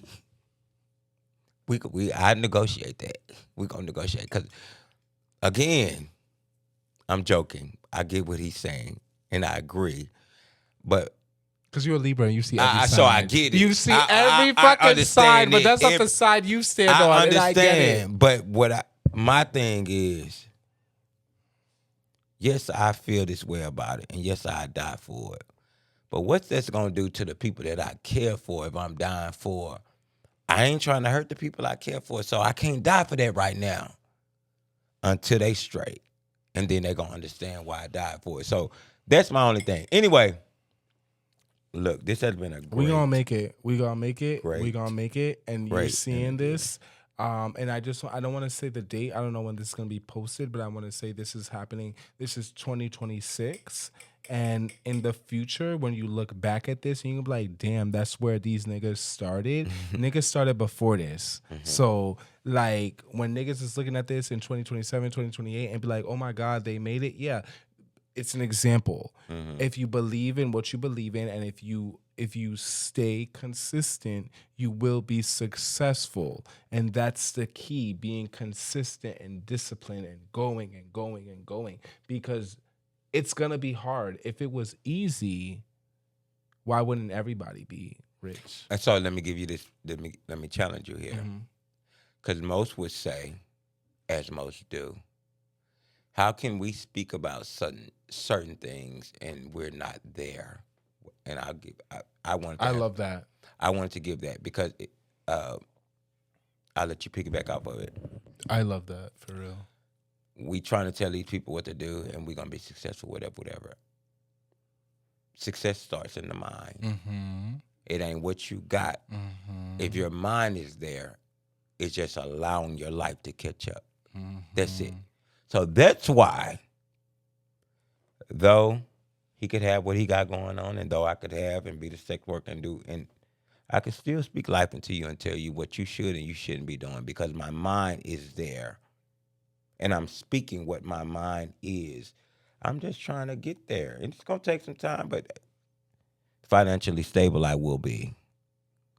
I negotiate that. We gonna negotiate, because again, I'm joking. I get what he's saying and I agree, but because you're a Libra and you see every side. So I get it. You see every fucking side, but that's not the side you stand on. I understand, and I get it. But my thing is, yes, I feel this way about it, and yes, I die for it. But what's that's gonna do to the people that I care for if I'm dying for? I ain't trying to hurt the people I care for, so I can't die for that right now until they straight, and then they gonna understand why I died for it. So that's my only thing. Anyway. Look, this has been a great... We gonna make it. We gonna make it. Great, we gonna make it. And you're seeing this. And I don't want to say the date. I don't know when this is going to be posted, but I want to say this is happening. This is 2026. And in the future, when you look back at this, you can be like, damn, that's where these niggas started. Niggas started before this. So, like, when niggas is looking at this in 2027, 2028 and be like, oh my God, they made it. Yeah, it's an example. If you believe in what you believe in, and if you stay consistent, you will be successful. And that's the key, being consistent and disciplined and going and going and going, because it's gonna be hard. If it was easy, why wouldn't everybody be rich? And so let me give you this. Let me challenge you here, because most would say, as most do, how can we speak about certain things and we're not there? And I love that. I wanted to give that because I'll let you piggyback off of it. I love that, for real. We trying to tell these people what to do, and we're gonna be successful, whatever. Success starts in the mind. It ain't what you got. If your mind is there, it's just allowing your life to catch up. That's it. So that's why, though he could have what he got going on, and though I could have and be the sex worker and I could still speak life into you and tell you what you should and you shouldn't be doing, because my mind is there. And I'm speaking what my mind is. I'm just trying to get there. And it's going to take some time, but financially stable, I will be.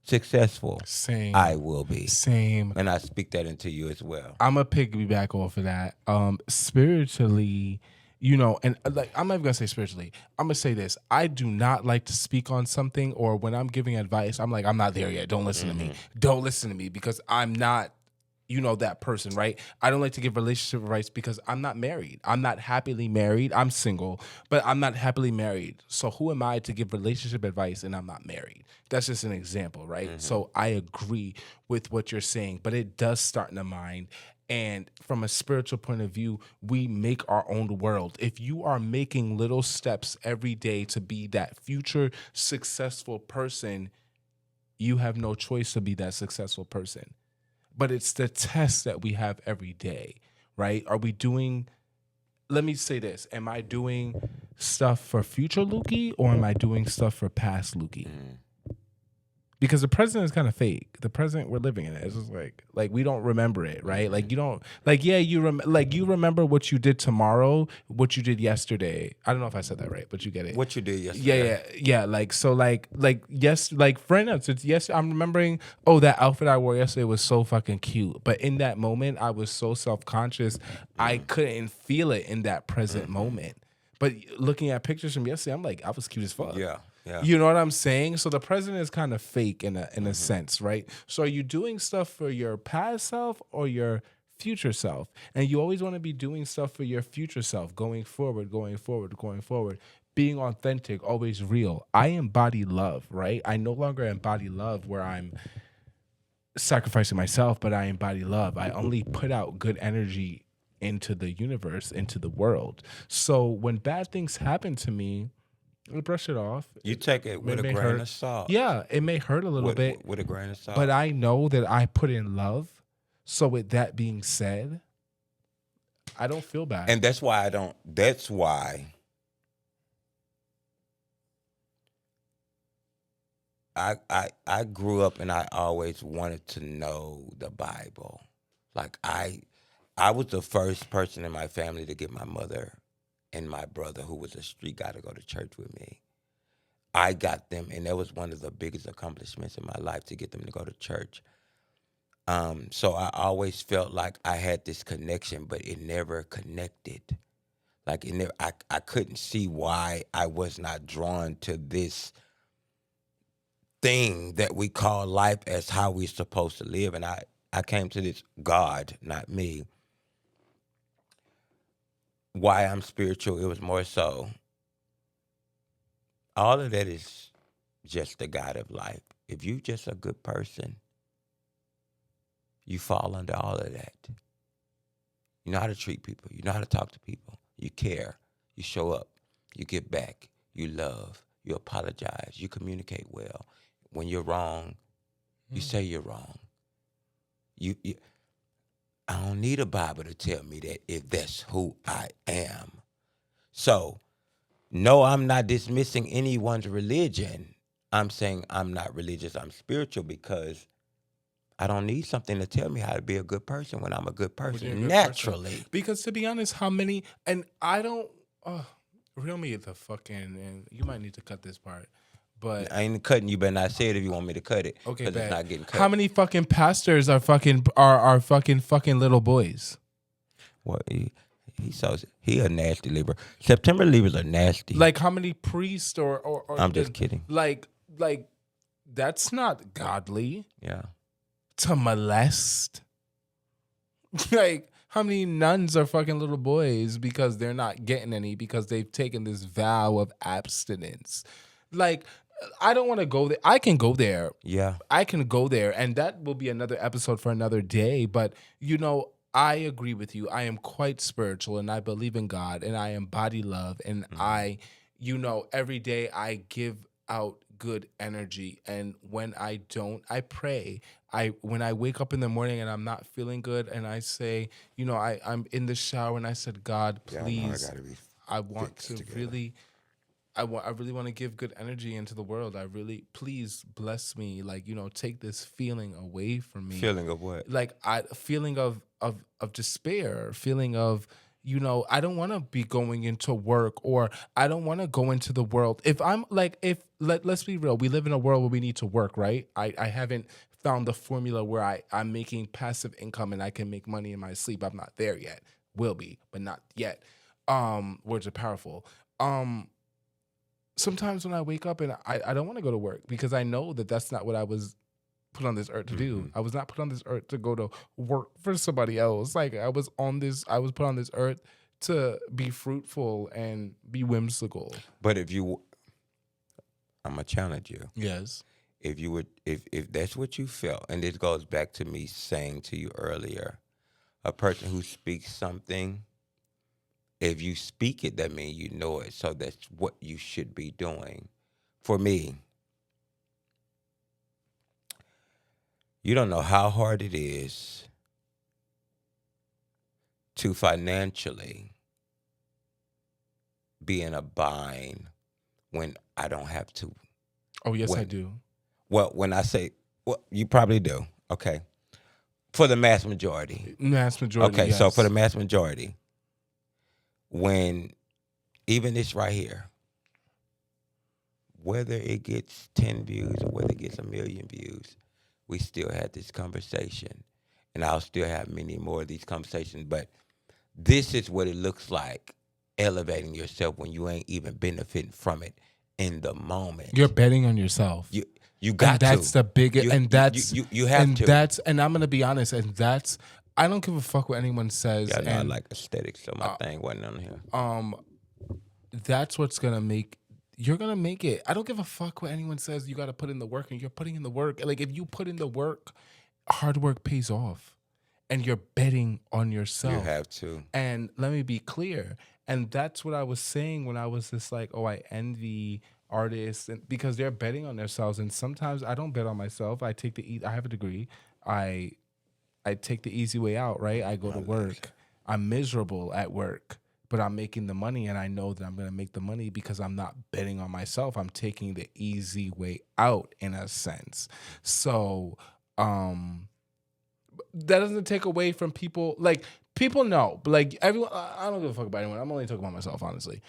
Successful, Same. I will be. Same. And I speak that into you as well. I'm going to piggyback off of that. Spiritually, and like, I'm not even going to say spiritually. I'm going to say this. I do not like to speak on something, or when I'm giving advice, I'm like, I'm not there yet. Don't listen to me. Don't listen to me, because I'm not that person, right? I don't like to give relationship advice because I'm not married. I'm not happily married. I'm single, but I'm not happily married. So who am I to give relationship advice and I'm not married? That's just an example, right? So I agree with what you're saying, but it does start in the mind. And from a spiritual point of view, we make our own world. If you are making little steps every day to be that future successful person, you have no choice to be that successful person. But it's the test that we have every day, right? Are we doing, let me say this, am I doing stuff for future Lukey, or am I doing stuff for past Lukey? Because the present is kind of fake. The present, we're living in it. It's just like we don't remember it, right? Like you don't, like, yeah, you remember what you did tomorrow, what you did yesterday. I don't know if I said that right, but you get it. What you did yesterday. Yeah. Like, so yes, like for instance, yes, I'm remembering, oh, that outfit I wore yesterday was so fucking cute. But in that moment, I was so self-conscious, I couldn't feel it in that present moment. But looking at pictures from yesterday, I'm like, I was cute as fuck. Yeah. You know what I'm saying? So the present is kind of fake in a sense, right? So are you doing stuff for your past self or your future self? And you always want to be doing stuff for your future self, going forward, being authentic, always real. I embody love, right? I no longer embody love where I'm sacrificing myself, but I embody love. I only put out good energy into the universe, into the world. So when bad things happen to me, I brush it off. You take it with a grain of salt. Yeah, it may hurt a little bit. With a grain of salt. But I know that I put in love. So with that being said, I don't feel bad. And that's why I grew up and I always wanted to know the Bible. Like I was the first person in my family to get my mother and my brother, who was a street guy, to go to church with me. I got them, and that was one of the biggest accomplishments in my life, to get them to go to church. So I always felt like I had this connection, but it never connected. Like it never, I couldn't see why I was not drawn to this thing that we call life as how we're supposed to live. And I came to this God, not me. Why I'm spiritual, it was more so, all of that is just the God of life. If you just a good person, you fall under all of that. You know how to treat people. You know how to talk to people. You care. You show up. You give back. You love. You apologize. You communicate well. When you're wrong, you say you're wrong. I don't need a Bible to tell me that if that's who I am. So, no, I'm not dismissing anyone's religion. I'm saying I'm not religious, I'm spiritual because I don't need something to tell me how to be a good person when I'm a good When you're a person good person. naturally. Because to be honest, how many, and I don't, reel me the fucking, and you might need to cut this part, but I ain't cutting you, but not say it if you want me to cut it. okay, Because it's bet. not getting cut. How many fucking pastors are fucking little boys? Well, he a nasty Libra. September Libras are nasty. Like how many priests or I'm just kidding. Like that's not godly Yeah. to molest. Like how many nuns are fucking little boys because they're not getting any because they've taken this vow of abstinence. Like I don't want to go there. I can go there. Yeah. I can go there, and that will be another episode for another day. But, I agree with you. I am quite spiritual, and I believe in God, and I embody love, and I, every day I give out good energy, and when I don't, I pray. When I wake up in the morning and I'm not feeling good, and I say, I'm in the shower, and I said, God, please, I want to really. I really want to give good energy into the world. I really, please bless me. Like, take this feeling away from me. Feeling of what? Like feeling of despair, feeling of, I don't want to be going into work, or I don't want to go into the world. If I'm like, let's be real, we live in a world where we need to work, right? I haven't found the formula where I'm making passive income and I can make money in my sleep. I'm not there yet. Will be, but not yet. Words are powerful. Sometimes when I wake up and I don't want to go to work because I know that that's not what I was put on this earth to do. I was not put on this earth to go to work for somebody else. Like I was put on this earth to be fruitful and be whimsical. But I'm gonna challenge you. Yes. If you would, if that's what you felt, and this goes back to me saying to you earlier, a person who speaks something, if you speak it, that means you know it. So that's what you should be doing. For me, you don't know how hard it is to financially be in a bind when I don't have to. Oh, yes, I do. Well, when I say, well, you probably do. Okay. For the mass majority. Okay, yes. So for the mass majority, when even this right here, whether it gets 10 views or whether it gets 1 million views, we still had this conversation. And I'll still have many more of these conversations. But this is what it looks like, elevating yourself when you ain't even benefiting from it in the moment. You're betting on yourself. You got to. That's the biggest, and that's you have and to. And I'm gonna be honest, and that's, I don't give a fuck what anyone says. Yeah, and I like aesthetics, so my thing wasn't on here. That's what's gonna make, you're gonna make it. I don't give a fuck what anyone says. You got to put in the work, and you're putting in the work. Like if you put in the work, hard work pays off, and you're betting on yourself. You have to. And let me be clear, and that's what I was saying when I was just like, oh, I envy artists, and because they're betting on themselves. And sometimes I don't bet on myself. I have a degree. I take the easy way out, right? I go to work. I'm miserable at work, but I'm making the money, and I know that I'm going to make the money because I'm not betting on myself. I'm taking the easy way out in a sense. So, that doesn't take away from people. Like people know, but like everyone, I don't give a fuck about anyone. I'm only talking about myself, honestly.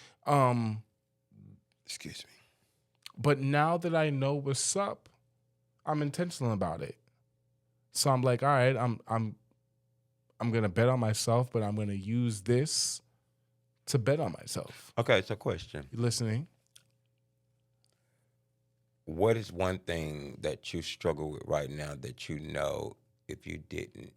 Excuse me. But now that I know what's up, I'm intentional about it. So I'm like, all right, I'm gonna bet on myself, but I'm gonna use this to bet on myself. Okay, so question. You listening? What is one thing that you struggle with right now that you know if you didn't,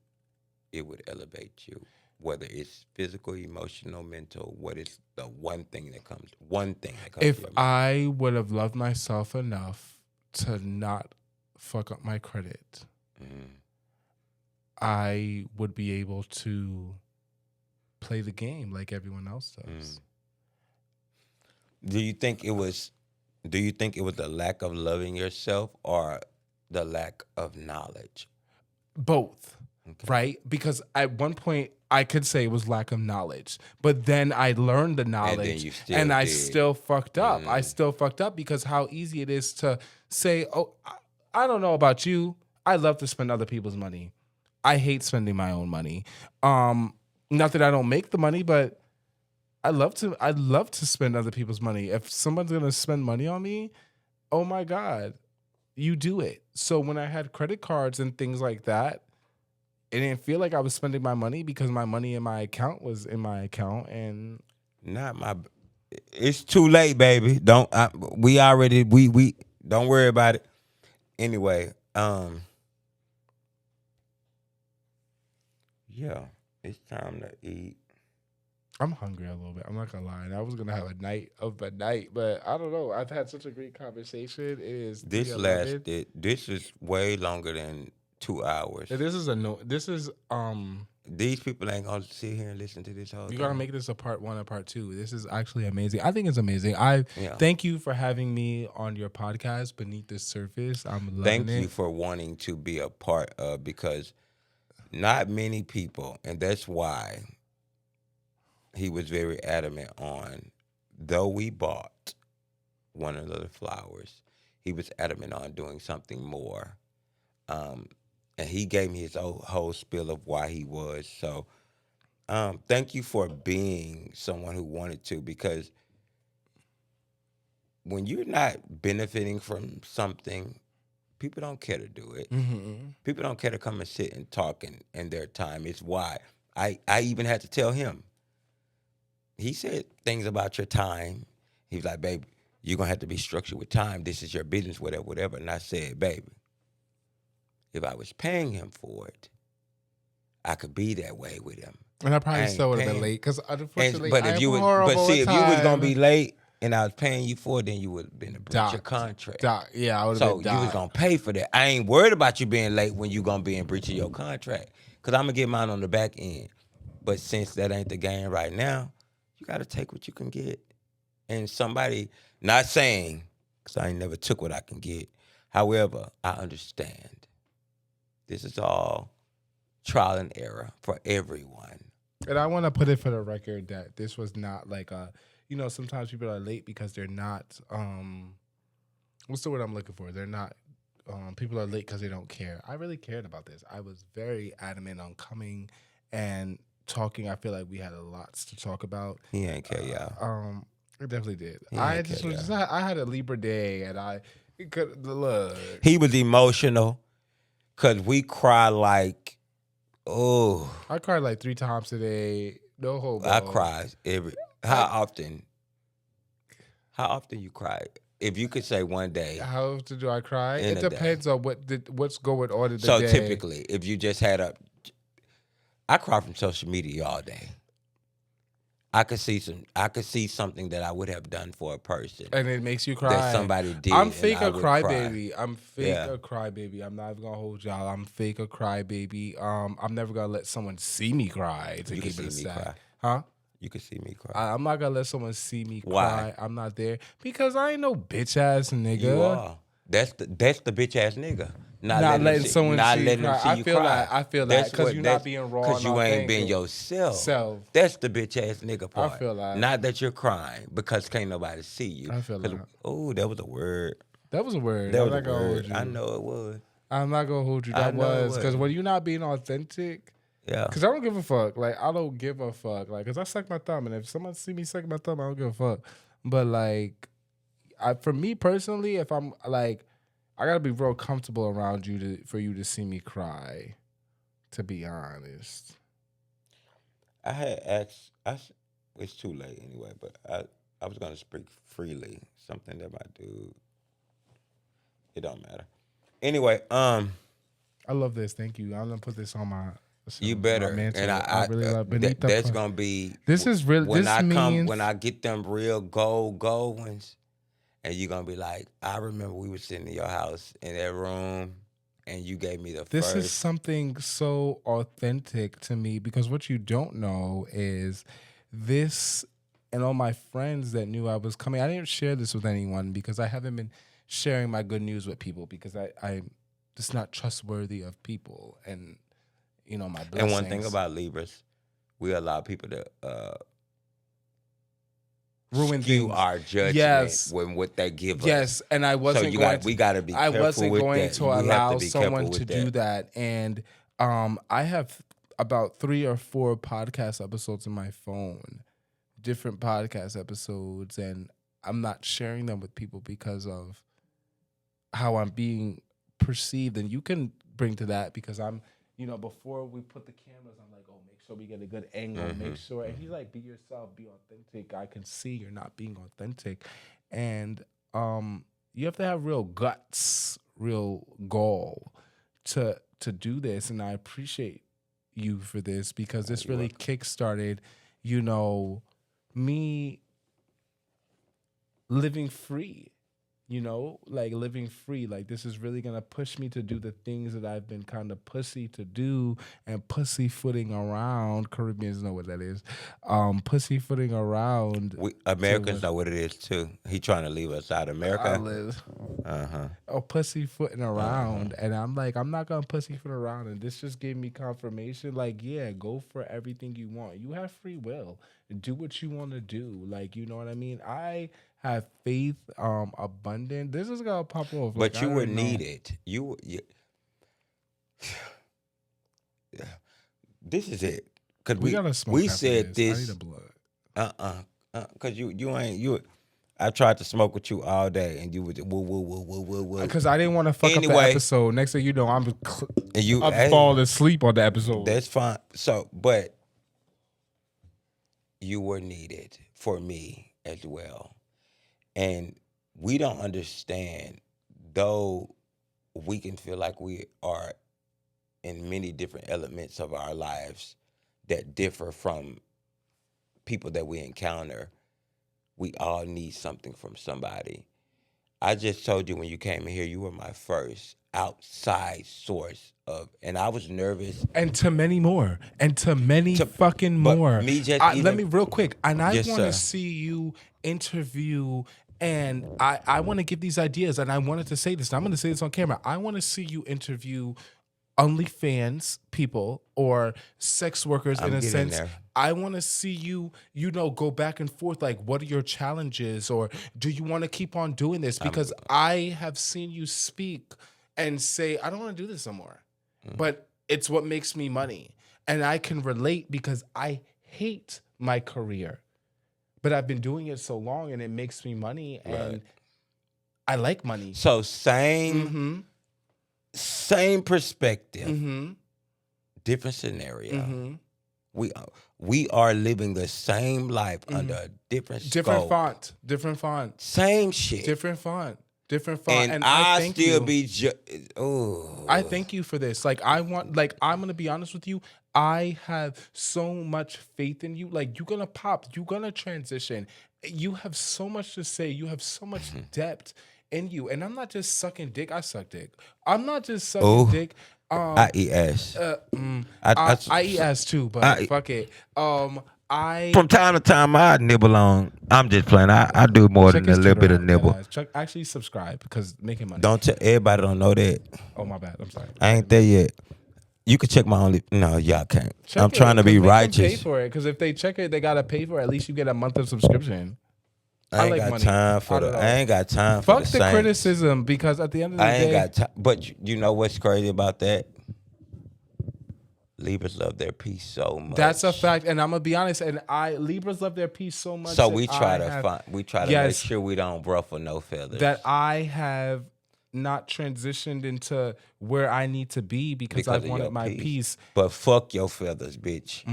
it would elevate you? Whether it's physical, emotional, mental, what is the one thing that comes to If your mind? I would have loved myself enough to not fuck up my credit, I would be able to play the game like everyone else does. Do you think it was the lack of loving yourself or the lack of knowledge? Both. right? Because at one point I could say it was lack of knowledge, but then I learned the knowledge you still and I did. still fucked up. I still fucked up because how easy it is to say, oh, I don't know about you. I love to spend other people's money. I hate spending my own money. Not that I don't make the money, but I love to spend other people's money. If someone's gonna spend money on me, oh my God, you do it. So when I had credit cards and things like that, it didn't feel like I was spending my money because my money in my account was in my account. And Not my. It's too late, baby. We already. We don't worry about it. Anyway, yeah, it's time to eat. I'm hungry a little bit. I'm not gonna lie. I was gonna have a night of a night, but I don't know. I've had such a great conversation. It is This 3:11. lasted. This is way longer than 2 hours. And this is These people ain't gonna sit here and listen to this whole you thing. gotta make this a part 1 or part 2. This is actually amazing. I think it's amazing. I thank you for having me on your podcast, Beneath the Surface. I'm loving Thank it. you for wanting to be a part of, because not many people, and that's why he was very adamant on, though we bought one of the flowers, he was adamant on doing something more. And he gave me his whole spiel of why he was. So thank you for being someone who wanted to, because when you're not benefiting from something, people don't care to do it. Mm-hmm. People don't care to come and sit and talk in their time. It's why I even had to tell him. He said things about your time. He was like, baby, you're going to have to be structured with time. This is your business, whatever, whatever. And I said, baby, if I was paying him for it, I could be that way with him. And I probably ain't still would have been paying. late because unfortunately, But I if am you was, horrible but see, with if you was gonna time. be late and I was paying you for it, then you would have been a breach of contract. Yeah, I would have So been you was gonna pay for that. I ain't worried about you being late when you gonna be in breach of your contract, because I'm gonna get mine on the back end. But since that ain't the game right now, you gotta take what you can get. And somebody, not saying, because I ain't never took what I can get. However, I understand. This is all trial and error for everyone. And I want to put it for the record that this was not like a, sometimes people are late because they're not, what's the word I'm looking for? They're not, people are late because they don't care. I really cared about this. I was very adamant on coming and talking. I feel like we had a lot to talk about. He ain't care, y'all. I definitely did. He I ain't just care, was y'all. just, I had a Libra day and I could look. He was emotional because we cry like, oh. I cried like 3 times today. No homo. I cry how often? How often you cry? If you could say one day. How often do I cry? In It a depends on what's going on in the So day. typically, if you just had I cry from social media all day. I could see something that I would have done for a person. And it makes you cry. That somebody did. I'm fake and I a would crybaby. I'm fake Yeah. a crybaby. I'm not even gonna hold y'all. I'm fake a crybaby. I'm never gonna let someone see me cry to You keep can it a see me sad. cry. Huh? You can see me cry. I'm not gonna let someone see me Why? cry. I'm not there because I ain't no bitch ass nigga. You are. That's the bitch ass nigga. Not letting someone see you letting them cry. see I you feel cry. that. I feel that because you're not being raw. Because you ain't been authentic. yourself. That's the bitch ass nigga part. I feel that. Not that you're crying because can't nobody see you. I feel that. Oh, that was a word. That was a word. That I'm was a not gonna hold word. you. I know it was. I'm not gonna hold you. I That know it was because was. when you're not being authentic. Yeah. Because I don't give a fuck. Like, I don't give a fuck. Like, because I suck my thumb. And if someone see me suck my thumb, I don't give a fuck. But, like, for me personally, if I'm, like, I got to be real comfortable around you for you to see me cry, to be honest. I had asked. It's too late anyway, but I was gonna speak freely. Something that my dude. It don't matter. Anyway, I love this. Thank you. I'm gonna put this on my. You better, my mantle. and I really love beneath the. that's gonna be. This is really. When This I means when I get them real gold ones, and you're gonna be like, I remember we were sitting in your house in that room, and you gave me the this first. is something so authentic to me because what you don't know is this, and all my friends that knew I was coming. I didn't share this with anyone because I haven't been sharing my good news with people because I'm just not trustworthy of people. And my blessings. And one thing about Libras, we allow people to ruin skew things. our judgment Yes. when what they give us. Yes, and I wasn't we got to be I careful wasn't with going that. to We have allow to be someone careful to with do that. And I have about 3 or 4 podcast episodes in my phone, different podcast episodes, and I'm not sharing them with people because of how I'm being perceived. And you can bring to that because I'm, before we put the cameras, I'm like, oh, make sure we get a good angle, make sure. And he's like, be yourself, be authentic. I can see you're not being authentic. And you have to have real guts, real gall to do this. And I appreciate you for this because this really kickstarted, me living free. Living free. Like, this is really going to push me to do the things that I've been kind of pussy to do and pussyfooting around. Caribbeans know what that is. Pussyfooting around. Americans know what it is, too. He trying to leave us out. America. Pussyfooting around. And I'm like, I'm not going to pussyfoot around. And this just gave me confirmation. Like, yeah, go for everything you want. You have free will. Do what you want to do. Like, you know what I mean? I have faith, abundant. This is gonna pop off. But like, you were needed. You this is it. Cause we said this. I need a blood. Cause you ain't. I tried to smoke with you all day, and you would woo. Because I didn't want to fuck up the episode. Next thing you know, I'm falling asleep on the episode. That's fine. So, but you were needed for me as well. And we don't understand, though we can feel like we are in many different elements of our lives that differ from people that we encounter, we all need something from somebody. I just told you when you came in here, you were my first outside source of, and I was nervous. And to many more. And to many fucking more. Let me real quick. And I want to see you interview. And I want to give these ideas, and I wanted to say this, and I'm going to say this on camera. I want to see you interview OnlyFans people or sex workers in a sense. There. I want to see you, go back and forth. Like, what are your challenges, or do you want to keep on doing this? Because I have seen you speak and say, I don't want to do this no more, but it's what makes me money, and I can relate because I hate my career. But I've been doing it so long, and it makes me money, and I like money. So same perspective, different scenario. We are living the same life under a different scope. Different font. Same shit. Different font. And I still be. I thank you for this. Like, I'm gonna be honest with you. I have so much faith in you. Like, you're gonna pop. You're gonna transition. You have so much to say. You have so much depth in you. And I'm not just sucking dick. I suck dick. I'm not just sucking dick. I eat ass. I eat ass too, but fuck it. From time to time I nibble on. I'm just playing. I do more than a little bit of nibble. Actually subscribe because making money. Everybody don't know that. Oh, my bad. I'm sorry. I ain't there yet. You can check my only. No, y'all can't. I'm trying to be righteous. Pay for it because if they check it, they gotta pay for it. At least you get a month of subscription. I ain't got time for the. I ain't got time for the. Fuck the criticism because at the end of the day, I ain't got time. But you know what's crazy about that? Libras love their peace so much. That's a fact, and I'm gonna be honest. And Libras love their peace so much. So we try to make sure we don't ruffle no feathers. That I have not transitioned into where I need to be because I wanted my peace. But fuck your feathers, bitch.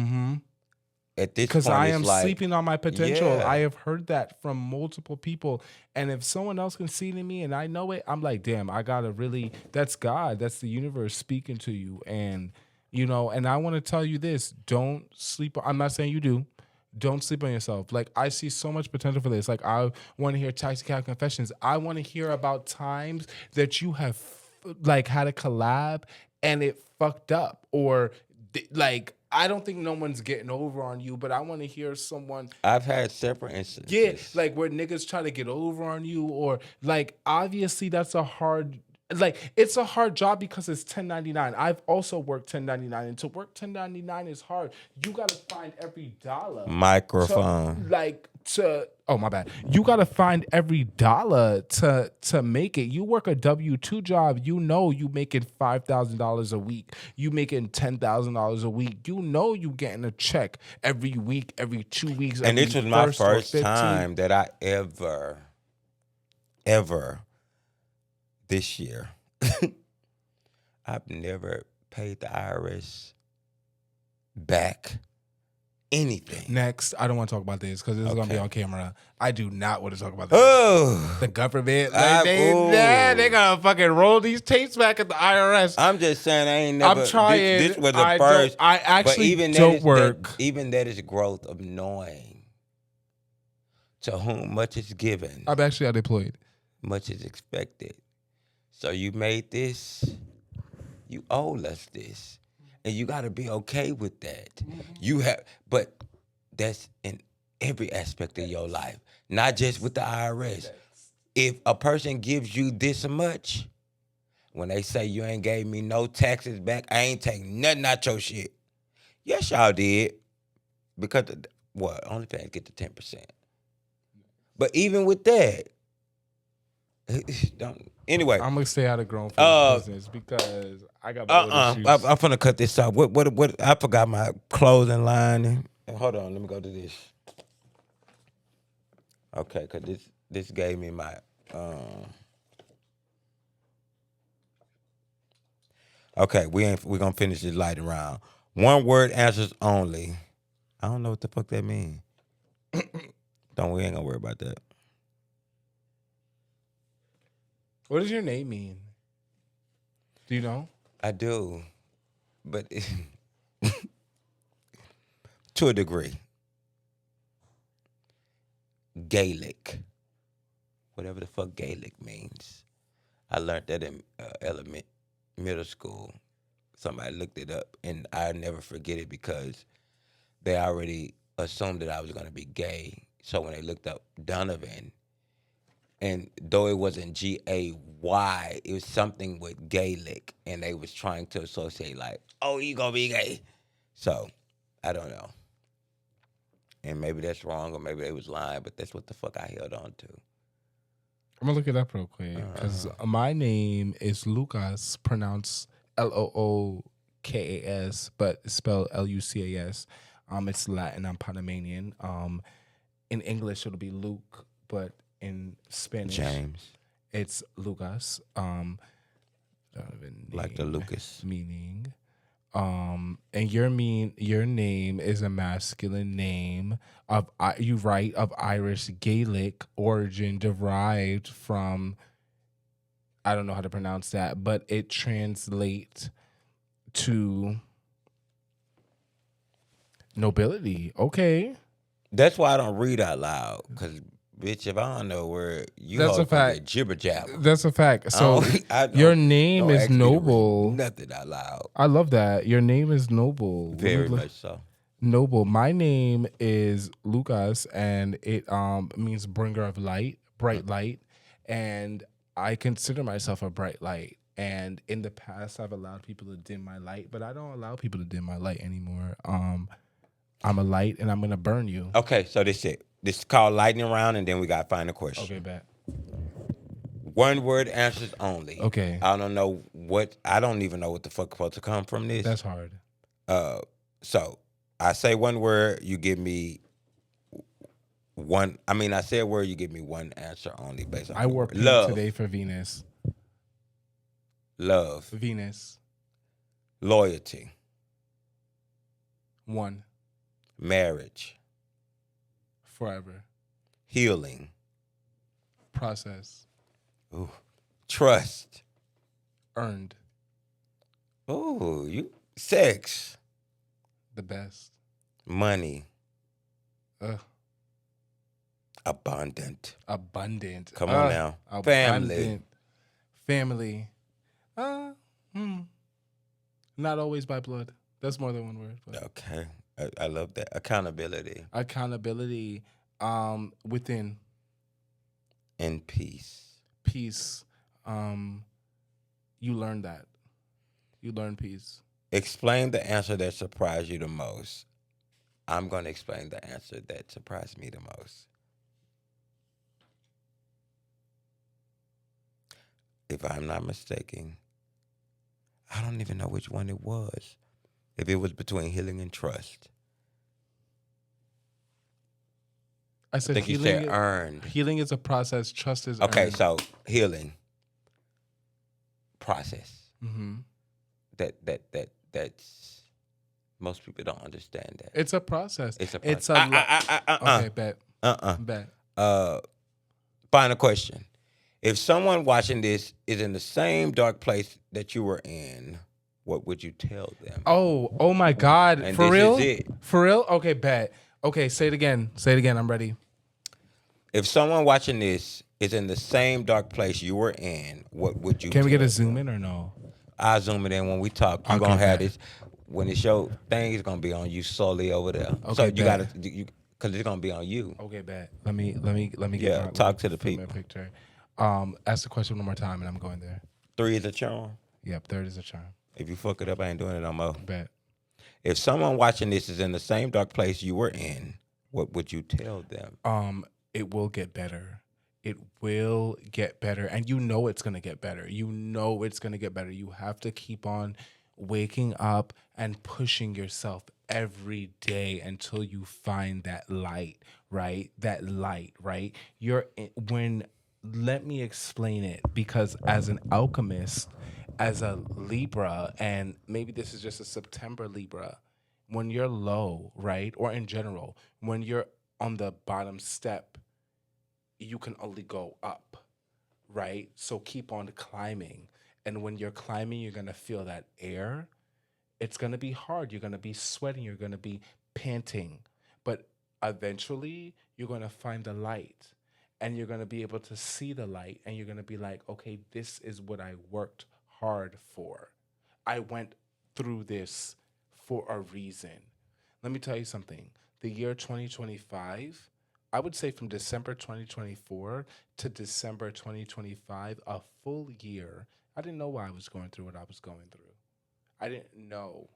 At this point, because I am sleeping on my potential. Yeah. I have heard that from multiple people, and if someone else can see it in me and I know it, I'm like, damn, I gotta really. That's God. That's the universe speaking to you, and. And I want to tell you this, don't sleep. I'm not saying you do. Don't sleep on yourself. Like, I see so much potential for this. Like, I want to hear Taxi Cab Confessions. I want to hear about times that you have, had a collab and it fucked up. Or, I don't think no one's getting over on you, but I want to hear someone. I've had separate instances. Yeah, where niggas try to get over on you. Or, obviously that's a hard like it's a hard job because it's 1099. I've also worked 1099, and to work 1099 is hard. You gotta find every dollar. Microphone. Oh my bad. You gotta find every dollar to make it. You work a W-2 job, you know you making $5,000 a week. You making $10,000 a week. You know you getting a check every week, every 2 weeks. And every this was my or first 15. time that I ever this year. I've never paid the IRS back anything. Next, I don't want to talk about this because this is gonna be Okay. on camera. I do not want to talk about this. Oh, The government, ooh. they gonna fucking roll these tapes back at the IRS. I'm just saying I ain't never. I'm trying. This was the first. I actually but even don't work. Even that is growth of knowing to whom much is given, I'm actually unemployed. much is expected. So you made this. You owe us this, and you got to be okay with that. You have, but that's in every aspect of your life, not just with the IRS. If a person gives you this much, when they say you ain't gave me no taxes back, I ain't taking nothing out your shit. Yes, y'all did, because OnlyFans get to 10%. But even with that, don't. Anyway, I'm gonna stay out of grown folks' business because I got my own issues. I'm finna cut this off. What? I forgot my closing line. Hold on, let me go to this. Okay, cause this gave me my. Okay, we gonna finish this lightning round. One word answers only. I don't know what the fuck that means. We ain't gonna worry about that. What does your name mean? Do you know? I do, but to a degree. Gaelic, whatever the fuck Gaelic means. I learned that in middle school. Somebody looked it up, and I never forget it because they already assumed that I was gonna be gay. So when they looked up Donovan, and though it wasn't Gay, it was something with Gaelic, and they was trying to associate like, oh, you gonna be gay. So I don't know. And maybe that's wrong, or maybe they was lying, but that's what the fuck I held on to. I'm gonna look it up real quick because my name is Lucas, pronounced Lookas, but it's spelled Lucas. It's Latin. I'm Panamanian. In English it'll be Luke, but in Spanish, James, it's Lucas. like the Lucas. Meaning. And your name is a masculine name of Irish Gaelic origin, derived from, I don't know how to pronounce that, but it translates to nobility. Okay, That's why I don't read out loud, because bitch, if I don't know where you That's a fact. Jibber jabber. That's a fact. So your name is noble. Nothing out loud. I love that. Your name is noble. Very much so. Noble. My name is Lucas, and it means bringer of light, bright light, and I consider myself a bright light. And in the past, I've allowed people to dim my light, but I don't allow people to dim my light anymore. I'm a light, and I'm gonna burn you. Okay, so this it. This is called lightning round, and then we got to find a question. Okay, bet. One word answers only. Okay. I don't even know what the fuck supposed to come from this. That's hard. So I say one word, you give me one. I say a word, you give me one answer only based on I wore pink love today for Venus. Love. Venus. Loyalty. 1. Marriage. Forever. Healing. Process. Ooh. Trust. Earned. Ooh, sex. The best. Money. Ugh. Abundant. Abundant. Come on now. Abundant. Family. Not always by blood. That's more than one word. But. Okay. I love that. Accountability. Accountability. Within. And peace. Peace. You learn that. You learn peace. Explain the answer that surprised you the most. I'm going to explain the answer that surprised me the most. If I'm not mistaken, I don't even know which one it was. If it was between healing and trust. I I said think you said earned. healing is a process. Trust is Okay, earned. so healing process. Mm-hmm. That's most people don't understand that. It's a process. It's a It's process. Okay, bet. Bet. Final question. If someone watching this is in the same dark place that you were in, what would you tell them? Oh my God. And For this real? is it. For real? Okay, bet. Okay, say it again. Say it again. I'm ready. If someone watching this is in the same dark place you were in, what would you Can we tell get a them? zoom in or no? I'll zoom it in when we talk. You're Okay, going to have bet. this. When it's your thing, it's going to be on you solely over there. Okay, so you got bet. to, because it's going to be on you. Okay, bet. Let me get Yeah, my, talk to the film a people. picture. Ask the question one more time and I'm going there. 3 is a charm. Yep, third is a charm. If you fuck it up, I ain't doing it no more. Bet. If someone watching this is in the same dark place you were in, what would you tell them? It will get better. It will get better. And you know it's gonna get better. You know it's gonna get better. You have to keep on waking up and pushing yourself every day until you find that light, right? That light, right? Let me explain it, because as an alchemist, as a Libra, and maybe this is just a September Libra, when you're low, right? Or in general, when you're on the bottom step, you can only go up, right? So keep on climbing. And when you're climbing, you're going to feel that air. It's going to be hard. You're going to be sweating. You're going to be panting. But eventually, you're going to find the light. And you're going to be able to see the light. And you're going to be like, okay, this is what I worked hard for. I went through this for a reason. Let me tell you something. The year 2025, I would say from December 2024 to December 2025, a full year, I didn't know why I was going through what I was going through. I didn't know,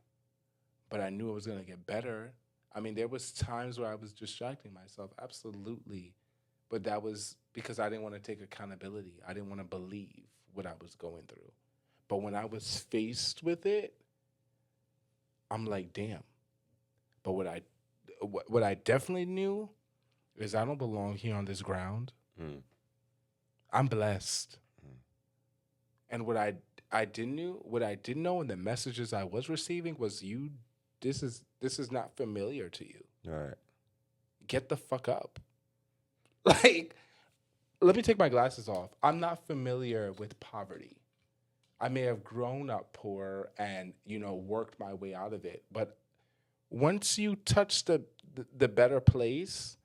but I knew it was going to get better. I mean, there was times where I was distracting myself, absolutely. But that was because I didn't want to take accountability. I didn't want to believe what I was going through. But when I was faced with it, I'm like, damn. But what I definitely knew is I don't belong here on this ground. I'm blessed. And what I didn't know, and the messages I was receiving was, this is not familiar to you. All right. Get the fuck up. Like, let me take my glasses off. I'm not familiar with poverty. I may have grown up poor and, worked my way out of it. But once you touch the better place,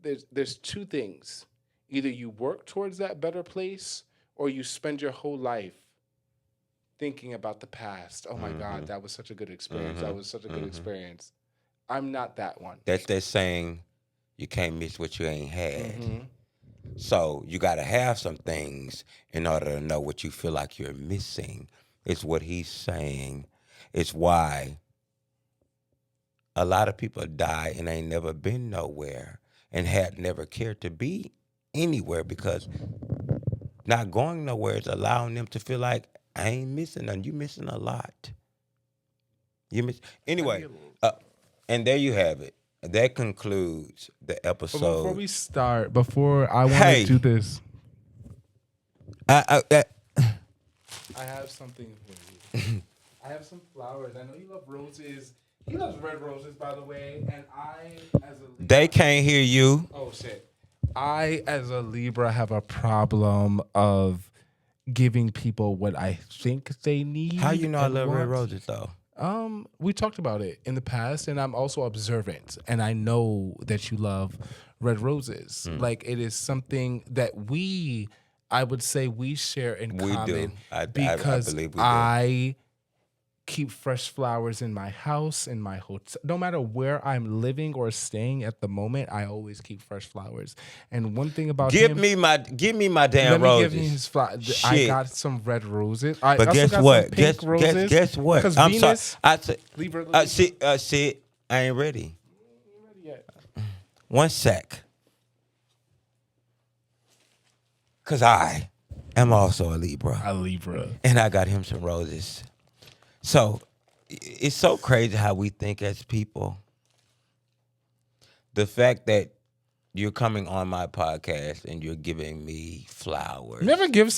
there's two things. Either you work towards that better place, or you spend your whole life thinking about the past. Oh my God, that was such a good experience. That was such a good experience. I'm not that one. That's that saying, you can't miss what you ain't had. Mm-hmm. So you got to have some things in order to know what you feel like you're missing. It's what he's saying. It's why a lot of people die and ain't never been nowhere and had never cared to be anywhere, because not going nowhere is allowing them to feel like, I ain't missing nothing. You missing a lot. Anyway, and there you have it. That concludes the episode. But before we start, I want to do this. I have something for you. I have some flowers. I know you love roses. He loves red roses, by the way. And I, as a Libra, they can't hear you. Oh shit! I, as a Libra, have a problem of giving people what I think they need. How you know I love red roses though? We talked about it in the past, and I'm also observant, and I know that you love red roses. Like, it is something that I would say we share in common. Do. I because believe we do. I keep fresh flowers in my house, in my hotel. No matter where I'm living or staying at the moment, I always keep fresh flowers. And one thing about Give him, me my damn let me roses. give me his flowers. I Shit. got some red roses. I But also guess got what? some pink roses. Guess what? Because I'm Venus, sorry. I said, Libra. see, I ain't ready. One sec. Because I am also a Libra. A Libra. And I got him some roses. So it's so crazy how we think as people. The fact that you're coming on my podcast and you're giving me flowers. Never come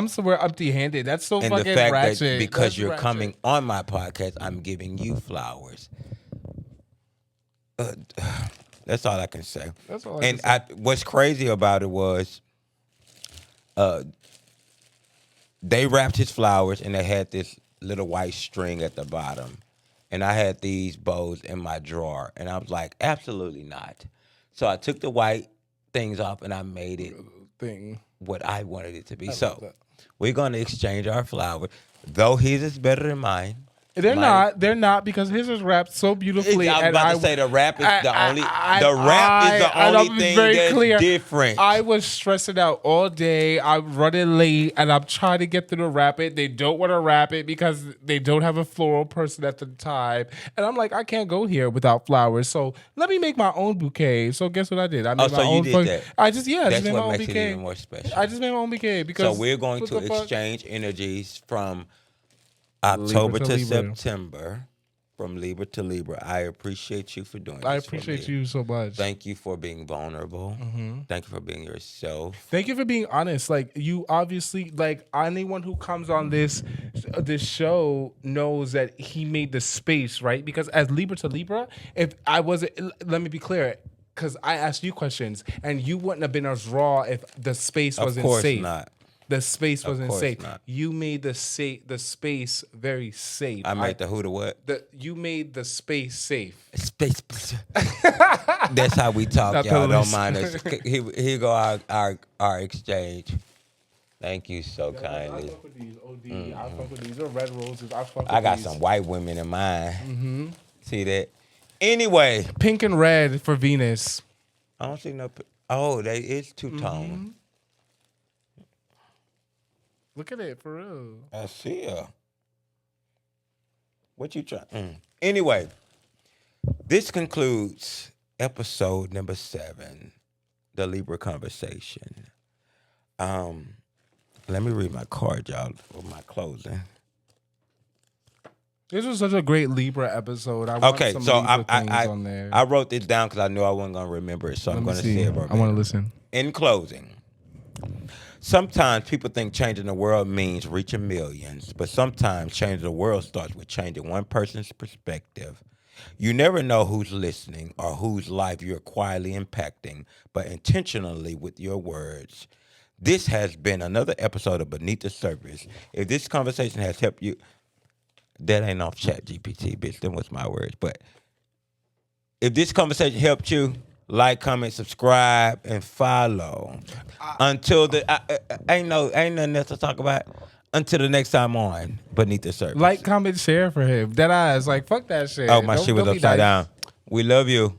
somewhere empty-handed. That's so And fucking the fact ratchet. that because That's you're ratchet. coming on my podcast, I'm giving you flowers. That's all I can say. That's all I can say. What's crazy about it was they wrapped his flowers and they had this little white string at the bottom. And I had these bows in my drawer. And I was like, absolutely not. So I took the white things off and I made it what I wanted it to be. So we're going to exchange our flowers. Though his is better than mine. They're not because his is wrapped so beautifully. I was about to say the wrap is the only thing that's different. I was stressing out all day. I'm running late and I'm trying to get through to wrap it. They don't want to wrap it because they don't have a floral person at the time. And I'm like, I can't go here without flowers. So let me make my own bouquet. So guess what I did? I made my own did that. I just made That's my what own makes bouquet. it even more special. I just made my own bouquet because So we're going to exchange energies from October to Libra. September, from Libra to Libra. I appreciate you for doing this. I appreciate you so much. Thank you for being vulnerable. Thank you for being yourself. Thank you for being honest. Like, you obviously, like, anyone who comes on this show knows that he made the space, right? Because as Libra to Libra, if I wasn't, let me be clear, because I asked you questions and you wouldn't have been as raw if the space wasn't safe. Of course not. The space wasn't safe. Not. You made the space very safe. I made the who to what? You made the space safe. Space. That's how we talk, Not y'all. the Don't mind us. Here go our exchange. Thank you so kindly. I fuck with these. OD. I fuck with these. They're red roses. I fuck with I got these. some white women in mine. See that? Anyway. Pink and red for Venus. I don't see no. Oh, it's two-tone. Look at it, for real. I see her. What you trying? Anyway, this concludes episode number 7, the Libra conversation. Let me read my card, y'all, for my closing. This was such a great Libra episode. I want some Libra things on there. I wrote this down because I knew I wasn't going to remember it, so I'm going to say it verbatim. I want to listen. In closing, sometimes people think changing the world means reaching millions, but sometimes changing the world starts with changing one person's perspective. You never know who's listening or whose life you're quietly impacting, but intentionally with your words. This has been another episode of Beneath the Surface. If this conversation has helped you, that ain't off Chat GPT, bitch. Them was my words. But if this conversation helped you, like, comment, subscribe, and follow. Until ain't nothing else to talk about. Until the next time on Beneath the Surface. Like, comment, share for him. That eyes, like, fuck that shit. Oh, my shit was upside down. We love you.